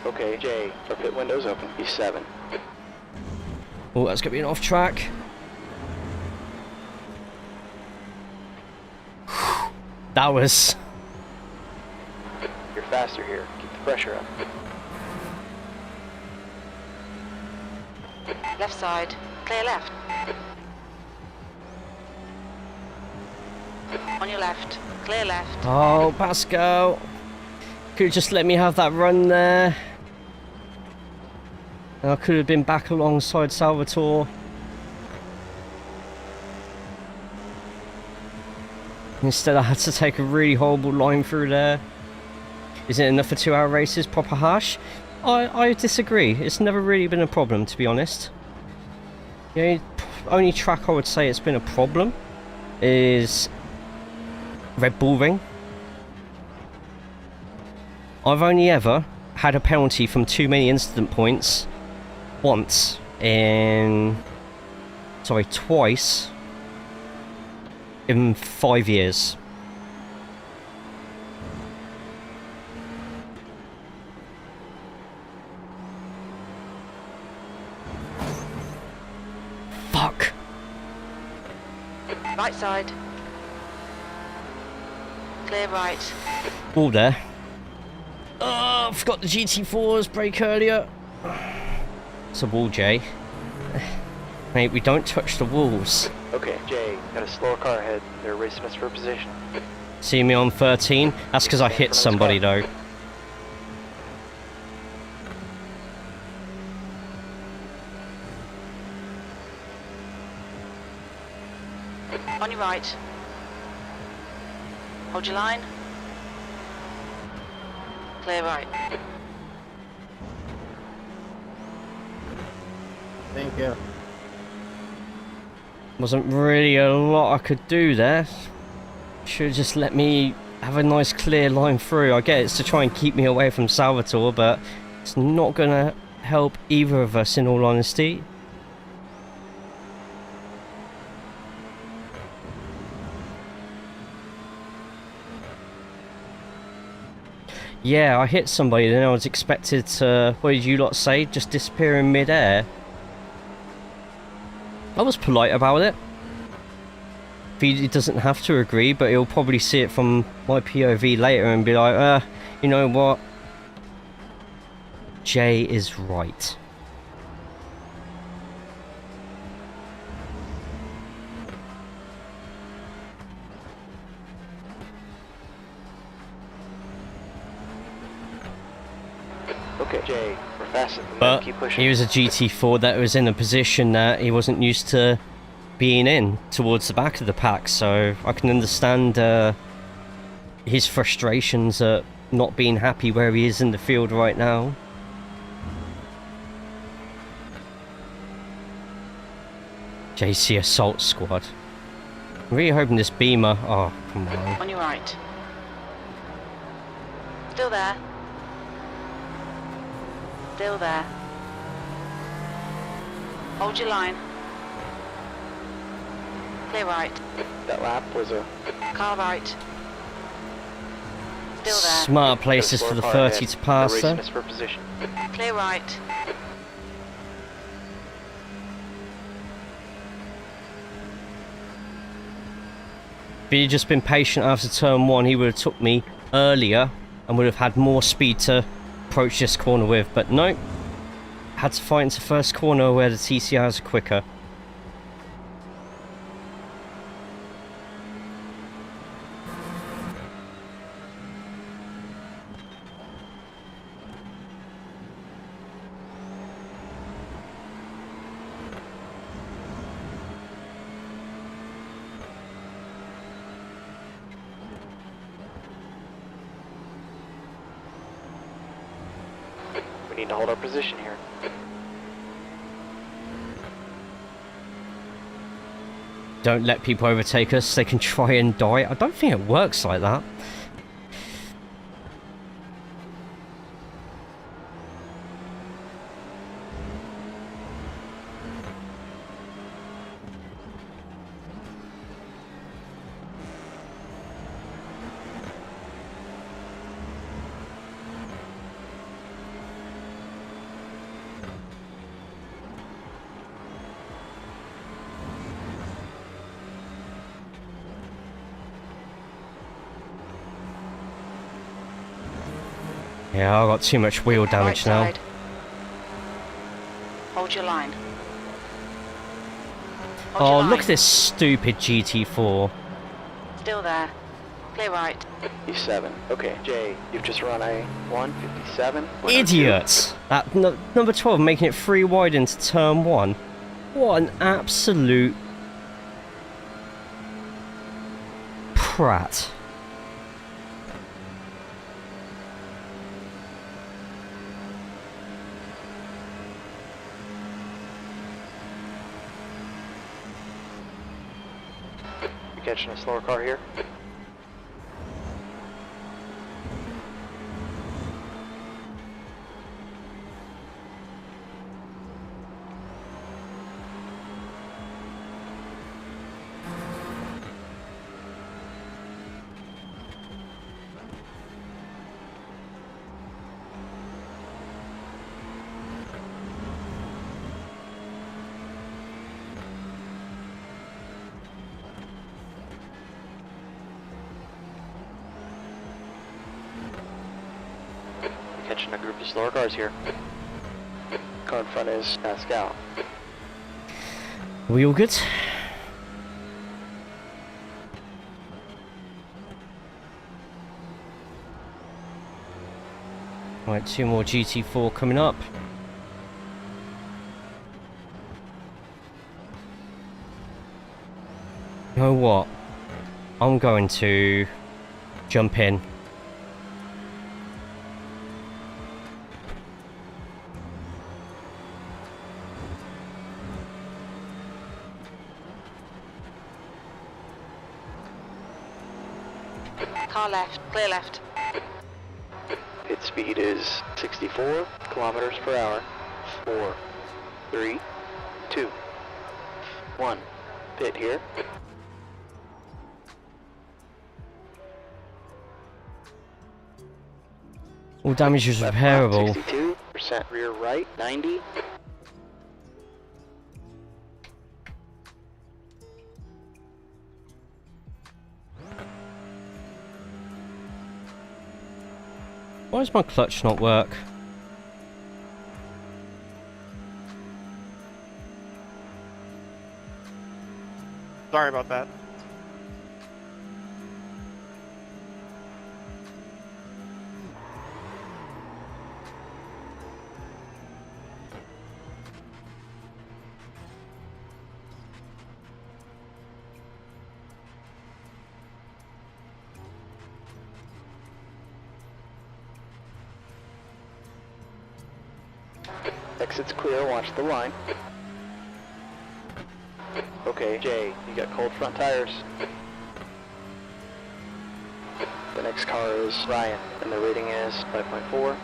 Okay, Jay, our pit window's open. E7. Oh, that's going to be an off track. That was... You're faster here. Keep the pressure up. Left side. Clear left. On your left. Clear left. Oh, Pascal. Could have just let me have that run there. And I could have been back alongside Salvatore. Instead I had to take a really horrible line through there. Is it enough for 2-hour races, proper harsh? I disagree. It's never really been a problem, to be honest. The only track I would say it's been a problem is Red Bull Ring. I've only ever had a penalty from too many incident points once in... sorry, twice in 5 years. Fuck. Right side. Clear right. All there. Oh, I forgot the GT4's brake earlier. It's a wall, Jay. Mate, we don't touch the walls. Okay, Jay, got a slower car ahead. They're racing us for position. See me on 13? That's because I hit somebody though. On your right. Hold your line. Clear right. Thank you. Wasn't really a lot I could do there. Should have just let me have a nice clear line through. I get it's to try and keep me away from Salvatore, but it's not gonna help either of us in all honesty. Yeah, I hit somebody, then I was expected to, what did you lot say, just disappear in mid-air. I was polite about it. He doesn't have to agree, but he'll probably see it from my POV later and be like, you know what? Jay is right. Okay, Jay, we're faster than But them. Keep pushing. he was a GT4 that was in a position that he wasn't used to being in towards the back of the pack, so I can understand his frustrations at not being happy where he is in the field right now. JC Assault Squad. I'm really hoping this Beamer... oh, come on. On your right. Still there. Still there. Hold your line. Clear right. That lap was a... Car right. Still there. Smart places for the 30 to pass They're there. racing us for position. Clear right. If he'd just been patient after turn 1, he would have took me earlier and would have had more speed to approach this corner with, but no. Had to fight into first corner where the TCRs are quicker. We need to hold our position here. Don't let people overtake us, they can try and die. I don't think it works like that. Yeah, I got too much wheel damage Right now. side. Hold your line. Hold Oh, your look line. at this stupid GT4. Still there. Clear right. E7. Okay, Jay, you've just run a 157. Idiots! That number 12 making it 3 wide into turn 1. What an absolute prat. You catching a slower car here? Catching a group of slower cars here. Car in front is NASCAR. Are we all good? Right, 2 more GT4 coming up. You know what? I'm going to jump in. Car left. Clear left. Pit speed is 64 kilometers per hour. 4, 3, 2, 1. Pit here. All damage is Left repairable. 62%, rear right 90. Why does my clutch not work? Sorry about that. Exit's clear, watch the line. Okay, Jay, you got cold front tires. The next car is Ryan, and the rating is 5.4.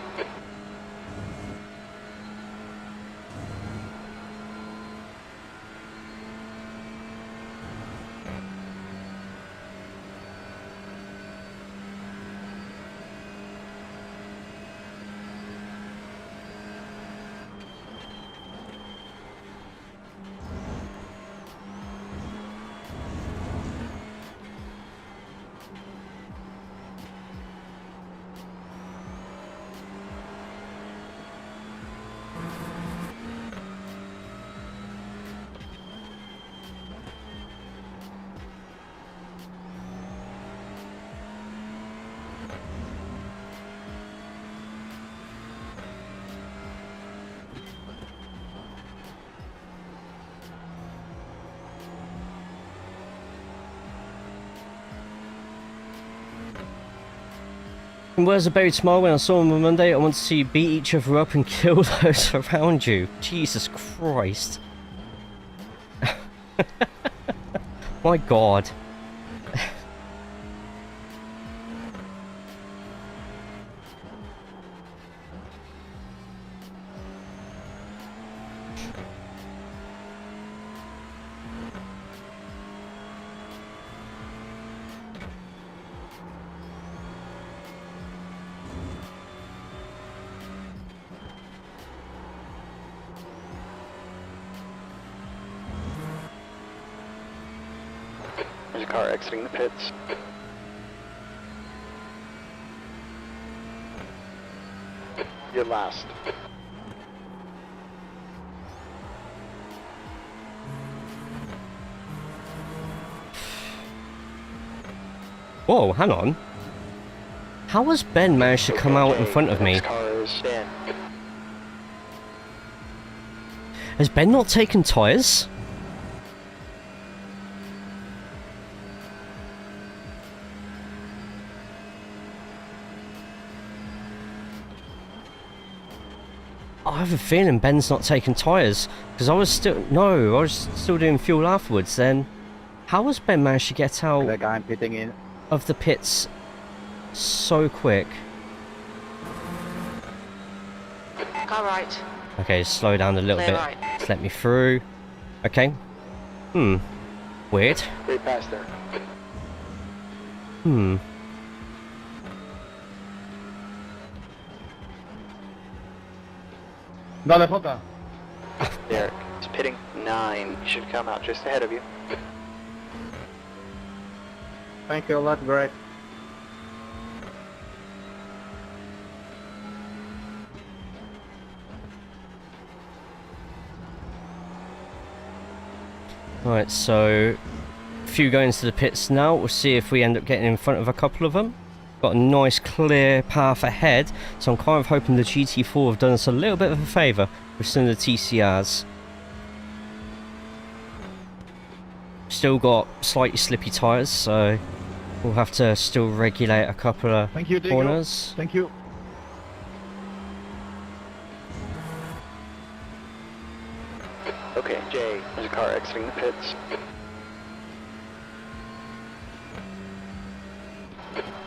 And where's the buried smile when I saw him on Monday? I want to see you beat each other up and kill those around you. Jesus Christ. My God. There's a car exiting the pits. You're last. Whoa, hang on. How has Ben managed to come out in front of me? Next car is Ben. Has Ben not taken tyres? I have a feeling Ben's not taking tyres, because I was still doing fuel afterwards. Then how has Ben managed to get out The guy pitting in. of the pits so quick? Car right. Okay, slow down a little Clear bit. right. Just let me through. Okay. Weird. Way past there. Dale, Jota. Derek is pitting 9. He should come out just ahead of you. Thank you a lot, Greg. Right, so a few going to the pits now. We'll see if we end up getting in front of a couple of them. Got a nice clear path ahead, so I'm kind of hoping the GT4 have done us a little bit of a favour with some of the TCRs. Still got slightly slippy tyres, so we'll have to still regulate a couple of Thank you, Diego. corners. Thank you. Okay, Jay, there's a car exiting the pits.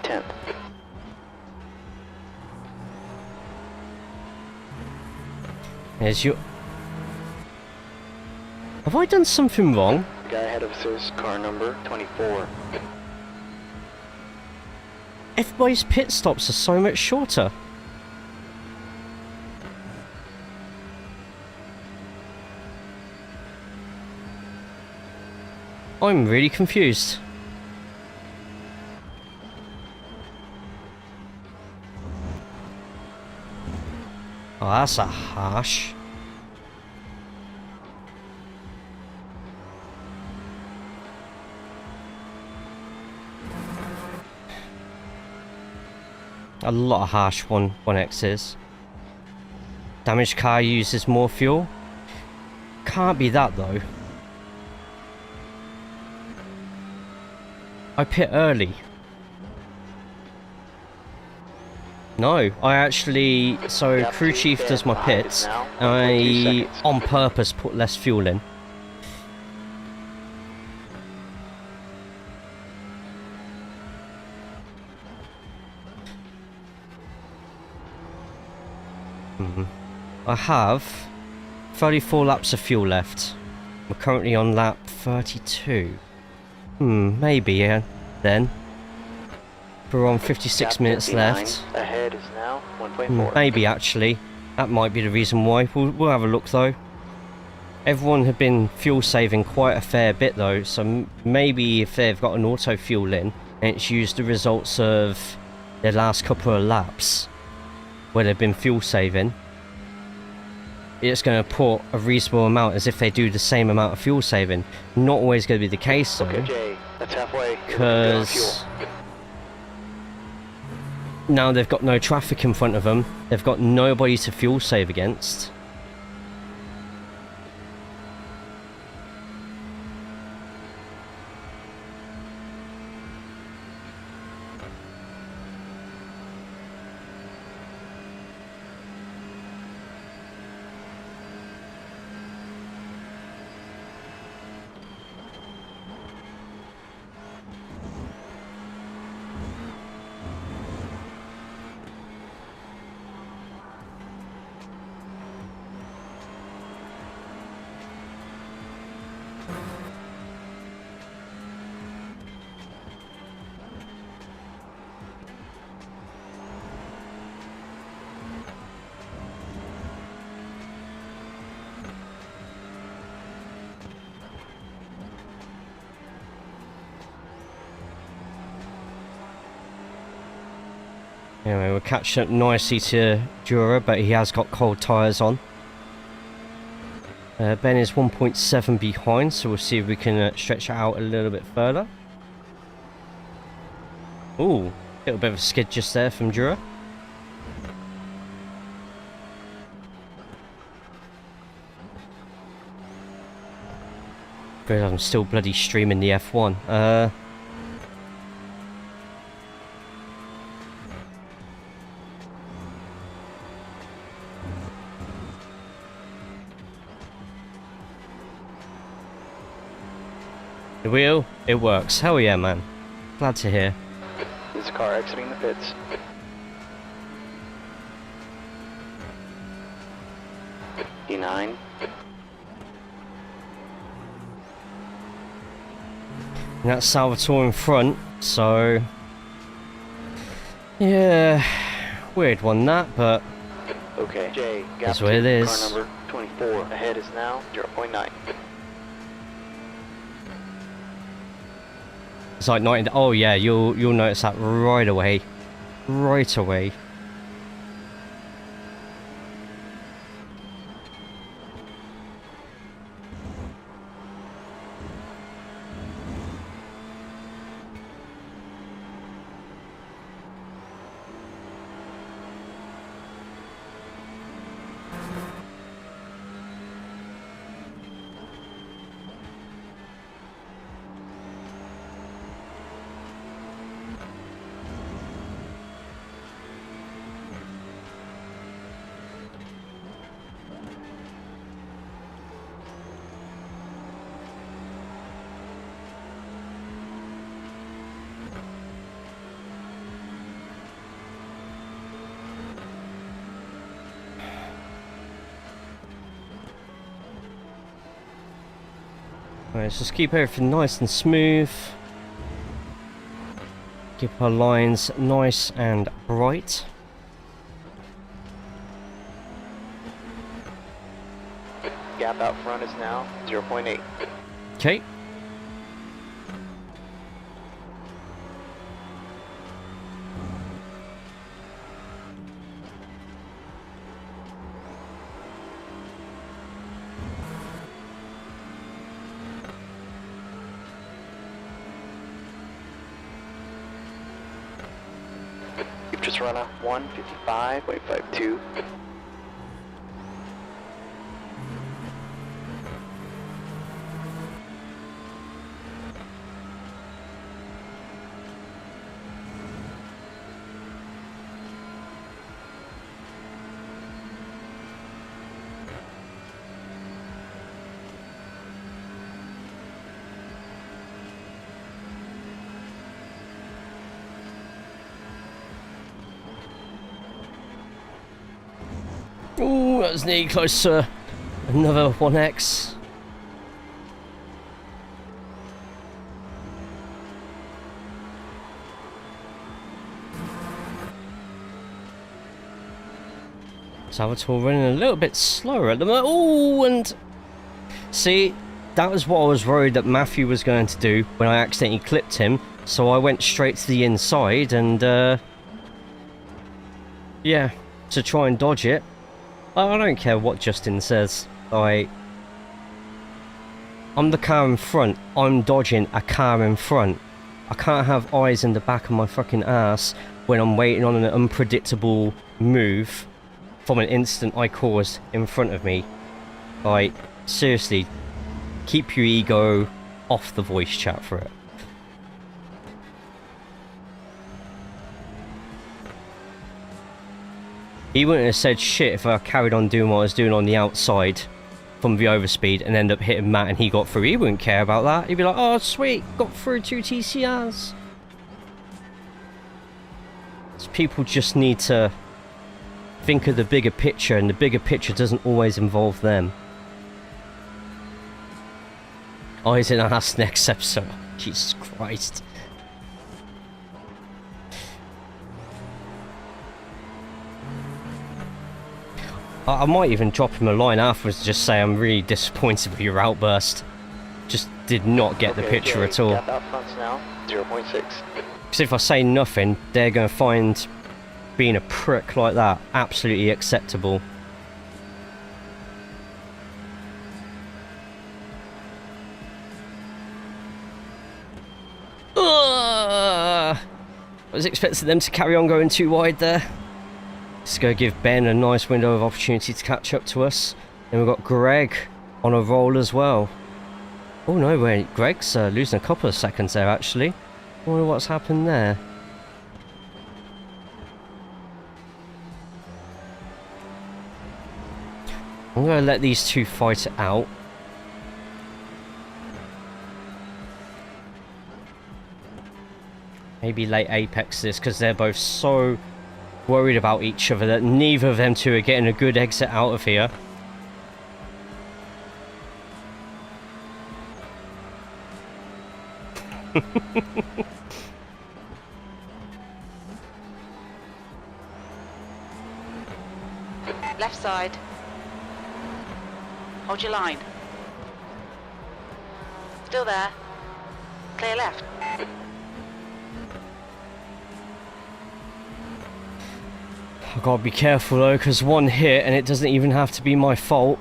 10th. There's your... Have I done something wrong? The guy ahead of us is car number 24. Everybody's pit stops are so much shorter. I'm really confused. Oh, that's a harsh. A lot of harsh 1Xs. Damaged car uses more fuel. Can't be that though. I pit early. No, I actually... So crew chief does my pits, and I on purpose put less fuel in. I have 34 laps of fuel left. We're currently on lap 32. Maybe, yeah, then. We're on 56 minutes left. Ahead is now 1.4. Maybe, actually. That might be the reason why. We'll have a look, though. Everyone had been fuel saving quite a fair bit, though, so maybe if they've got an auto fuel in, and it's used the results of their last couple of laps, where they've been fuel saving, it's going to put a reasonable amount as if they do the same amount of fuel saving. Not always going to be the case though, Okay, Jay, that's halfway. because now they've got no traffic in front of them, they've got nobody to fuel save against. Anyway, we're catching up nicely to Jura, but he has got cold tyres on. Ben is 1.7 behind, so we'll see if we can stretch it out a little bit further. Ooh, little bit of a skid just there from Dura. Good, I'm still bloody streaming the F1. The wheel, it works. Hell yeah, man. Glad to hear. This car exiting the pits. E9. And that's Salvatore in front, so... Yeah... Weird one that, but... Okay, Jay, gap That's what it to is. car number 24. Ahead is now 0.9. It's like 90... Oh yeah, you'll notice that right away. Right away. Right, let's just keep everything nice and smooth. Keep our lines nice and bright. Gap out front is now 0.8. Okay. You've just run a 155.52. Ooh, that was nearly close to another 1x. Salvatore running a little bit slower at the moment. Ooh, and see, that was what I was worried that Matthew was going to do when I accidentally clipped him. So I went straight to the inside and, yeah, to try and dodge it. I don't care what Justin says. I'm the car in front. I'm dodging a car in front. I can't have eyes in the back of my fucking ass when I'm waiting on an unpredictable move from an incident I caused in front of me. Like, seriously, keep your ego off the voice chat for it. He wouldn't have said shit if I carried on doing what I was doing on the outside from the overspeed and ended up hitting Matt and he got through. He wouldn't care about that. He'd be like, oh sweet, got through 2 TCRs. So people just need to think of the bigger picture, and the bigger picture doesn't always involve them. Eyes in ass next episode. Jesus Christ. I might even drop him a line afterwards to just say I'm really disappointed with your outburst. Just did not get the picture at all. Gap out front's now 0.6. Because if I say nothing, they're going to find being a prick like that absolutely acceptable. was expecting them to carry on going too wide there. Let's go give Ben a nice window of opportunity to catch up to us. Then we've got Greg on a roll as well. Oh no, wait, Greg's losing a couple of seconds there actually. I wonder what's happened there. I'm going to let these two fight it out. Maybe late apex this because they're both so worried about each other that neither of them two are getting a good exit out of here. Left side. Hold your line. Still there. Clear left. I've got to be careful though, because one hit and it doesn't even have to be my fault.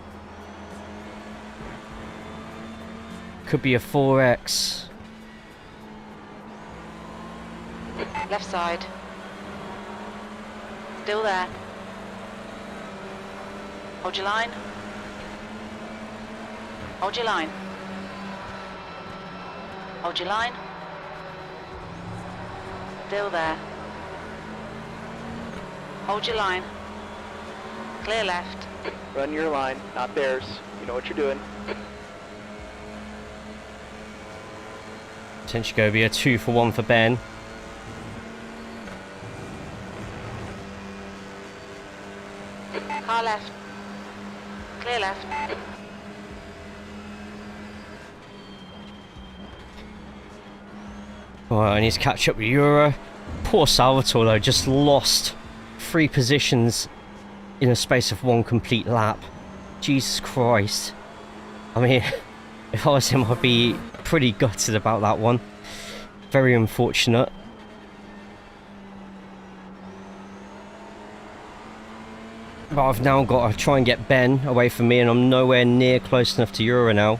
Could be a 4X. Left side. Still there. Hold your line. Hold your line. Hold your line. Still there. Hold your line. Clear left. Run your line, not theirs. You know what you're doing. Potentially going to be a 2-for-1 for Ben. Car left. Clear left. Alright, I need to catch up with Euro. Poor Salvatore though, just lost 3 positions in a space of 1 complete lap. Jesus Christ. I mean, if I was him, I'd be pretty gutted about that one. Very unfortunate. But I've now got to try and get Ben away from me, and I'm nowhere near close enough to Euro now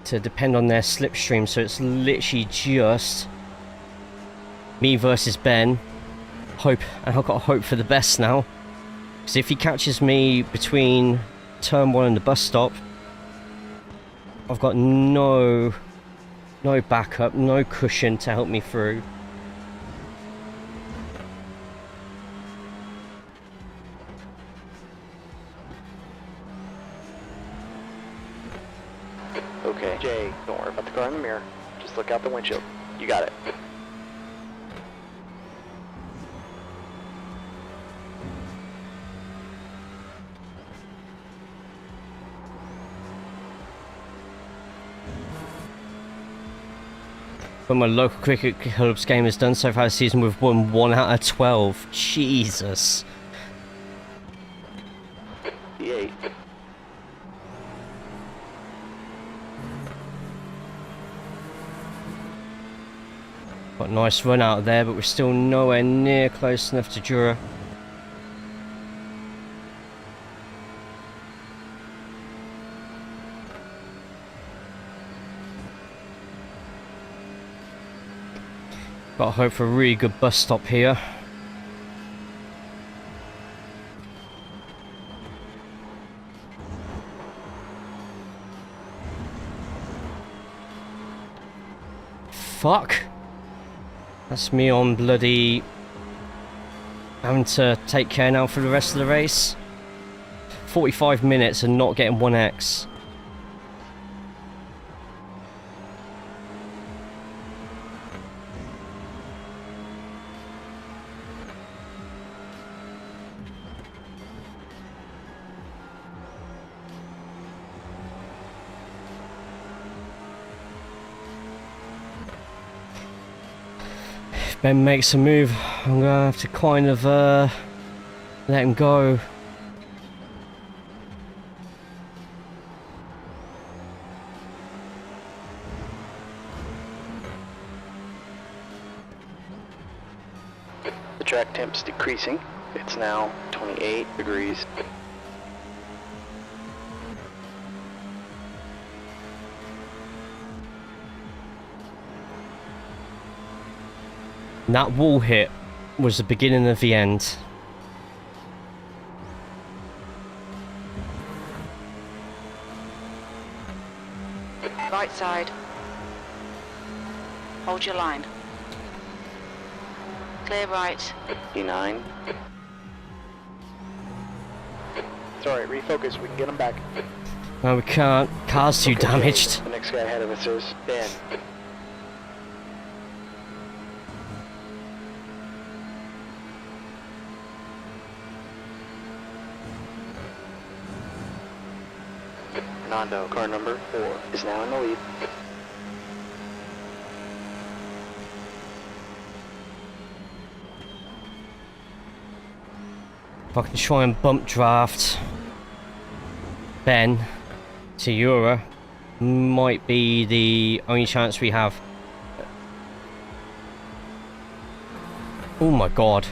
to depend on their slipstream, so it's literally just me versus Ben. Hope, and I've got to hope for the best now, because if he catches me between turn 1 and the bus stop, I've got no backup, no cushion to help me through. Okay, Jay, don't worry about the car in the mirror. Just look out the windshield. You got it. But my local cricket club's game has done so far this season, we've won 1 out of 12. Jesus. The 8. Got a nice run out there, but we're still nowhere near close enough to Jura. Got to hope for a really good bus stop here. Fuck. That's me on bloody having to take care now for the rest of the race. 45 minutes and not getting 1x. Ben makes a move, I'm gonna have to kind of let him go. The track temp's decreasing. It's now 28 degrees. And that wall hit was the beginning of the end. Right side. Hold your line. Clear right. E9. It's alright, refocus, we can get him back. No, we can't. Car's too damaged. The next guy ahead of us is Ben. Nando, car number 4, is now in the lead. If I can try and bump draft Ben to Euro, might be the only chance we have. Oh my god.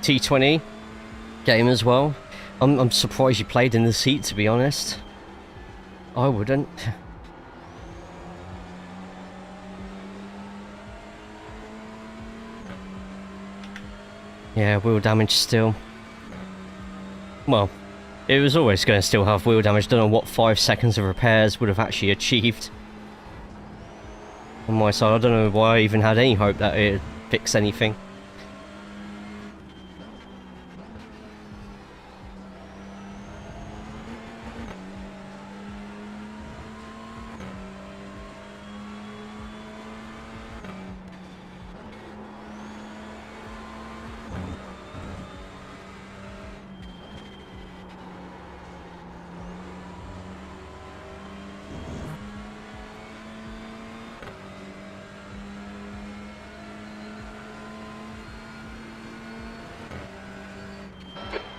T20 game as well. I'm surprised you played in the seat, to be honest. I wouldn't. Yeah, wheel damage still. Well, it was always going to still have wheel damage. Don't know what 5 seconds of repairs would have actually achieved. On my side, I don't know why I even had any hope that it'd fix anything.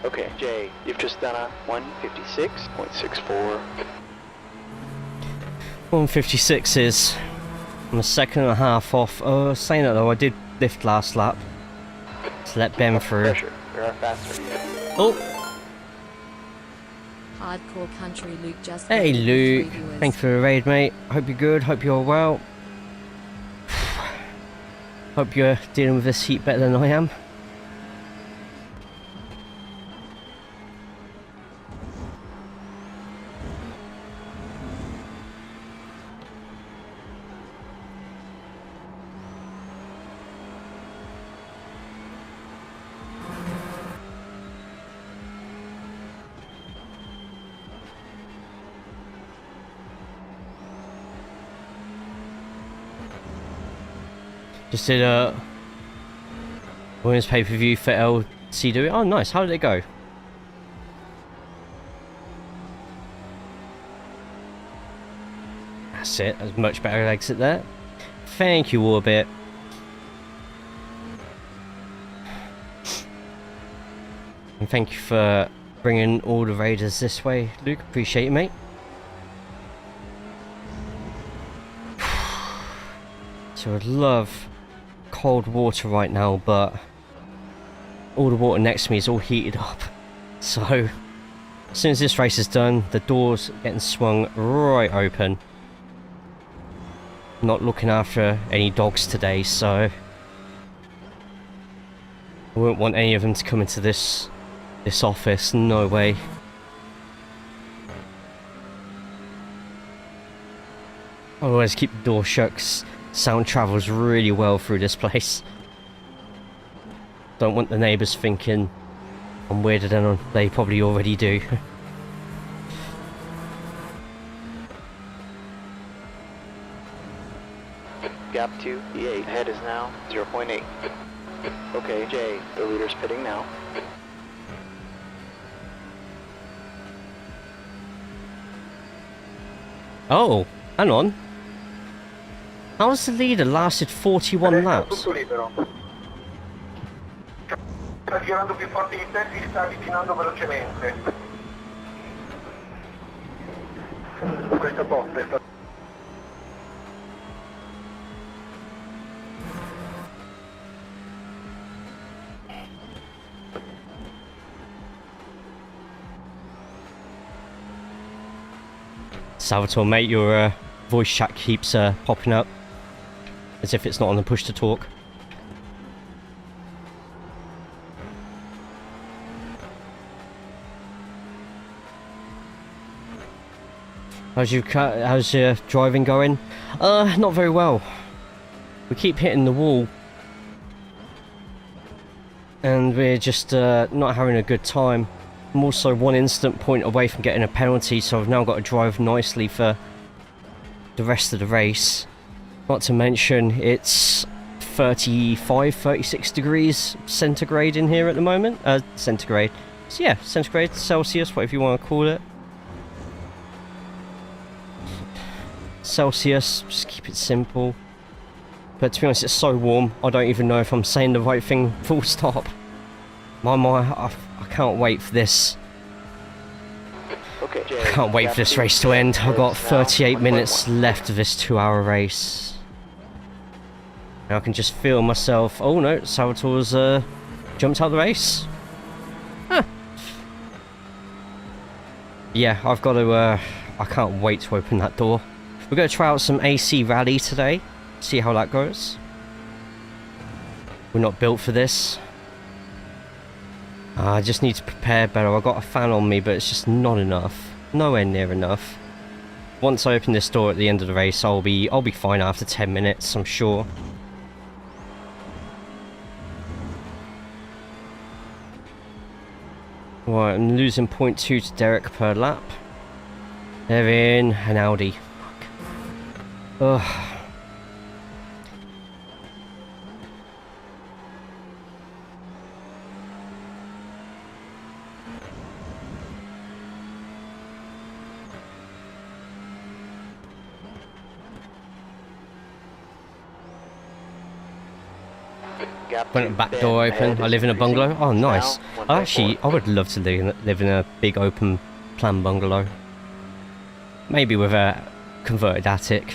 Okay, Jay, you've just done a 156.64. 156 is... I'm a second and a half off. Saying that though, I did lift last lap to let Ben through. Pressure, we are faster. Oh! Hardcore country Luke just. Hey voted Luke, 3 viewers. thanks for the raid, mate. Hope you're good, hope you're well. Hope you're dealing with this heat better than I am. Just did a women's pay-per-view for LCW. Oh, nice. How did it go? That's it. That's much better exit there. Thank you, Orbit. And thank you for bringing all the raiders this way, Luke. Appreciate it, mate. So I'd love cold water right now, but all the water next to me is all heated up. So as soon as this race is done, the doors getting swung right open. Not looking after any dogs today, so I wouldn't want any of them to come into this office. No way. I always keep the door shut 'cause sound travels really well through this place. Don't want the neighbours thinking I'm weirder than they probably already do. Gap 2, E8, head is now 0.8. Okay, Jay, the leader's pitting now. Oh, hang on. How's the leader lasted 41 laps? Tutto libero. Sta girando più forte di te, si sta avvicinando velocemente. Questa botta. Salvatore, mate, your voice chat keeps popping up as if it's not on the push to talk. How's your driving going? Not very well. We keep hitting the wall, and we're just not having a good time. I'm also one instant point away from getting a penalty, so I've now got to drive nicely for the rest of the race. Not to mention it's 35, 36 degrees centigrade in here at the moment. Centigrade. So yeah, centigrade, Celsius, whatever you want to call it. Celsius, just keep it simple. But to be honest, it's so warm, I don't even know if I'm saying the right thing full stop. I can't wait for this. Okay, I can't wait for this race to end. I've got 38 minutes left of this 2-hour race. And I can just feel myself... Oh no, Salvatore's jumped out of the race. Huh. Yeah, I've got to... I can't wait to open that door. We're going to try out some AC Rally today. See how that goes. We're not built for this. I just need to prepare better. I've got a fan on me, but it's just not enough. Nowhere near enough. Once I open this door at the end of the race, I'll be fine after 10 minutes, I'm sure. Right, I'm losing 0.2 to Derek per lap. They're in an Audi. Ugh. Went the back door open. I live in a bungalow. Oh, nice. I would love to live in a big open plan bungalow. Maybe with a converted attic.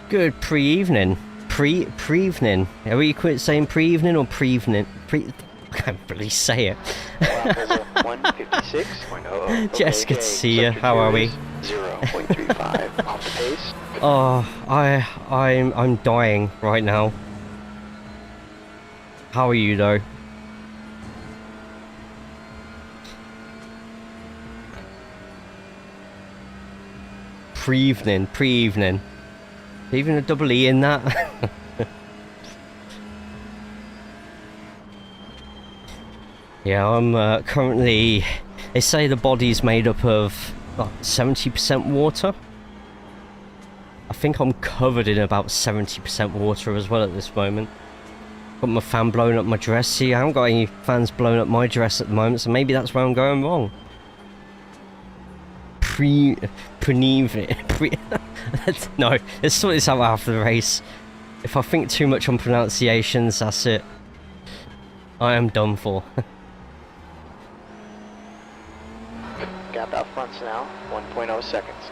Good pre-evening. Pre-evening. Are we quit saying pre-evening or pre-evening? I can't really say it. 156.00. Jess, good to see you. How are we? 0.35 off the pace. Oh, I'm dying right now. How are you though? Pre-evening, pre-evening. Even a double E in that. Yeah, I'm currently... They say the body's made up of 70% water. I think I'm covered in about 70% water as well at this moment. Got my fan blowing up my dress. See, I haven't got any fans blowing up my dress at the moment, so maybe that's where I'm going wrong. No, let's sort this out after the race. If I think too much on pronunciations, that's it. I am done for. Gap out fronts now, 1.0 seconds.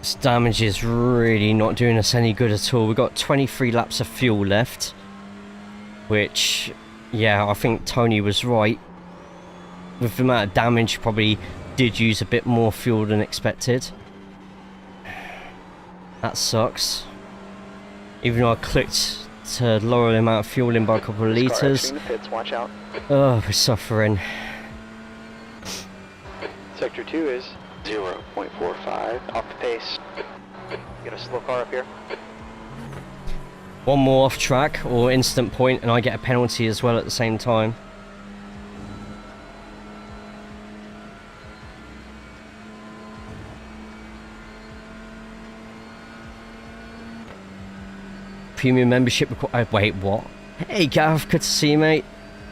This damage is really not doing us any good at all. We've got 23 laps of fuel left. Which, yeah, I think Tony was right. With the amount of damage, probably did use a bit more fuel than expected. That sucks. Even though I clicked to lower the amount of fuel in by a couple of litres. Watch out. Oh, we're suffering. Sector 2 is 0.45 off the pace. Get a slow car up here. One more off track or instant point and I get a penalty as well at the same time. Premium membership wait, what? Hey Gav, good to see you, mate.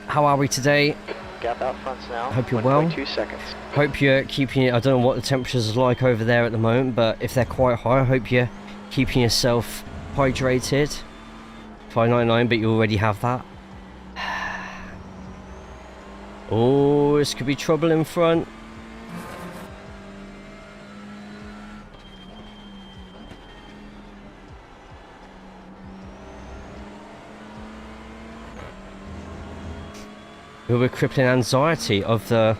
How are we today? Gap out fronts now. Hope you're well. 1.2 seconds. Hope you're keeping it. I don't know what the temperatures are like over there at the moment, but if they're quite high, I hope you're keeping yourself hydrated. 599, but you already have that. Oh, this could be trouble in front. With crippling anxiety of the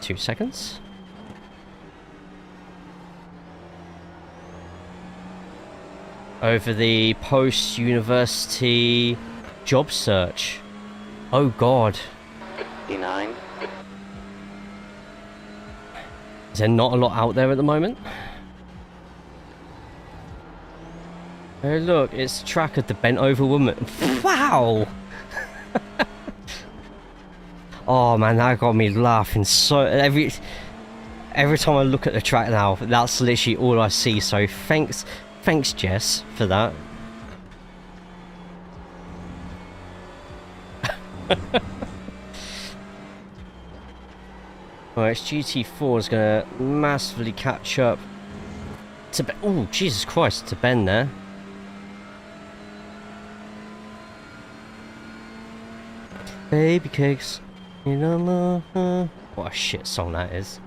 2 seconds. Over the post-university job search. Oh God. 59. Is there not a lot out there at the moment? Oh look, it's the track of the bent over woman. Wow! Oh man, that got me laughing so every time I look at the track now, that's literally all I see. So thanks Jess for that. Alright, GT4 is gonna massively catch up to Ben. Oh Jesus Christ, to Ben there. Baby cakes. You know, what a shit song that is.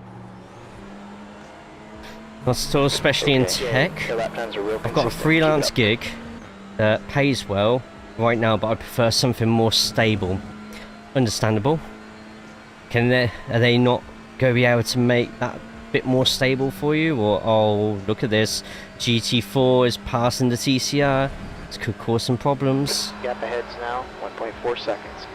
Not still, especially in tech. I've got a freelance gig that pays well right now, but I prefer something more stable. Understandable. Are they not going to be able to make that bit more stable for you? Or, oh, look at this. GT4 is passing the TCR. This could cause some problems. Gap ahead's now 1.4 seconds.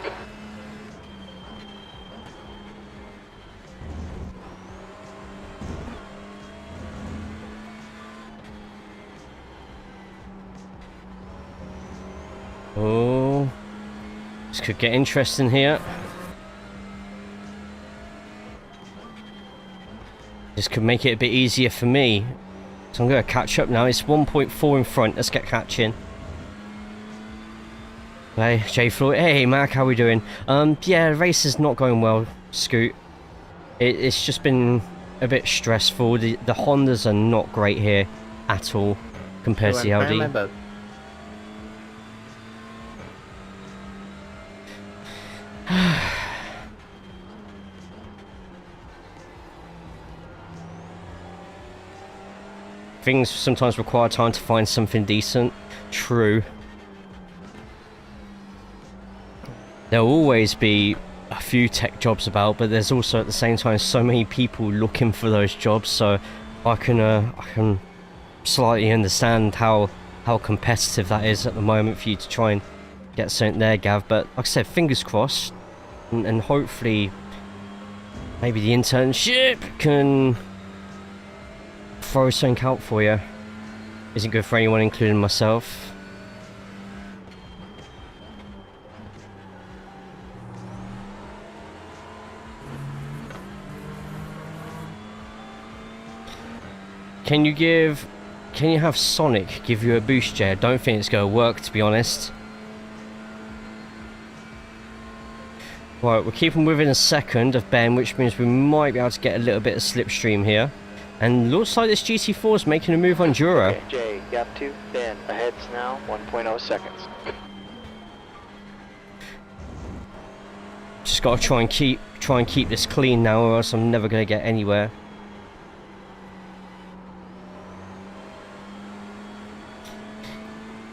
Oh, this could get interesting here. This could make it a bit easier for me. So I'm going to catch up now. It's 1.4 in front. Let's get catching. Hey, Jay Floyd. Hey, Mark, how we doing? Yeah, the race is not going well, Scoot. It's just been a bit stressful. The Hondas are not great here at all compared to the LD. Things sometimes require time to find something decent. True. There'll always be a few tech jobs about, but there's also at the same time so many people looking for those jobs, so I can slightly understand how competitive that is at the moment for you to try and get something there, Gav. But like I said, fingers crossed, and hopefully maybe the internship can throw something out for you. Isn't good for anyone, including myself. Can you have Sonic give you a boost, Jay? I don't think it's going to work, to be honest. Right, we're keeping within a second of Ben, which means we might be able to get a little bit of slipstream here. And looks like this GT4 is making a move on Jura. Okay, Jay, gap 2, Ben, ahead's now 1.0 seconds. Just got to try and keep this clean now, or else I'm never going to get anywhere.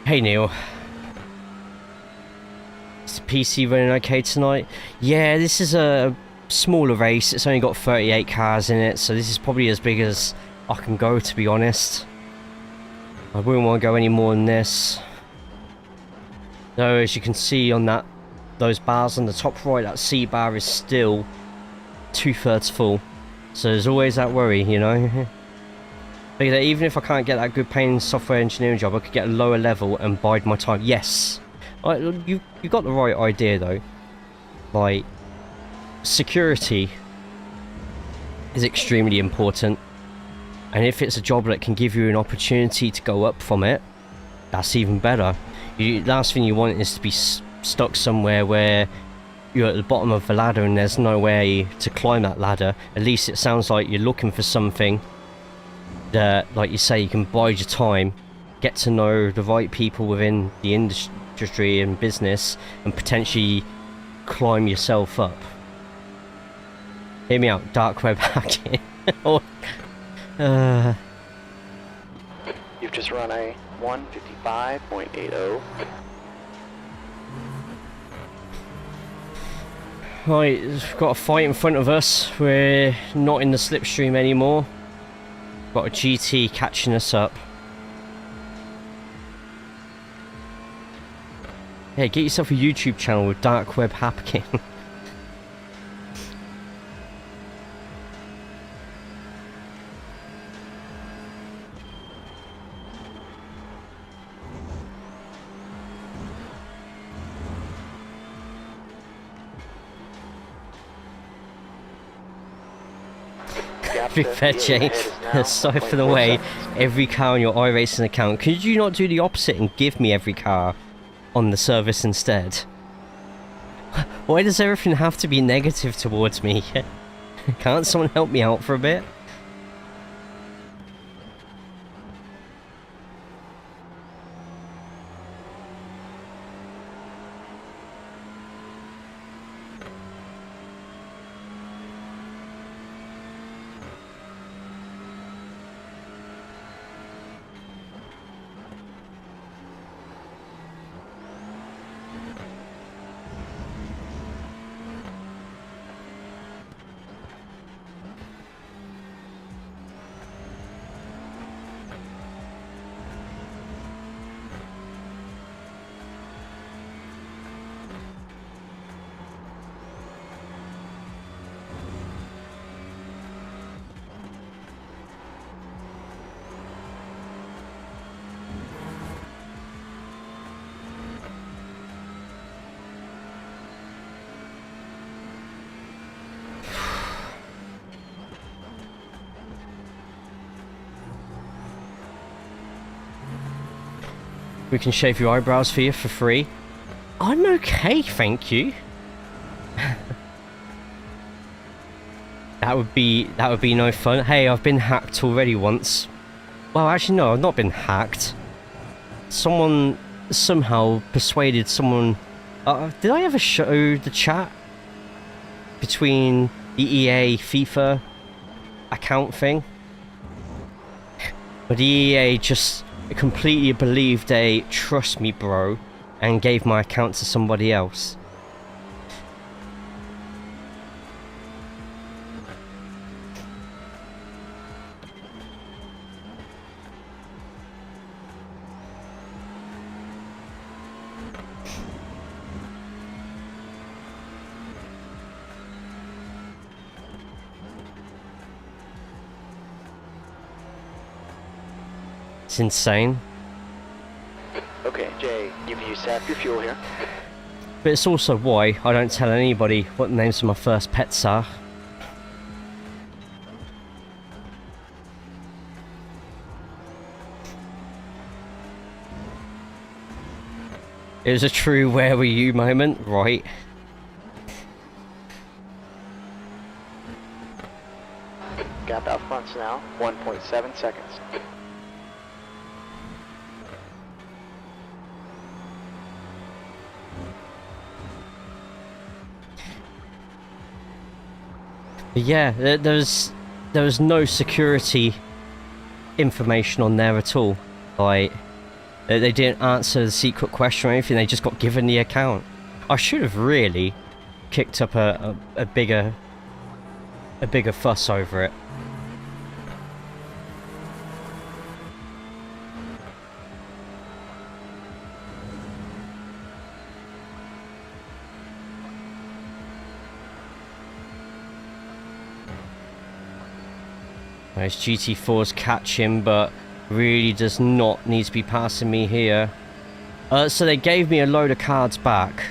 Hey Neil. Is the PC running okay tonight? Yeah, this is a smaller race. It's only got 38 cars in it, so this is probably as big as I can go, to be honest. I wouldn't want to go any more than this. Though, as you can see on those bars on the top right, that C bar is still 2/3 full. So there's always that worry, you know. But that even if I can't get that good paying software engineering job, I could get a lower level and bide my time. Yes, you got the right idea though. Like, security is extremely important, and if it's a job that can give you an opportunity to go up from it, that's even better. Last thing you want is to be stuck somewhere where you're at the bottom of the ladder and there's no way to climb that ladder. At least it sounds like you're looking for something that, like you say, you can bide your time, get to know the right people within the industry and business, and potentially climb yourself up. Hear me out, dark web hacking. You've just run a 155.80. Right, we've got a fight in front of us. We're not in the slipstream anymore. Got a GT catching us up. Yeah, get yourself a YouTube channel with dark web hacking. To be fair, Jay, siphon away every car on your iRacing account. Could you not do the opposite and give me every car on the service instead? Why does everything have to be negative towards me? Can't someone help me out for a bit? We can shave your eyebrows for you for free. I'm okay, thank you. That would be no fun. Hey, I've been hacked already once. Well, actually no, I've not been hacked. Someone somehow persuaded someone. Did I ever show the chat between the EA FIFA account thing? But the EA just completely believed a trust me bro and gave my account to somebody else. It's insane. Okay, Jay, you've used half your fuel here. But it's also why I don't tell anybody what the names of my first pets are. It was a true where were you moment, right? Gap out fronts now, 1.7 seconds. But yeah, there was no security information on there at all. Like, they didn't answer the secret question or anything, they just got given the account. I should have really kicked up a bigger fuss over it. Nice, GT4's catching, but really does not need to be passing me here. So they gave me a load of cards back,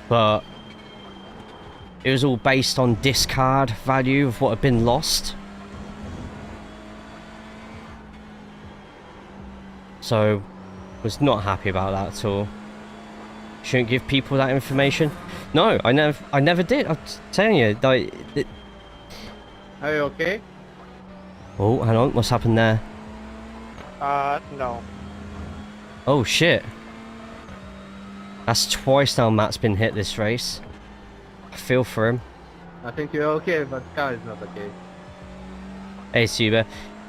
but it was all based on discard value of what had been lost. So, was not happy about that at all. Shouldn't give people that information. No, I never did. I'm telling you, like, Are you okay? oh, hang on, what's happened there? No. Oh shit. That's twice now Matt's been hit this race. I feel for him. I think you're okay, but car is not okay. Hey Suba,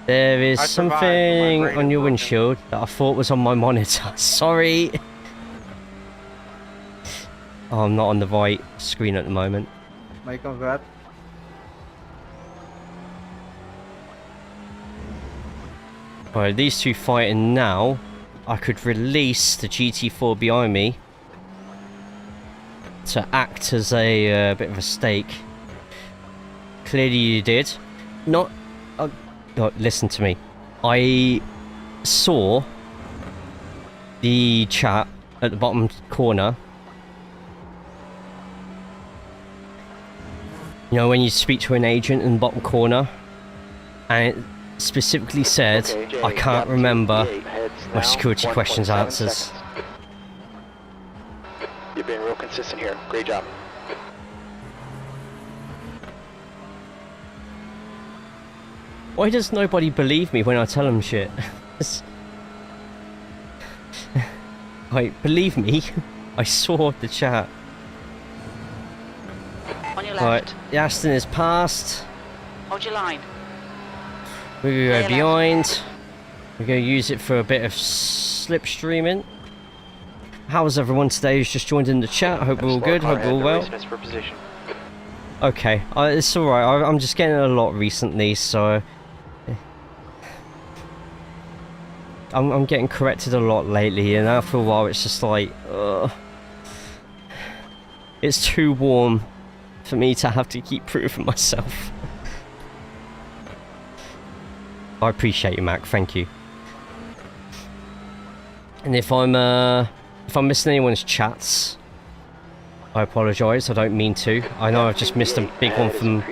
there is I survived, something my brain on is your broken. windshield that I thought was on my monitor. Sorry. Oh, I'm not on the right screen at the moment. My congrats. Alright, these two fighting now. I could release the GT4 behind me to act as a bit of a stake. Clearly you did. Not... no, listen to me. I saw the chat at the bottom corner. You know when you speak to an agent in the bottom corner and it specifically said, Okay, Jay, I can't lap remember 2, heads my now, security 1.7 questions answers. seconds. You've been real consistent here. Great job. Why does nobody believe me when I tell them shit? Like, believe me, I saw the chat. On your Right, left. the Aston is passed. Hold your line. We're gonna go Clear behind. We're gonna use it for a bit of slipstreaming. How's everyone today who's just joined in the chat? I hope we're all good, hope we're all well. For position. Okay, it's alright, I'm just getting a lot recently, so... I'm getting corrected a lot lately, and after a while it's just like... it's too warm for me to have to keep proving myself. I appreciate you, Mac, thank you. And if I'm missing anyone's chats, I apologise, I don't mean to. I know I've just missed a big one from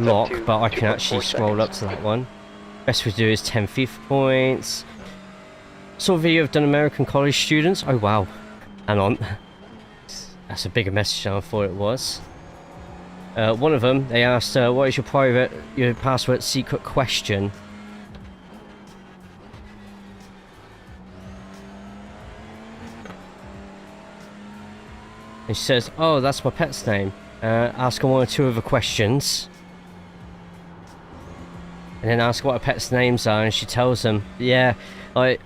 Lock, but I can actually scroll up to that one. Best we do is 10 FIFA points. Saw a video of done American college students. Oh wow. Hang on. That's a bigger message than I thought it was. One of them, they asked, what is your password secret question? And she says, oh, that's my pet's name. Ask her one or two other questions. And then ask what her pet's names are, and she tells them, yeah, I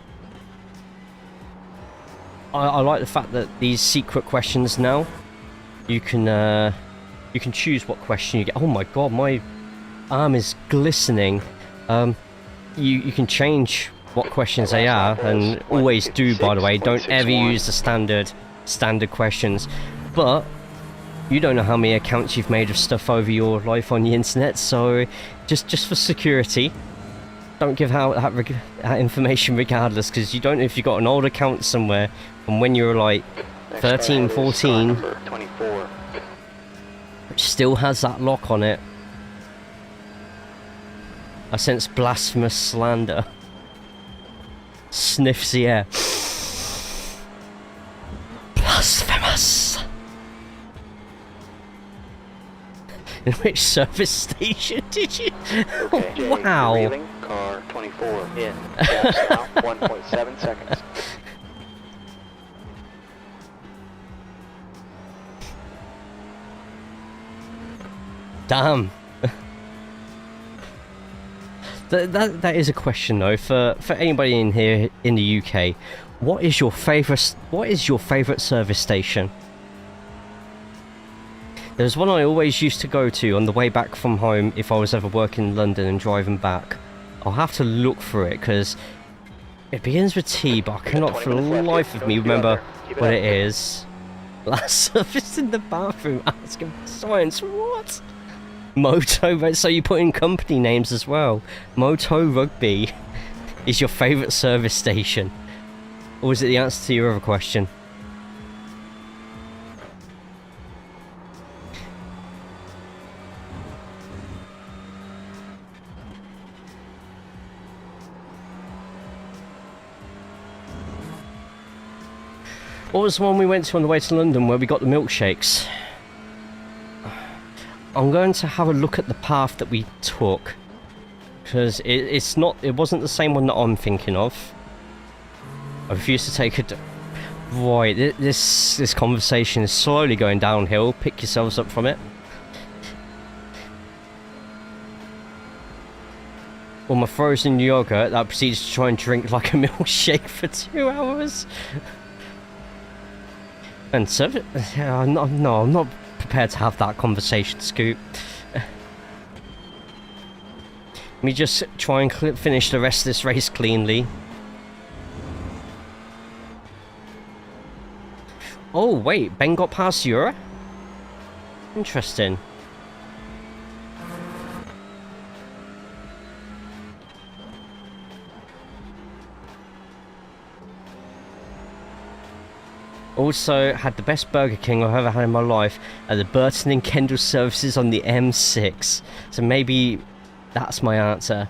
like the fact that these secret questions now, you can choose what question you get. Oh my god, my arm is glistening. You can change what questions they are, and always do, by the way. Don't ever use the standard questions. But you don't know how many accounts you've made of stuff over your life on the internet, so just for security, don't give out that information regardless, because you don't know if you've got an old account somewhere from when you were like 13, 14, which still has that lock on it. I sense blasphemous slander. Sniffs the air. Blasphemous. In which service station did you? Okay, Jay, Wow. reeling, car 24 in. Gaps now, 1.7 seconds. Damn. That is a question though for anybody in here in the UK. What is your favourite service station? There's one I always used to go to on the way back from home if I was ever working in London and driving back. I'll have to look for it because it begins with T, but I cannot for the life of me remember what it is. Last service in the bathroom, asking for science. What? Moto, so you put in company names as well. Moto Rugby is your favourite service station. Or is it the answer to your other question? What was the one we went to on the way to London where we got the milkshakes? I'm going to have a look at the path that we took, because it wasn't the same one that I'm thinking of. I refuse to take it. Right, this conversation is slowly going downhill. Pick yourselves up from it. Or my frozen yogurt that proceeds to try and drink like a milkshake for 2 hours. And so, no, I'm not prepared to have that conversation, Scoop. Let me just try and finish the rest of this race cleanly. Oh, wait, Ben got past Eura? Interesting. Also had the best Burger King I've ever had in my life at the Burton and Kendall services on the M6. So maybe that's my answer.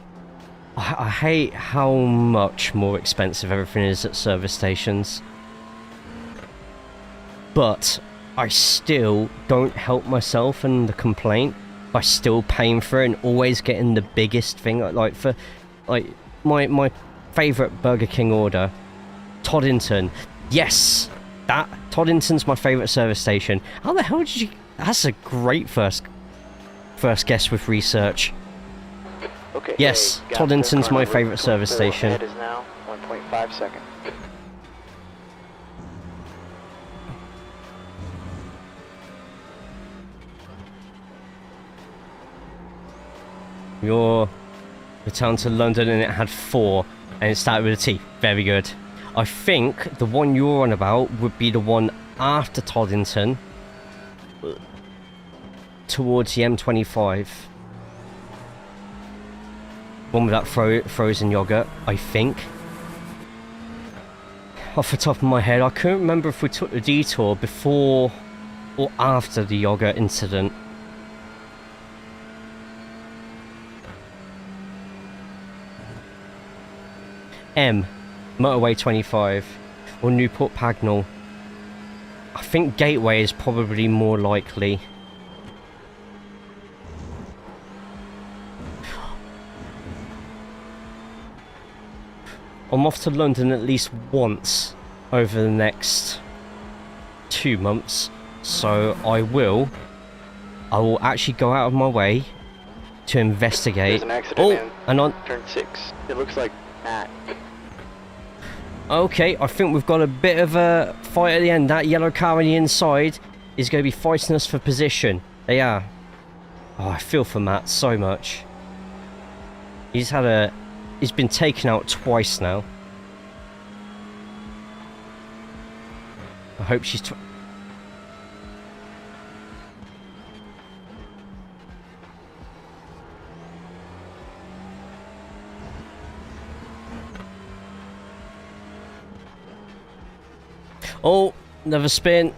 I hate how much more expensive everything is at service stations. But I still don't help myself in the complaint by still paying for it and always getting the biggest thing. Like for my favourite Burger King order, Toddington. Yes! That Toddington's my favourite service station. How the hell did you... That's a great first guess with research. Okay. Yes, Toddington's my favourite service station. It is now 1.5 seconds. Your return to London and it had 4 and it started with a T. Very good. I think the one you're on about would be the one after Toddington towards the M25. One with that frozen yogurt, I think. Off the top of my head, I couldn't remember if we took the detour before or after the yogurt incident. M. Motorway 25 or Newport Pagnell. I think Gateway is probably more likely. I'm off to London at least once over the next 2 months, so I will actually go out of my way to investigate. There's an accident in and on turn 6. It looks like Matt. Okay, I think we've got a bit of a fight at the end. That yellow car on the inside is going to be fighting us for position. They are. Oh, I feel for Matt so much. He's been taken out twice now. I hope she's... Oh, another spin.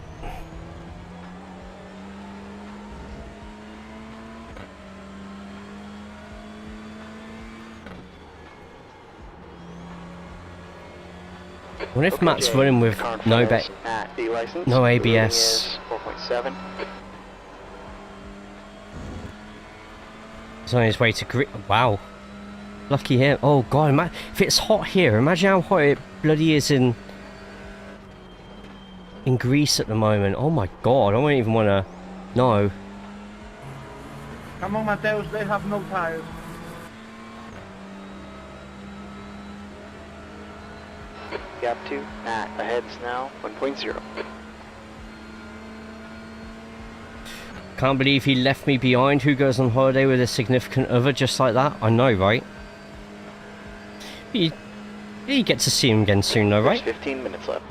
What if Matt's running with no ABS? 4.7. He's on his way to green. Wow. Lucky him. Oh god, if it's hot here, imagine how hot it bloody is in Greece at the moment. Oh my god, I don't even want to know. Come on, Mateus, they have no tires. Gap 2, Matt. Ahead's now 1.0. Can't believe he left me behind. Who goes on holiday with a significant other just like that? I know, right? You get to see him again soon though, right? There's 15 minutes left.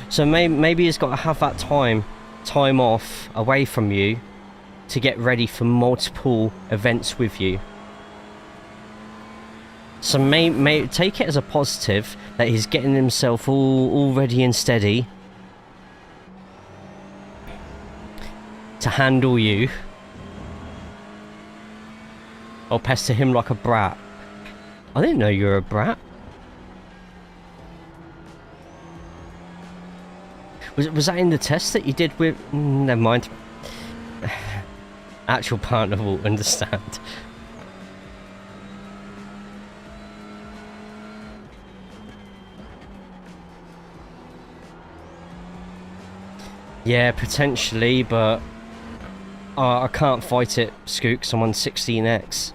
So maybe he's got to have that time time off away from you to get ready for multiple events with you. So take it as a positive that he's getting himself all ready and steady to handle you. Or pester him like a brat. I didn't know you were a brat. Was that in the test that you did with... never mind. Actual partner will understand. Yeah, potentially, but I can't fight it, Skook, 'cause I'm on 16X.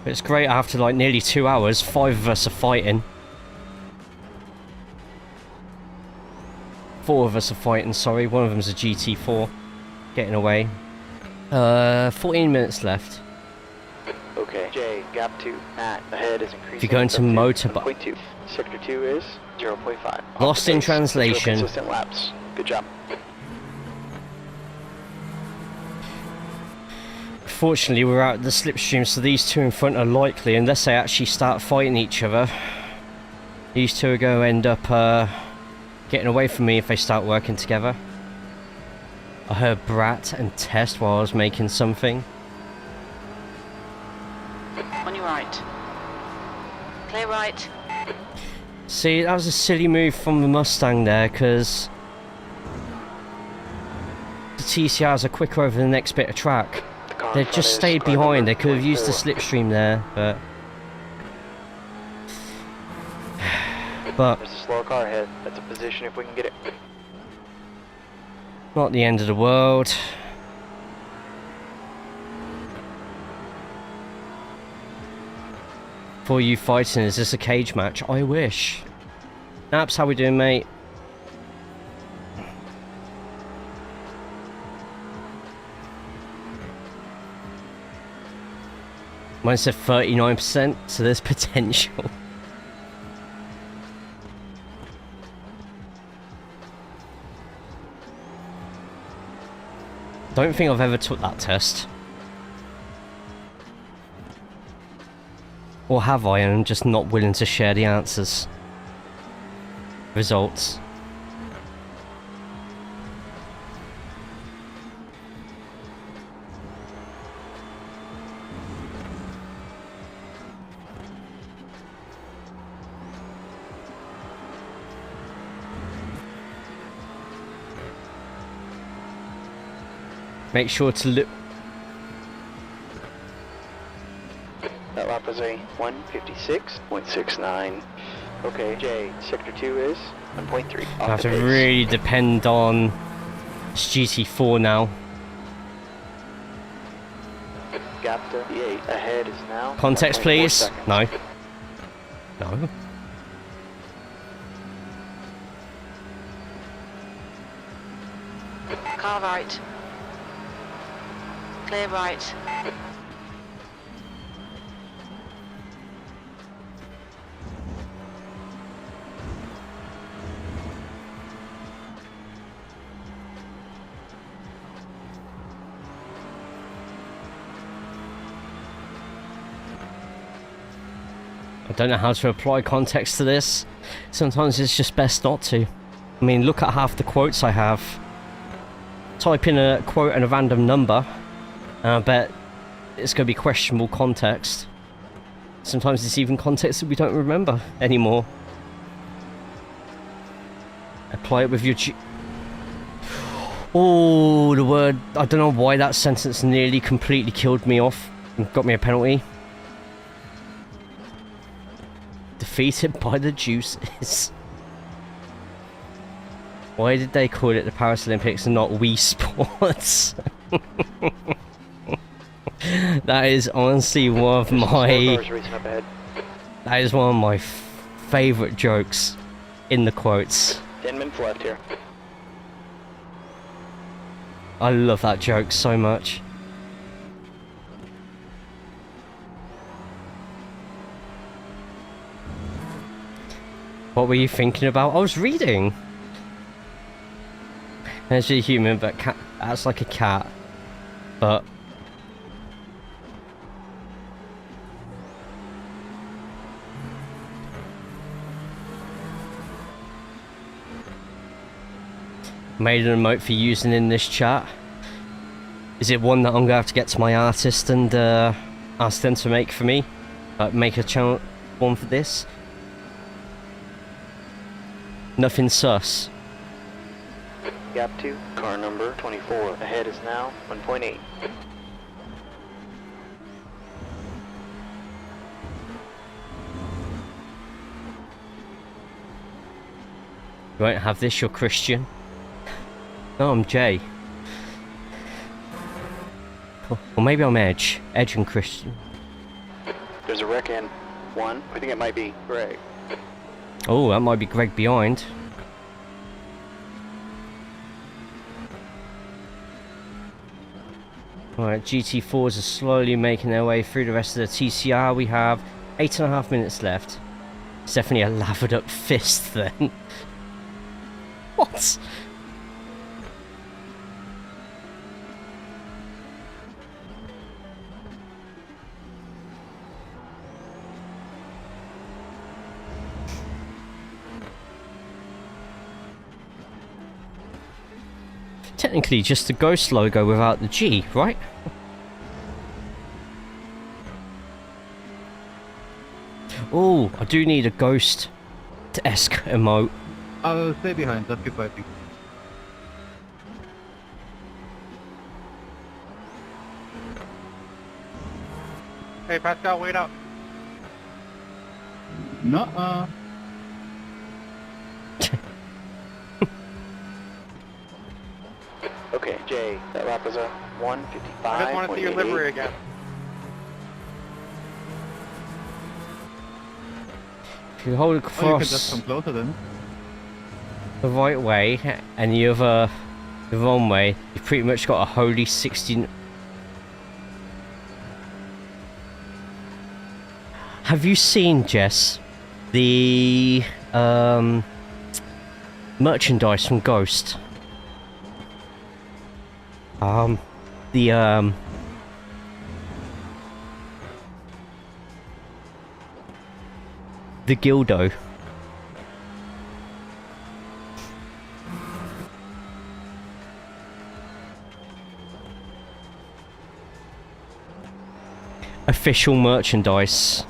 But it's great after like nearly 2 hours, 5 of us are fighting. 4 of us are fighting, sorry, one of them's a GT4. Getting away. 14 minutes left. Okay, Jay, gap 2, Matt, ahead is increasing. If you go into motorbike. 1.2. Sector 2 is 0.5. Lost in translation. Consistent laps. Good job. Fortunately, we're out of the slipstream, so these two in front are likely, unless they actually start fighting each other. These two are going to end up getting away from me if they start working together. I heard Brat and Test while I was making something. On your right. Clear right. See, that was a silly move from the Mustang there, because the TCRs are quicker over the next bit of track. They just stayed behind. They could have used the slipstream there, but there's a slower car ahead. That's a position if we can get it. Not the end of the world. For you fighting, is this a cage match? I wish. Naps, how we doing, mate? Mine said 39%, so there's potential. Don't think I've ever took that test. Or have I, and I'm just not willing to share the answers. Results. Make sure to look. That lap was a 1:56.69. Okay, Jay, sector 2 is 1.3. I have to really depend on GT4 now. Gap to the 8 ahead is now. Context, 1.4 please. seconds. No. No. Car right. Clear right. I don't know how to apply context to this. Sometimes it's just best not to. I mean, look at half the quotes I have. Type in a quote and a random number, and I bet it's going to be questionable context. Sometimes it's even context that we don't remember anymore. Apply it with your Oh, the word... I don't know why that sentence nearly completely killed me off and got me a penalty. Defeated by the juices. Why did they call it the Paris Olympics and not Wii Sports? That is honestly one of my... That is one of my favourite jokes in the quotes. 10 minutes left here. I love that joke so much. What were you thinking about? I was reading. There's a human, but cat. That's like a cat. But made an emote for using in this chat. Is it one that I'm gonna have to get to my artist and ask them to make for me? Make a channel one for this? Nothing sus. Gap 2, car number 24. Ahead is now 1.8. You won't have this, you're Christian. No, I'm Jay. Or maybe I'm Edge. Edge and Christian. There's a wreck in 1. I think it might be Greg. Oh, that might be Greg behind. Alright, GT4s are slowly making their way through the rest of the TCR. We have 8.5 minutes left. It's definitely a lathered up fist then. What? Technically just the Ghost logo without the G, right? Oh, I do need a Ghost-esque emote. I'll stay behind, just keep fighting. Hey, Pascal, wait up. Nuh-uh. Okay, Jay, that lap was a 1:55.88. I just want to see your livery again. If you hold Oh, you can just across come closer then. the right way and the other the wrong way, you've pretty much got a holy 16. Have you seen, Jess, the merchandise from Ghost? The Gildo. Official merchandise.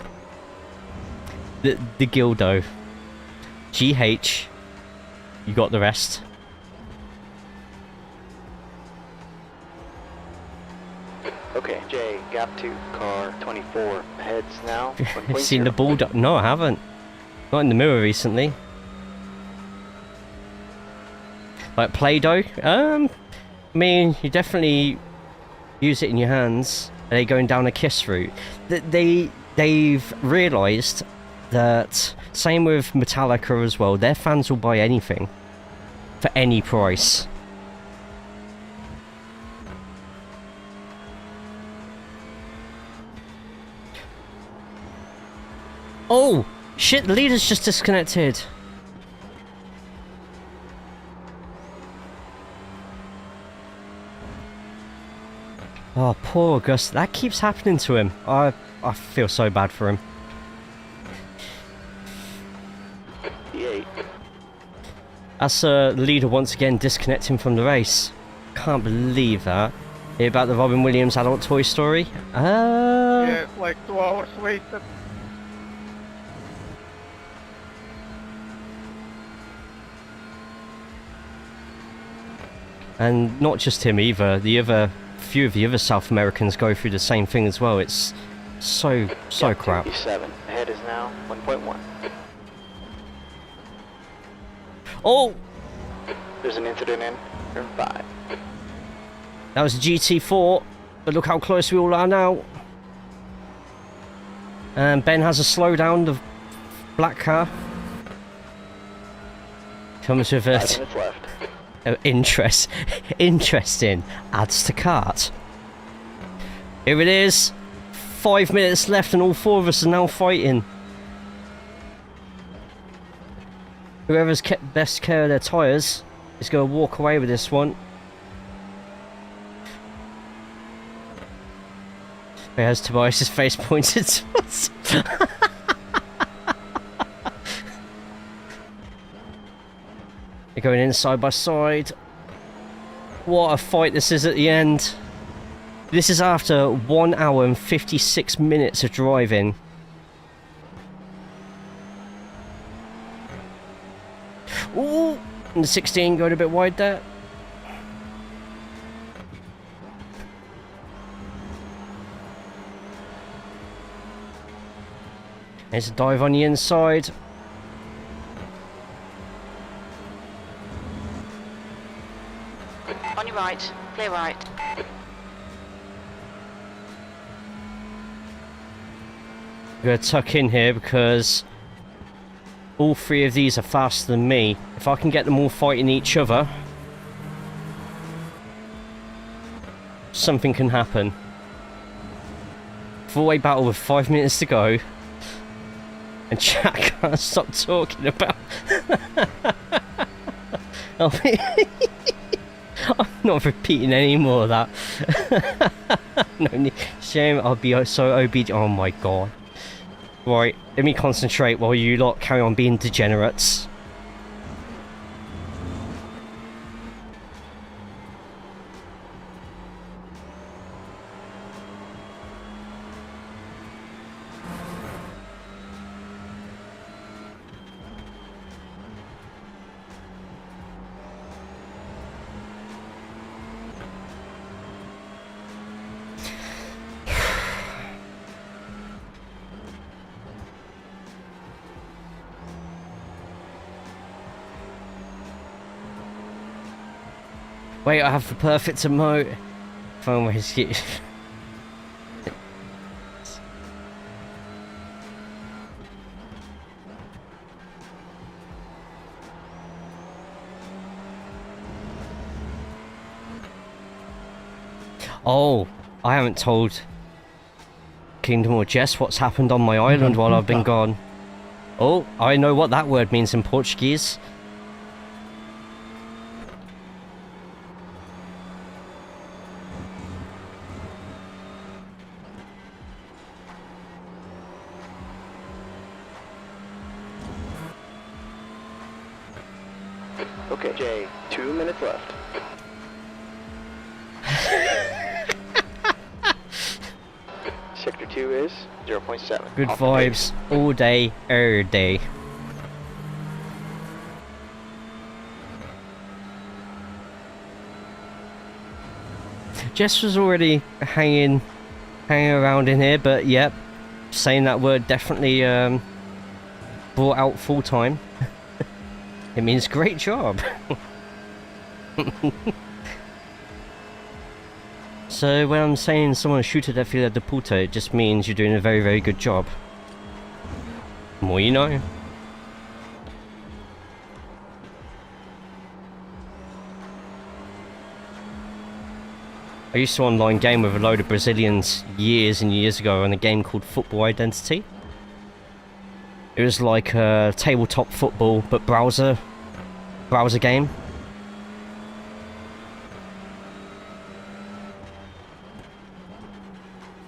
The Gildo. GH. You got the rest. Okay, Jay, gap 2, car 24. Ahead's now Have 1.0. you seen the bulldog? No, I haven't. Not in the mirror recently. Like Play-Doh? I mean, you definitely use it in your hands. Are they going down a kiss route? They've realised that, same with Metallica as well, their fans will buy anything. For any price. Oh! Shit, the leader's just disconnected. Oh, poor August. That keeps happening to him. I feel so bad for him. P8. That's the leader once again disconnecting from the race. Can't believe that. Hear about the Robin Williams adult Toy Story? Yeah, it's like 2 hours wasted. And not just him either. Few of the other South Americans go through the same thing as well. It's so crap. 7. Ahead is now 1.1. Oh! There's an incident in turn 5. That was a GT4, but look how close we all are now. And Ben has a slowdown, the black car. Comes with 5 it. minutes left. Oh, interesting. Adds to cart. Here it is. 5 minutes left and all 4 of us are now fighting. Whoever's kept best care of their tyres is going to walk away with this one. There's Tobias' face pointed to us. They're going in side by side. What a fight this is at the end. This is after 1 hour and 56 minutes of driving. Ooh, and the 16 going a bit wide there. There's a dive on the inside. On your right, clear right. I'm going to tuck in here because all three of these are faster than me. If I can get them all fighting each other, something can happen. Four-way battle with 5 minutes to go. And chat can't stop talking about... I'm not repeating any more of that. No, shame, I'll be so obedient. Oh my god. Right, let me concentrate while you lot carry on being degenerates. Wait, I have the perfect emote. Phone where's you? Oh, I haven't told Kingdom or Jess what's happened on my island while I've been gone. Oh, I know what that word means in Portuguese. Okay, Jay, 2 minutes left. Sector 2 is 0.7. Good vibes all day, every day. Jess was already hanging around in here, but yep, saying that word definitely brought out full time. It means great job. So when I'm saying someone shooted at Fila de Puta, it just means you're doing a very, very good job. The more you know. I used to online game with a load of Brazilians years and years ago on a game called Football Identity. It was like a tabletop football, but browser game.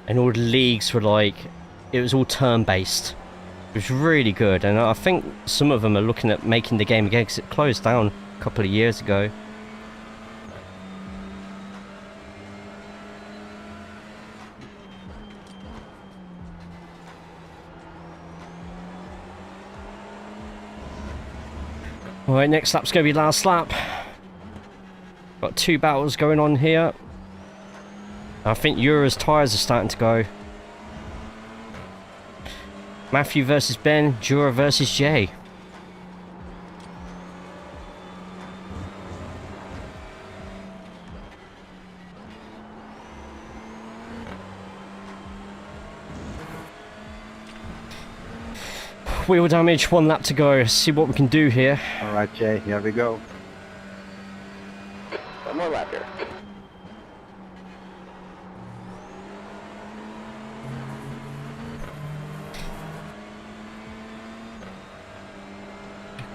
And all the leagues were like, it was all turn-based. It was really good, and I think some of them are looking at making the game again because it closed down a couple of years ago. Alright, next lap's going to be last lap. Got 2 battles going on here. I think Eura's tyres are starting to go. Matthew versus Ben, Jura versus Jay. Wheel damage, 1 lap to go. Let's see what we can do here. Alright, Jay, here we go. One more lap here.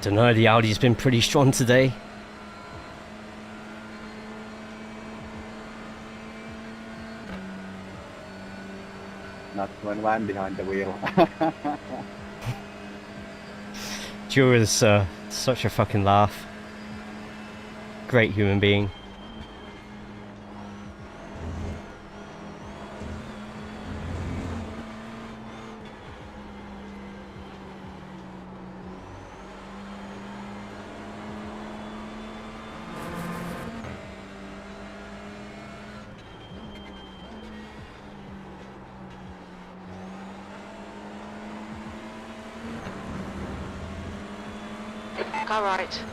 Don't know, the Audi's been pretty strong today. Not when I'm behind the wheel. Drew is such a fucking laugh. Great human being. Car right.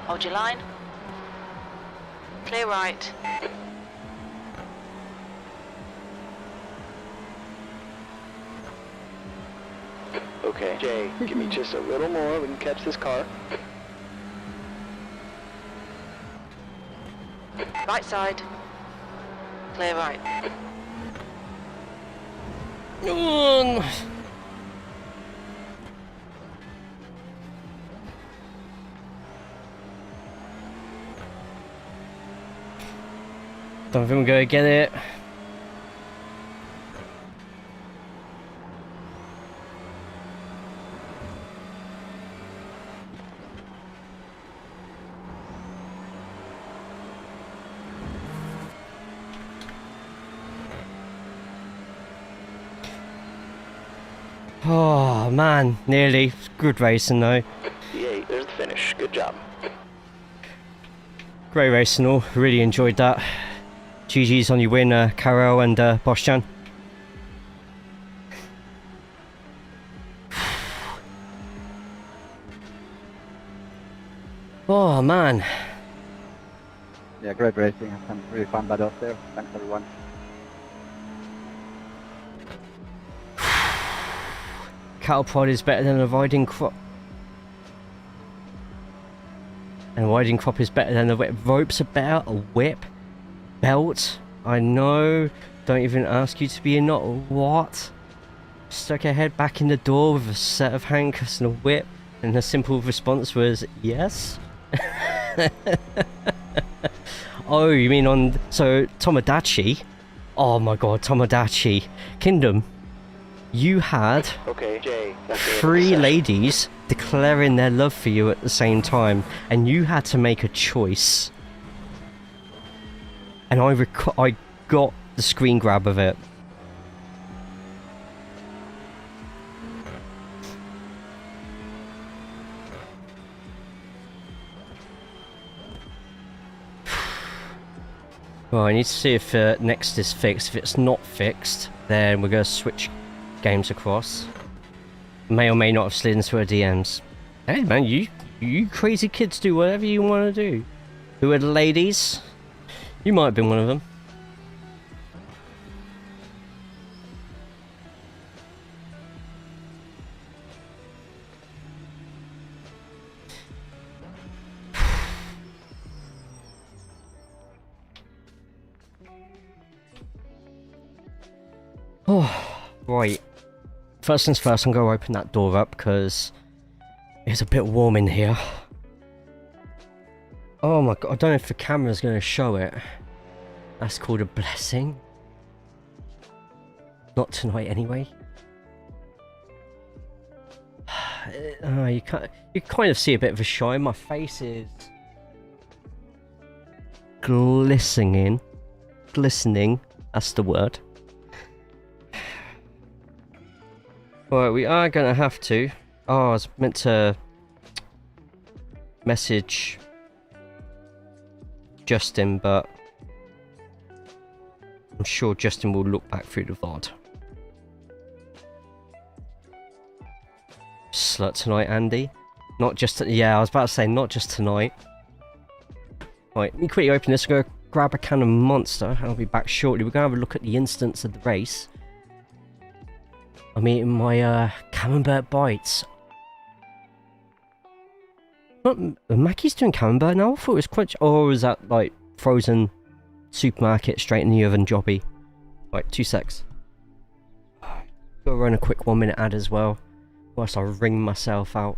Hold your line. Clear right. Okay, Jay, give me just a little more. We can catch this car. Right side. Clear right. Don't think we're gonna get it. Oh man, nearly. Good racing though. Yay, there's the finish. Good job. Great racing all. Really enjoyed that. GG's on your win, Carol and Boschan. Oh man. Yeah, great racing. Some really fun battles there. Thanks everyone. Cattle prod is better than a riding crop. And a riding crop is better than a whip. Ropes are better. A whip. Belt. I know. Don't even ask you to be a knot. What? Stuck her head back in the door with a set of handcuffs and a whip. And her simple response was, yes? Oh, you mean on... So, Tomodachi? Oh my god, Tomodachi. Kingdom. You had Okay, Jay, that's the end of the three session. ladies declaring their love for you at the same time, and you had to make a choice. And I got the screen grab of it. Well, I need to see if next is fixed. If it's not fixed, then we're going to switch games across. May or may not have slid into her DMs. Hey man, you crazy kids do whatever you want to do. Who are the ladies? You might have been one of them. Oh, right. First things first, I'm going to open that door up because it's a bit warm in here. Oh my god, I don't know if the camera's going to show it. That's called a blessing. Not tonight anyway. You kind of see a bit of a shine. My face is glistening. Glistening, that's the word. Alright, we are going to have to... Oh, I was meant to message Justin, but I'm sure Justin will look back through the VOD. Slut tonight, Andy. Not just... Yeah, I was about to say, not just tonight. Right, let me quickly open this. Go grab a can of Monster. I'll be back shortly. We're going to have a look at the instance of the race. I'm eating my camembert bites. What, Mackie's doing camembert now? I thought it was crunch. Or is that like frozen supermarket straight in the oven jobby? Right, 2 secs. Gotta run a quick 1 minute ad as well. whilst I wring myself out.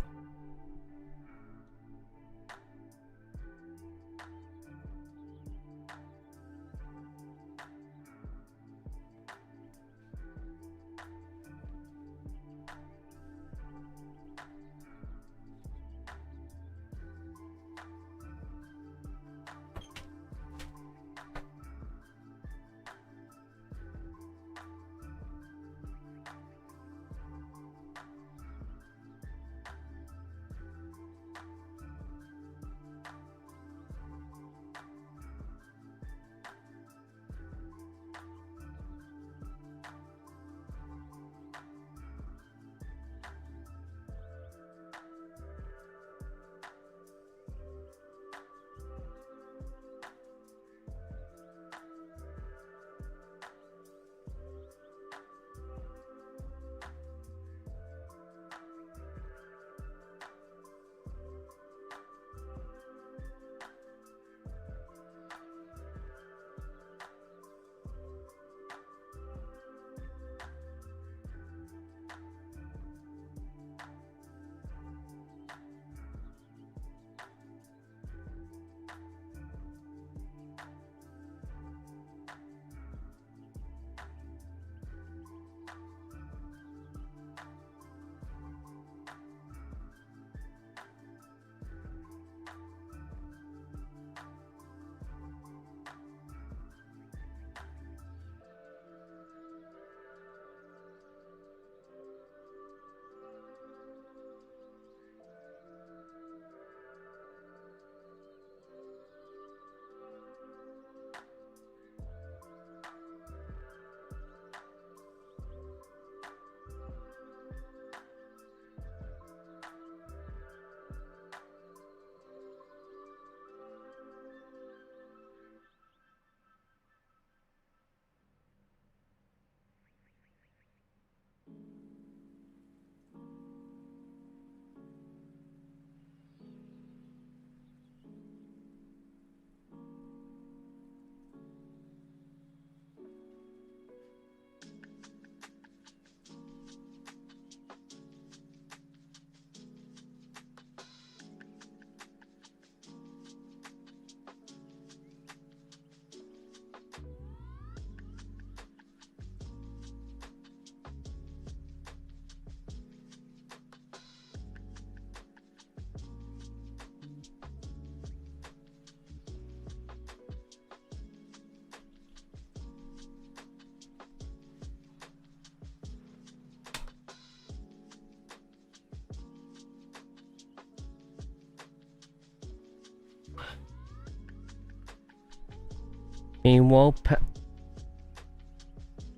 Meanwhile,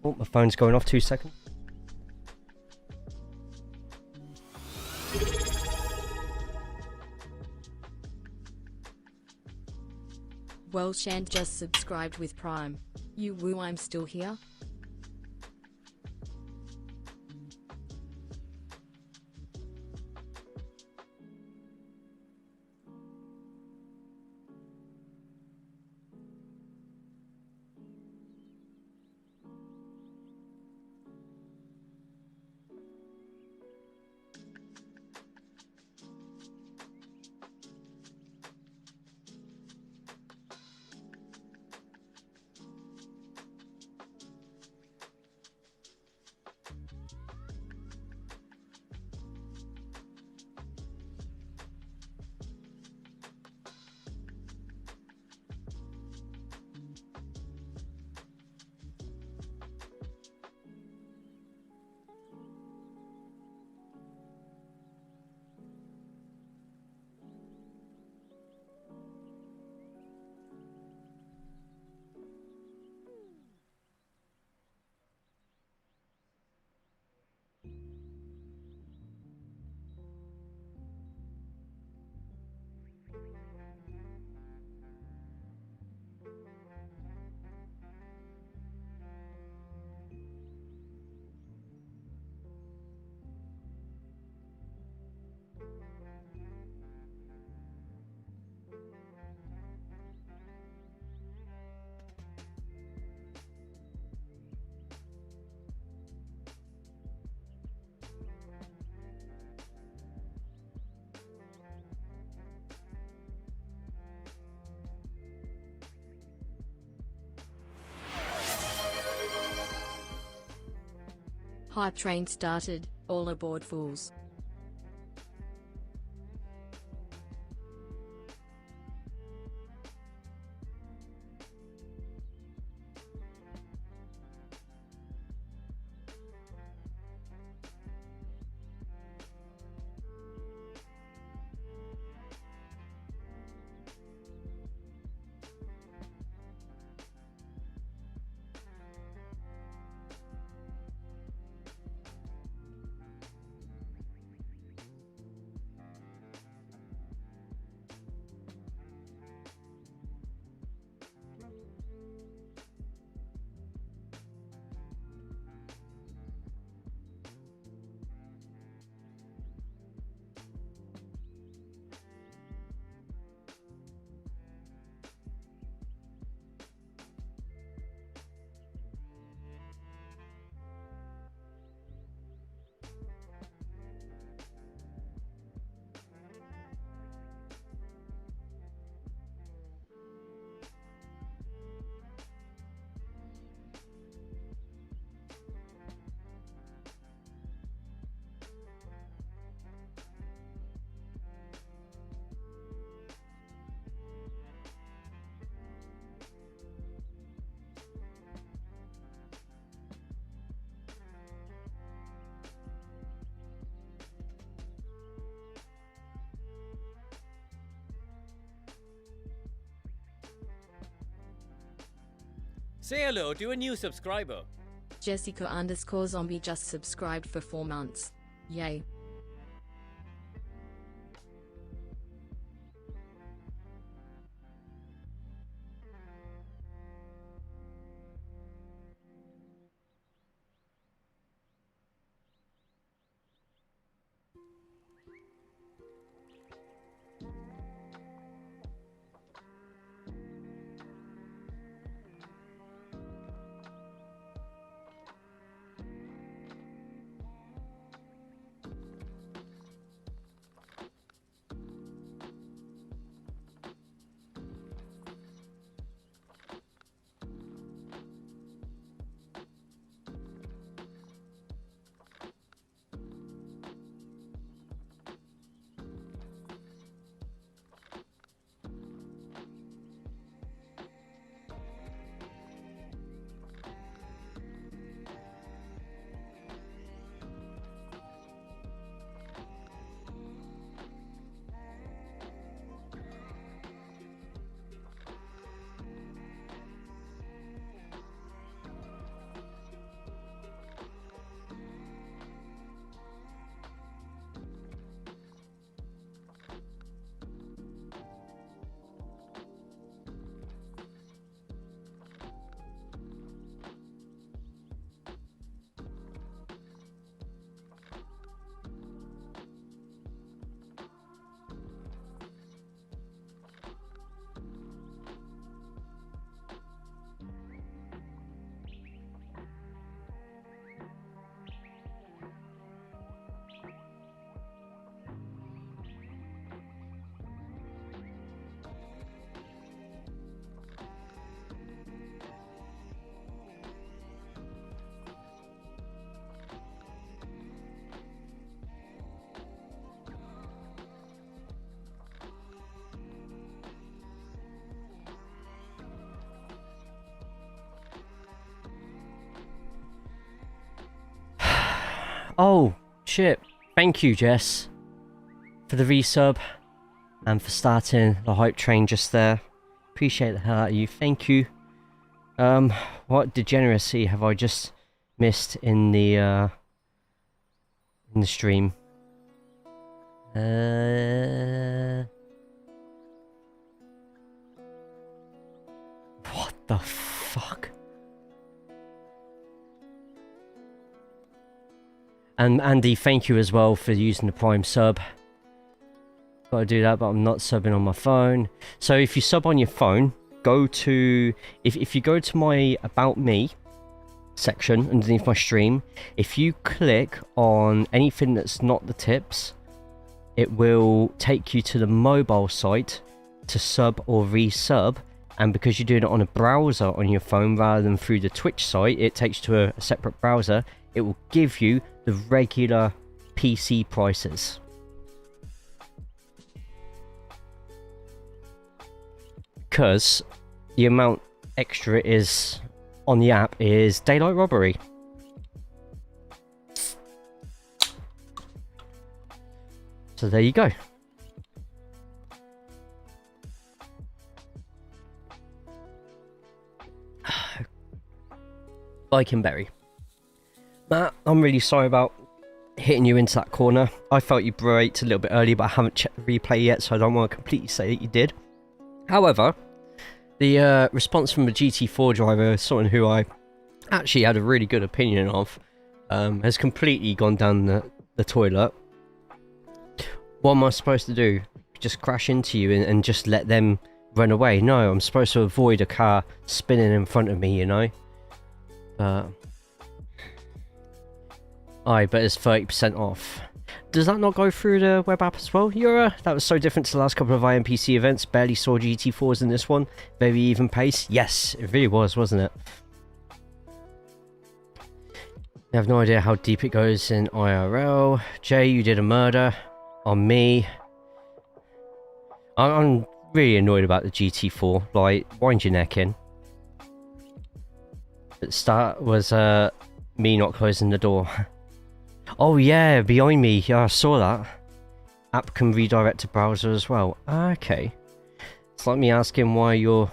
oh, my phone's going off, 2 seconds. Well, Shant just subscribed with Prime. You woo, I'm still here. Hype train started, all aboard fools. Say hello to a new subscriber. Jessica_zombie just subscribed for 4 months. Yay. Oh, shit. Thank you, Jess, for the resub and for starting the hype train just there. Appreciate the hell out of you. Thank you. What degeneracy have I just missed in the stream? What the fuck? And Andy, thank you as well for using the Prime sub. Gotta do that, but I'm not subbing on my phone. So if you sub on your phone, go to... If you go to my About Me section underneath my stream, if you click on anything that's not the tips, it will take you to the mobile site to sub or resub. And because you're doing it on a browser on your phone rather than through the Twitch site, it takes you to a separate browser. it will give you the regular PC prices. Because the amount extra it is on the app is daylight robbery. So there you go. Berry. Matt, I'm really sorry about hitting you into that corner. I felt you braked a little bit early, but I haven't checked the replay yet, so I don't want to completely say that you did. However, the response from the GT4 driver, someone who I actually had a really good opinion of, has completely gone down the toilet. What am I supposed to do? Just crash into you and just let them run away? No, I'm supposed to avoid a car spinning in front of me, you know? But it's 30% off. Does that not go through the web app as well? That was so different to the last couple of IMPC events. Barely saw GT4s in this one. Very even pace. Yes, it really was, wasn't it? I have no idea how deep it goes in IRL. Jay, you did a murder on me. I'm really annoyed about the GT4. Like, wind your neck in. The start was me not closing the door. Oh yeah, behind me. Yeah, I saw that. App can redirect to browser as well. Okay. It's like me asking why your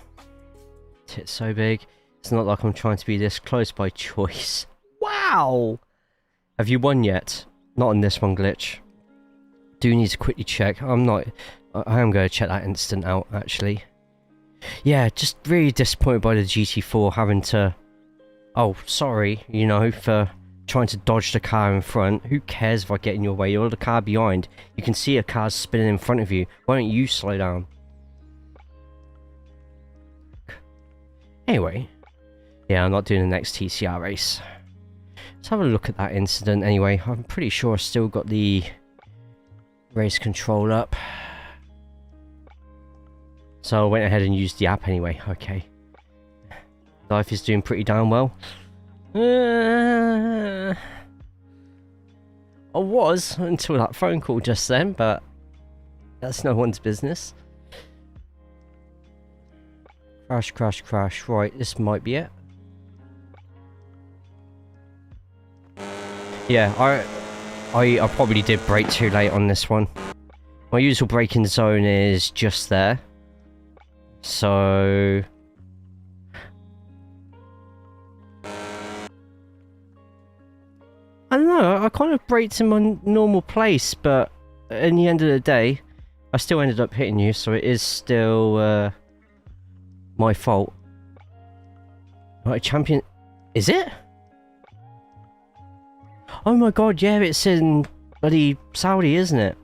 tit's so big. It's not like I'm trying to be this close by choice. Wow! Have you won yet? Not on this one, Glitch. Do need to quickly check. I am going to check that instant out, actually. Yeah, just really disappointed by the GT4 having to... Oh, sorry, you know, for trying to dodge the car in front. Who cares if I get in your way? You're the car behind. You can see a car spinning in front of you. Why don't you slow down? Anyway. Yeah, I'm not doing the next TCR race. Let's have a look at that incident anyway. I'm pretty sure I still got the race control up. So I went ahead and used the app anyway. Okay. Life is doing pretty damn well. I was until that phone call just then, but that's no one's business. Crash, crash, crash. Right, this might be it. Yeah, I probably did brake too late on this one. My usual braking zone is just there. So... I don't know, I kind of braked in my normal place, but in the end of the day, I still ended up hitting you, so it is still my fault. Right, champion... Is it? Oh my god, yeah, it's in bloody Saudi, isn't it?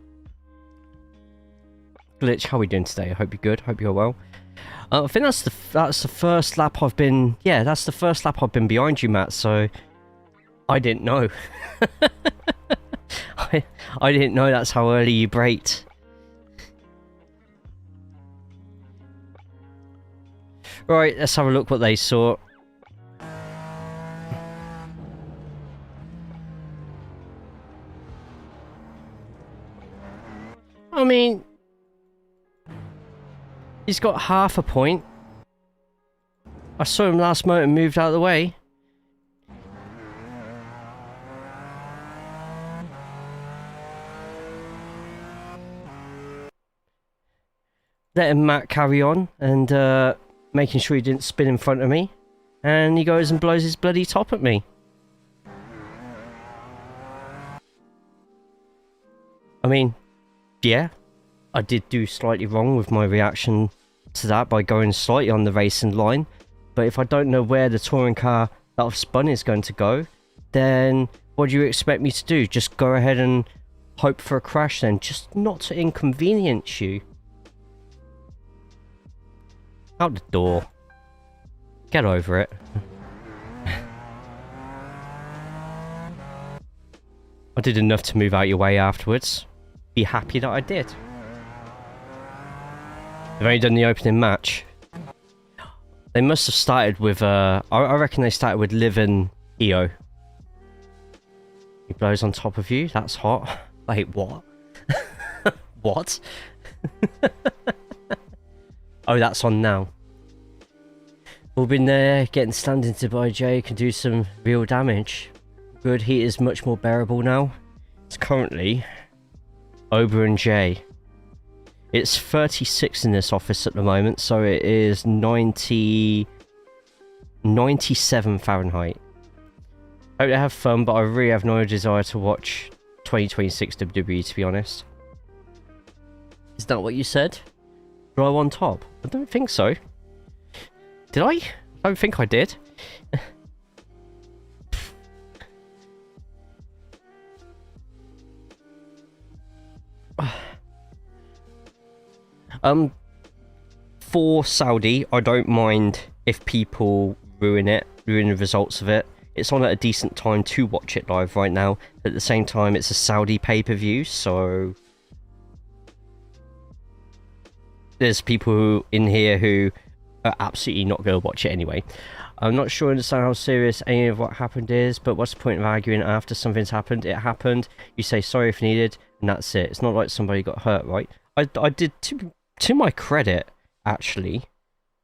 Glitch, how are we doing today? I hope you're good, hope you're well. I think that's the first lap I've been... Yeah, that's the first lap I've been behind you, Matt, so... I didn't know. I didn't know that's how early you braked. Right, let's have a look what they saw. I mean... He's got half a point. I saw him last moment and moved out of the way. Letting Matt carry on and making sure he didn't spin in front of me. And he goes and blows his bloody top at me. I mean, yeah, I did do slightly wrong with my reaction to that by going slightly on the racing line. But if I don't know where the touring car that I've spun is going to go, then what do you expect me to do? Just go ahead and hope for a crash then? Just not to inconvenience you. Out the door. Get over it. I did enough to move out your way afterwards. Be happy that I did. They've only done the opening match. They must have started with, I reckon they started with Liv and EO. He blows on top of you. That's hot. Wait, what? What? Oh, that's on now. We've been there, getting stand into by Jay, can do some real damage. Good, heat is much more bearable now. It's currently Ober J. It's 36 in this office at the moment, so it is 97 Fahrenheit. Hope they have fun, but I really have no desire to watch 2026 WWE, to be honest. Is that what you said? Blow on top? I don't think so. Did I? I don't think I did. For Saudi, I don't mind if people ruin the results of it. It's on at a decent time to watch it live right now. But at the same time, it's a Saudi pay-per-view, so there's people in here who are absolutely not going to watch it anyway. I'm not sure I understand how serious any of what happened is, but what's the point of arguing after something's happened? It happened, you say sorry if needed, and that's it. It's not like somebody got hurt, right? I did, to my credit, actually,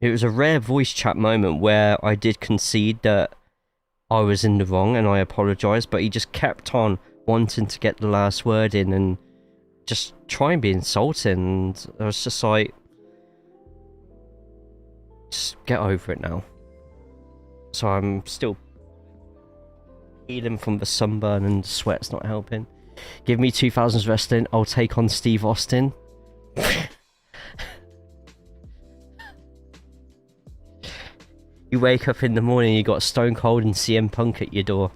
it was a rare voice chat moment where I did concede that I was in the wrong and I apologised, but he just kept on wanting to get the last word in and just try and be insulting, and I was just like, just get over it now. So I'm still healing from the sunburn and sweat's not helping. Give me 2000s wrestling, I'll take on Steve Austin. You wake up in the morning, you got Stone Cold and CM Punk at your door.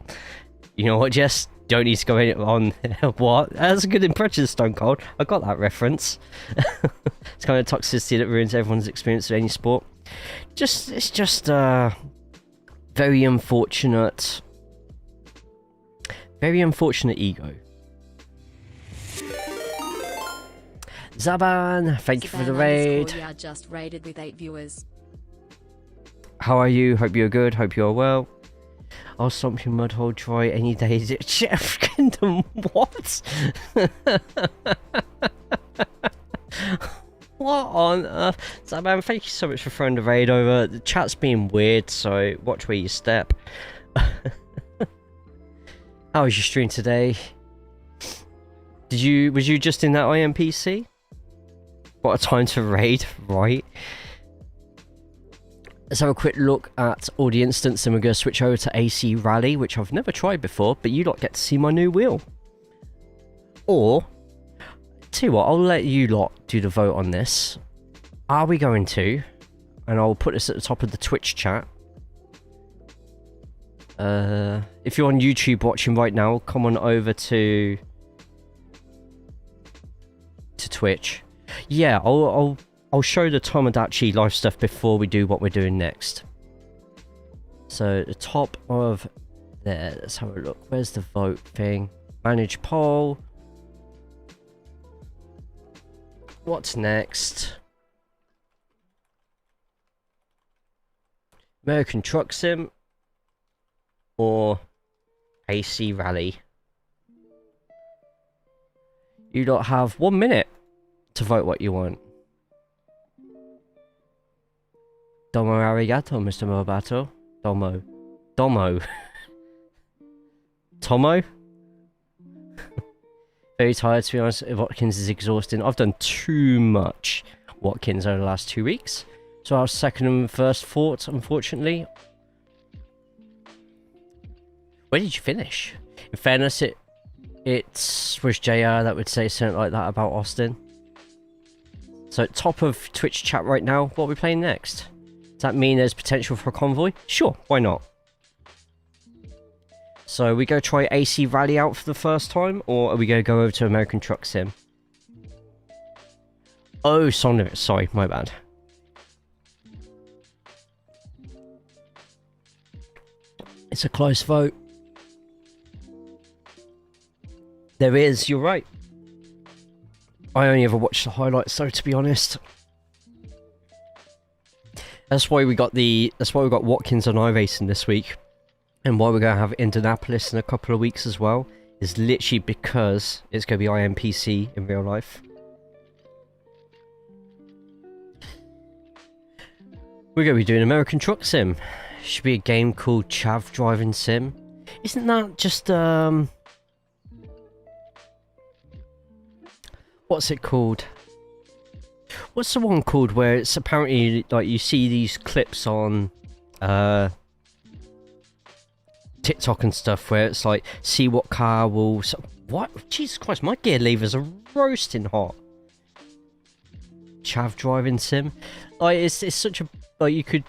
You know what, Jess? Don't need to go in on what? That's a good impression of Stone Cold. I got that reference. It's kind of toxicity that ruins everyone's experience of any sport. It's just very unfortunate ego. Zaban, thank you for the raid. Yeah, just raided with 8 viewers. How are you? Hope you're good. Hope you're well. I'll stomp your mud hole dry any day. Chef Kingdom, what? What on earth? Zaban, thank you so much for throwing the raid over. The chat's being weird, so watch where you step. How was your stream today? Was you just in that IMPC? What a time to raid, right? Let's have a quick look at all the instance and we're going to switch over to AC Rally, which I've never tried before, but you lot get to see my new wheel. Or, tell you what, I'll let you lot do the vote on this. Are we going to, and I'll put this at the top of the Twitch chat. If you're on YouTube watching right now, come on over to Twitch. Yeah, I'll show the Tomodachi live stuff before we do what we're doing next. So the top of there, let's have a look. Where's the vote thing? Manage poll. What's next? American Truck Sim or AC Rally? You lot have 1 minute to vote what you want. Domo arigato, Mr. Mobato. Domo. Tomo? Very tired, to be honest. Watkins is exhausting. I've done too much Watkins over the last 2 weeks. So I was second and first fought, unfortunately. Where did you finish? In fairness, it was JR that would say something like that about Austin. So top of Twitch chat right now, what are we playing next? Does that mean there's potential for a convoy? Sure, why not? So we go try AC Rally out for the first time, or are we going to go over to American Truck Sim? Oh, sorry, my bad. It's a close vote. There is, you're right. I only ever watched the highlights, so to be honest. That's why we got Watkins on iRacing this week, and why we're going to have Indianapolis in a couple of weeks as well. is literally because it's going to be IMPC in real life. We're going to be doing American Truck Sim. Should be a game called Chav Driving Sim. Isn't that just what's it called? What's the one called where it's apparently like you see these clips on TikTok and stuff where it's like, see what car will... What? Jesus Christ, my gear levers are roasting hot. Chav Driving Sim. Like, it's such a... Like, you could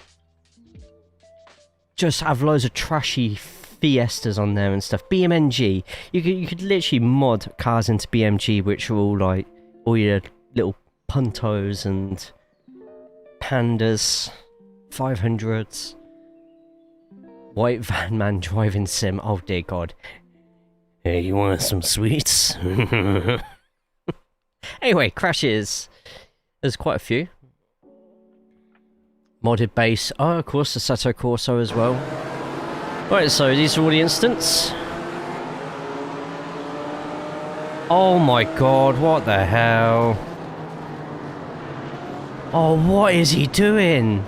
just have loads of trashy Fiestas on there and stuff. BMNG. You could literally mod cars into BMG, which are all like all your little Puntos and Pandas, 500s. White van man driving sim. Oh dear God. Hey, you want some sweets? Anyway, crashes. There's quite a few. Modded base. Oh, of course, the Assetto Corso as well. Right, so these are all the instants. Oh my God, what the hell? Oh, what is he doing?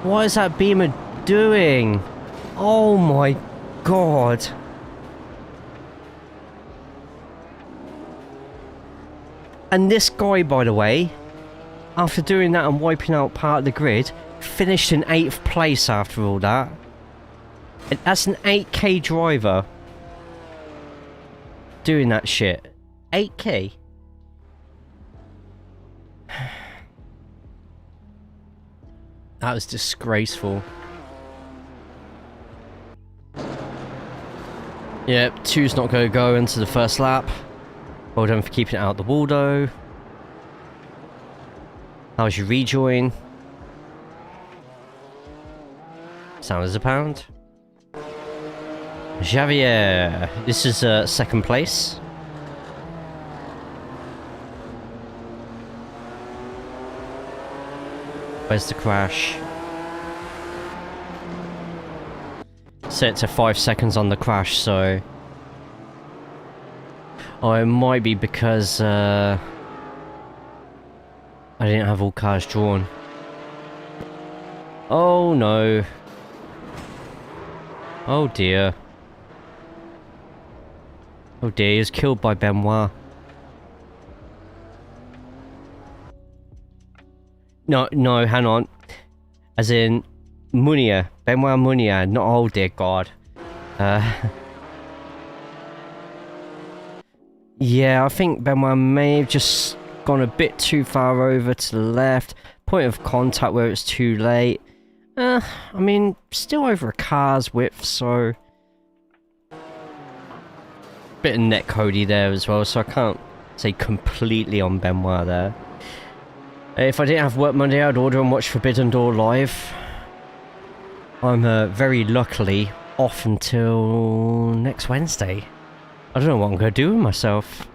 What is that Beamer doing? Oh my God. And this guy, by the way, after doing that and wiping out part of the grid, finished in 8th place after all that. And that's an 8k driver doing that shit. 8k? That was disgraceful. Yep, 2's not going to go into the first lap. Well done for keeping it out the Waldo. How's your rejoin? Sound as a pound. Javier. This is second place. Where's the crash? Set to 5 seconds on the crash, so... Oh, it might be because I didn't have all cars drawn. Oh no. Oh dear. Oh dear, he was killed by Benoit. No, hang on. As in, Munier. Benoit Munier, not oh dear God. Yeah, I think Benoit may have just gone a bit too far over to the left. Point of contact where it's too late. I mean, still over a car's width, so... Bit of netcodey there as well, so I can't say completely on Benoit there. If I didn't have work Monday, I'd order and watch Forbidden Door live. I'm very luckily off until next Wednesday. I don't know what I'm going to do with myself.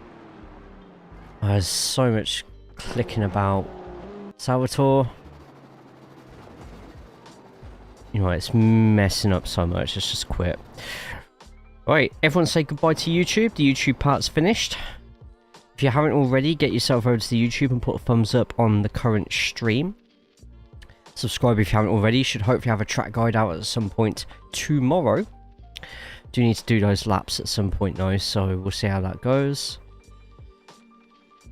There's so much clicking about. Salvatore. You know, it's messing up so much. Let's just quit. Right, everyone say goodbye to YouTube. The YouTube part's finished. If you haven't already, get yourself over to the YouTube and put a thumbs up on the current stream. Subscribe if you haven't already. Should hopefully have a track guide out at some point tomorrow. Do need to do those laps at some point though, so we'll see how that goes.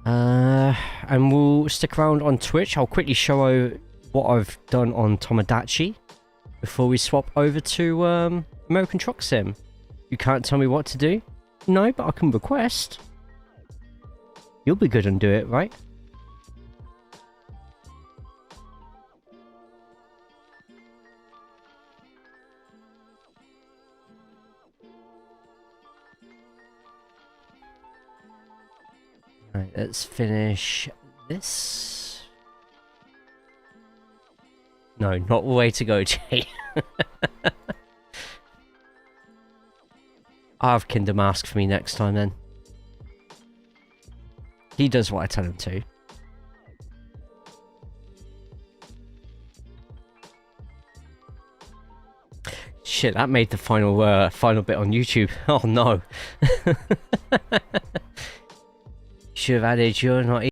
And we'll stick around on Twitch. I'll quickly show what I've done on Tomodachi before we swap over to American Truck Sim. You can't tell me what to do? No, but I can request. You'll be good and do it, right? Right, let's finish this. No, not the way to go, Jay. I'll have Kinder Mask for me next time then. He does what I tell him to. Shit, that made the final bit on YouTube. Oh no. Should have added you're not